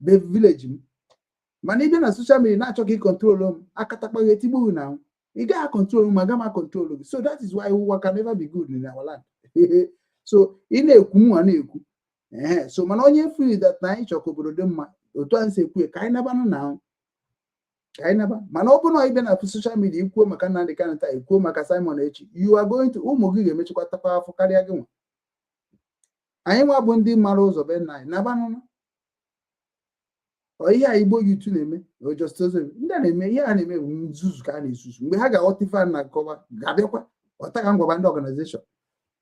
be village m. Mana ịbịa na social media na-achọ ka ị control m akatakpaghị etigbu na ị gaghị control m aga m control gị. So that is why ụwa can never be good in our land. So ị na-ekwu nwa na-ekwu so mana onye feel that na anyị chọkọ obodo dị mma otu a nsi ekwu ka anyị nabanụ na ka anyị naba. Mana ọ bụrụ na ịbịa na social media ikwuo maka Nnamdi Kanu taa ikwuo maka Simon echi you are going to ụmụ gị ga-emechikwa takwa afọ karịa gị nwa. Anyị nwa bụ ndị mara ụzọ be nna anyị nabanụ ihe a Igbo YouTube na-eme ndị a na-eme ihe a na-eme nzuzu ka a na-esusu mgbe ha ga-aghọta ife na akọwa ga-abịakwa ọta ka ngwaba ndị organization.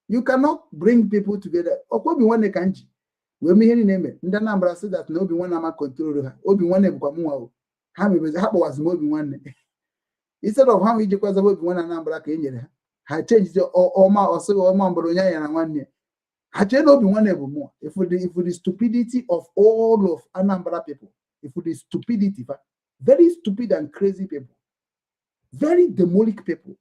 You cannot bring people together. Obi nwanne ka nji wee mee ihe niile eme ndị Anambra sị that na Obi nwanne ama control ha. Obi nwanne bụkwa mụnwa ha mebezi ha kpọwazi m Obi nwanne instead of ha ijikwaza Obi nwanne Anambra ka e nyere ha ha change ọma ọsịghị ọma mbụrụ onye ya na nwanne ha chee na Obi nwanne bụ mụnwa. If the stupidity of all of Anambra people, if the stupidity, very stupid and crazy people, very demolic people.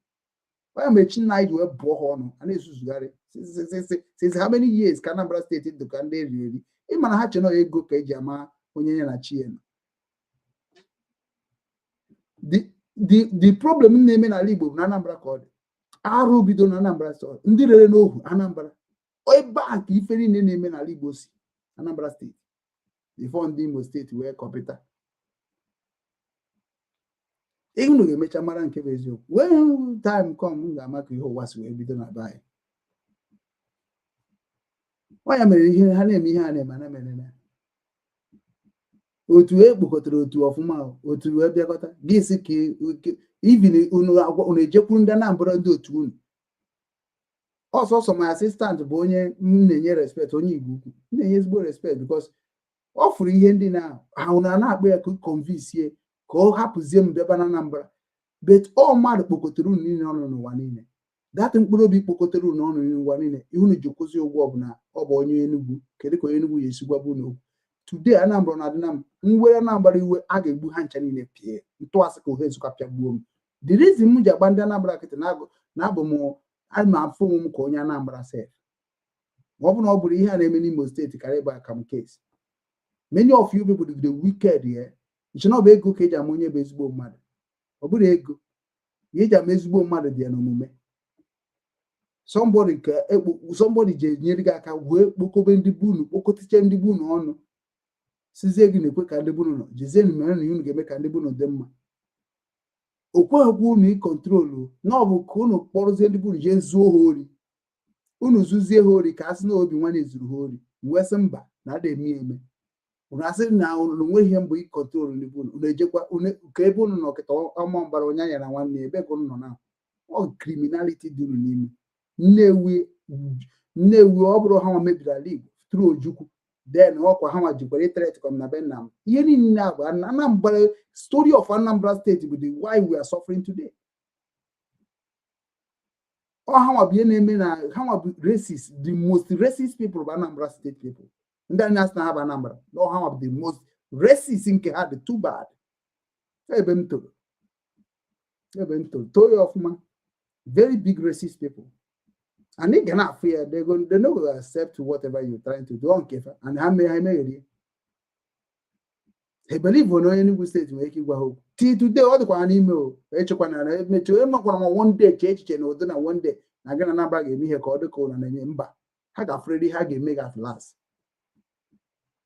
Why am I were born and since how many years can Anambra State in the country really? Imana ha cheno ego ka eji ama onye na chi eno. The problem na-eme na Igbo na Anambra ka ọ dị. Arụ bido na Anambra so ndị rere n'ohu Anambra. Ebe a ka ife niile na-eme na Igbo si Anambra State. Before ndị Imo State wee kọpịta. Unu ga-emecha mara nke bụ eziokwu. When time come m ga-ama ka ihe ụwa si wee bido na be anyị. Nwanya mere ihe ha na-eme ihe a na-eme na mere otu ekpokọtara otu ọfụma otu wee bịakọta gị si ka even unu ejekwu ndị Anambra ndị otu unu. Ọsọsọ my assistant bụ onye m na-enye respect onye Igbo ukwu. M na-enye ezigbo respect because ọ fụrụ ihe ndị ahụ na-akpọ ya ka convince ka ọ hapụzie m bịaba na Anambra. But ọ mmadụ kpokọtara unu niile ọnụ n'ụwa niile. That mkpụrụ obi kpokọtara unu ọnụ n'ụwa niile unu ji kwụsị ụgwọ ọbụla ọ bụ onye Enugu kedu ka onye Enugu ya esi gwabụ n'okwu. Today Anambra na-adịna m nwere Anambra iwe a ga-egbu ha ncha niile pịa ntụasị ka ohe Nsụka pịagbuo m. The reason m ji agba ndị Anambra kịtị na-abụ m ama afụ m ka onye Anambra sef. Ma ọ bụ na ọ bụrụ ihe a na-eme n'Imo steeti karịa ịgba aka m case. Many of you people the wicked here. You should not be ego ka eji ama onye bụ ezigbo mmadụ. Ọ bụrụ ego eji ama ezigbo mmadụ dị ya n'omume. Somebody je nyere gị aka wee kpokobe ndị bunu kpokọtiche ndị bunu ọnụ sizie gị na-ekwe ka ndị bunu nọ jezie mere na unu ga-eme ka ndị bunu dị mma. Okweghịkwa unu ịkọntrolu na ọ bụ ka unu kpọrụzie ndị bunu jee zuo ha ori. Unu zuzie ha ori ka a sị na Obi nwanne zuru ha ori wee sị mba na ada eme eme. una asị na onwe ihe mbụ ịkọntrol n'ibu unu ejekwa ka ebe unu nọ kịta ọma mbara onye ya na nwanne ebe ka unu nọ na ọ criminality dị unu n'ime Nnewi ọ bụrụ ha nwa mebiri ala Igbo tụrụ Ojukwu then ọkwa ha nwa jikwara ịtret kọm na be nna m ihe niile a bụ Anambra story of Anambra State bụ the why we are suffering today. Ọ ha nwa bụ ihe na-eme na ha nwa bụ racist, the most racist people bụ Anambra State people. Ndị anyị asị na ha bụ Anambra ọ ha nwa bụ the most racist nke ha dị too bad. Ebe m toro too ya ọfụma, very big racist people. And they cannot fear, they know will accept whatever you're trying to do on Kefa. And how may I make it? He believe on any state to make you go. Till today, all the one email, one day, church, and then one day, I get a number gave me a call the call and a member. Hag afraid hag make at last.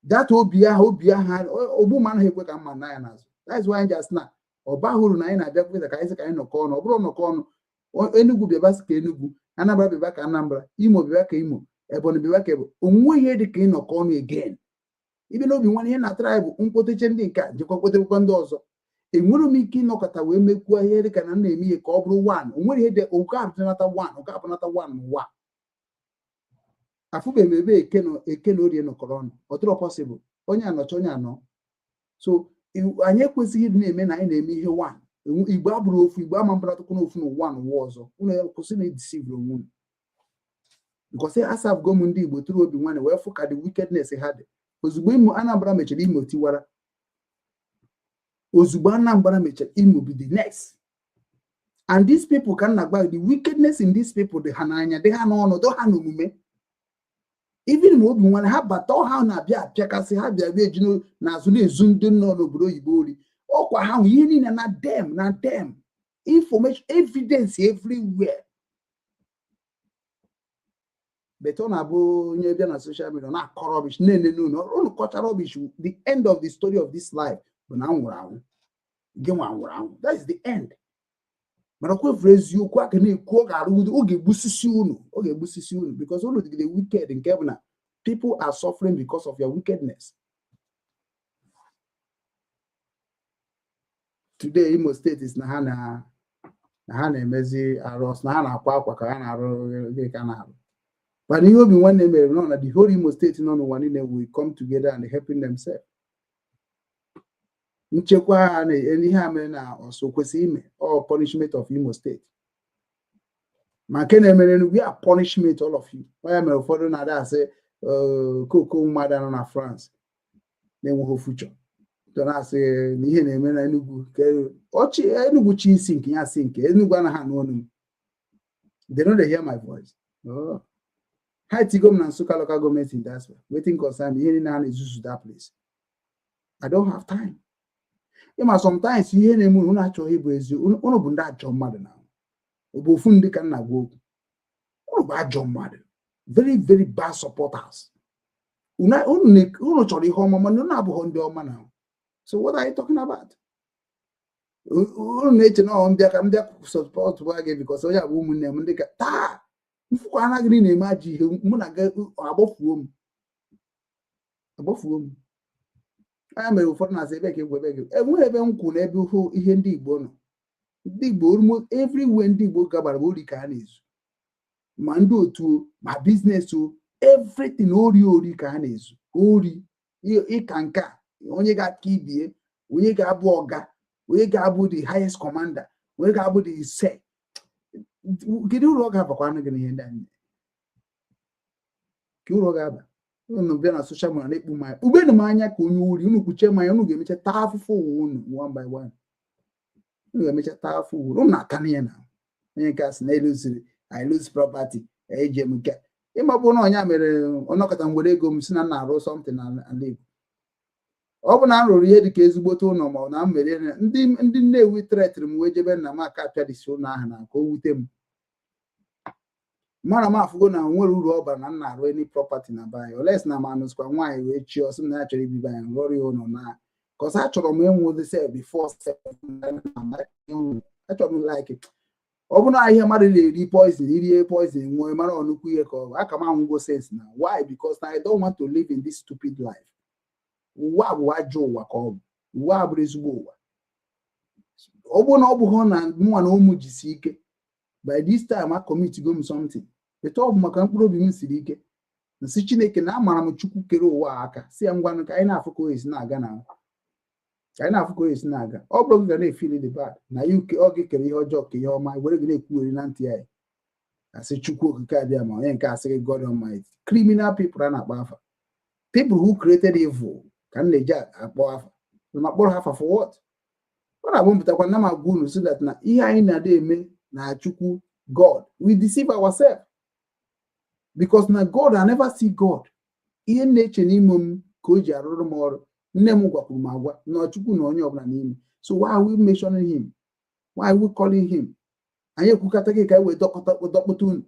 That will be a hand, or woman he work on my nine. That's why I just now. Or Bahuru nine, I just with a kind of corner, or Bruno corner, or any good be a basket. Anambra be back Anambra, Imo be back Imo, Ebony be back Ebo. Onwe here the king of corn again. Even though we want here na tribe, potential dinka, Jacob Condozo. A Murumiki no kata we make qua here the canon name a cobra one. Onwe here the Okap another one, Okap another one. A fube maybe a Kenodian no coron, or draw possible. Onya no. So I never could see name and I name here one. Ibabro Fibamambra to one was deceive woman. Because as I've gone mundi but through one where folk at the wickedness he had. Ozubu Anambra Mechel Imo Tiwara. Ozubana Mechel Imo be the next. And these people cannot buy the wickedness in these people, the Hananya, they have no Hanume. Even more than one have but all how Nabia Chakasi have their original Nazuni Zundun no Bro Ibori. Oh, how you not them. Information, evidence everywhere. But on Abu Nyebian and social media, not rubbish. No, only quarter rubbish. The end of the story of this life. But now round. Get one round. That is the end. But of course, phrase you quack and quack are okay, busisiunu. Because all of the wicked in Kevin, people are suffering because of your wickedness. Today, Imo State is Nahana Mezi Aros, Nahana Quakwa, Kana. But you will be one name, the whole Imo State, no one in them will come together and helping themselves. Nchekwa and any hamena or so kwesime or punishment of Imo State. Makene we are punishment all of you. Why am I for another say Coco Madana France? Then we have future. Don't I say Nihe Nemena Enugu Ochi Enugu chi sink ya sink Enugana Hanonum. They don't hear my voice. Oh. Hi Tigom Nansuka local government in that way. Waiting concern me here now is that place. I don't have time. Sometimes you hear them who naturally is you uno that John Mother now. Obofundi can na go. Uno bad John Mother. Very, very bad supporters. Uno chori home man no abu honde now. So what are you talking about? Uno need to know I'm there support wage because oya woman name ndeka ta. Mfuko anagri na imaji muna ga abofuom. I may for na say beke webeke. Enwe ebe nku na ebe ho ihe ndị Igbo no. Ndị Igbo almost everywhere ndị Igbo gabara ori ka na-ezu. Ma ndị otu ma business o everything ori ka na-ezu. Ori ikanka onye ga-aka ibie, onye ga-abụ ọga, onye ga-abụ the highest commander, onye ga-abụ the say. Kedu uru ọ ga-abakwa na gị ihe ndị anyị? Ke uru ọ ga-aba? Unu bịa na social media na-ekpu mmanya. Ubenu m anya ka onye uri, unu kpuchie mmanya, unu ga-emecha taa afụfụ unu one by one. Unu ga-emecha taa afụfụ unu na-aka n'ihe na. Onye nke asị na I lose property, eje m nke. Ịma bụ na onye mere ọnọkọta ngwere ego m si na na-arụ something na ala Igbo. Ọ bụ na m rụrụ ihe dị ka ezigbote ụlọ ma na m mere ndị Nnewi tretiri m wee jebe nna m aka apịadisi ụlọ ahụ na ka o wute m. Mara m afụgo na nwere uru ọba na nna arụ any property na baya oles na manụskwa nwaanyị wee chi ọsị na ya chọrọ ibibe ya rụọrọ ya ụlọ na kọsa achọrọ m ịnwụ the sef before achọrọ m like ọ bụ na ahịa mmadụ na-eri poison irie poison nwee mara ọnụkwu ihe ka ọ aka m anwụgo sense na why because I don't want to live in this stupid life. ụwa bụ ajọ ụwa ka ọ bụ ụwa abụrụ ezigbo ụwa ọ bụ na ọ bụ hụ na mụnwa na ụmụ jisi ike by this time I commit go m something etu ọ bụ maka mkpụrụ obi m siri ike nsị Chineke na amara m Chukwu kere ụwa aka si ya ngwanụ ka anyị na-afụ ka oyesi na-aga na ka anyị na-afụ ka oyesi na-aga ọ bụrụ ga na-efili the bad na ya ọ gị kere ihe ọjọọ ka ihe ọma were gị na-ekwugheri na ntị anyị asị Chukwu okike abịa ma onye nke asị gị God Almighty criminal people a na-akpọ afa people who created evil ka m na-eji akpọ afa ma kpọrọ afa for what ọ na-abụ mpụtakwa na ma gwa unu so that na ihe anyị na-ada eme na Chukwu God we deceive ourselves because na God I never see God ihe na-eche n'ime m ka o ji arụrụ m ọrụ nne m gwakwuru m agwa na Chukwu na onye ọbụla n'ime so why are we mentioning him why are we calling him anyị ekwukata gị ka anyị wee dọkpụta unu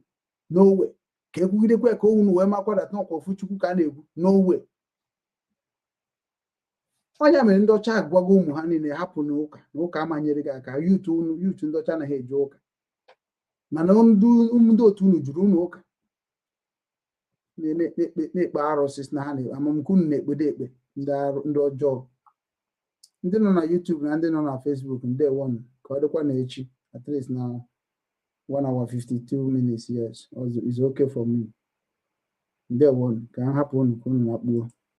n'owe ka ekwugidekwe ka unu wee makwa dat n'ọkwa ofu Chukwu ka a na-ekwu n'owe onye mere ndị ọcha agwago ụmụ ha niile hapụ n'ụka amanyere gị aka yutu ndị ọcha anaghị eje ụka mana ndị otu unu juru unu ụka na-ekpe arụsị na ha amamkwu unu na-ekpedo ekpe ndị ọjọọ ndị nọ na YouTube na ndị nọ na Facebook ndewo ka ọ dịkwa na echi at least na 1 hour 52 minutes yes is okay for me ndewo ka m hapụ unu ka unu na-akpuo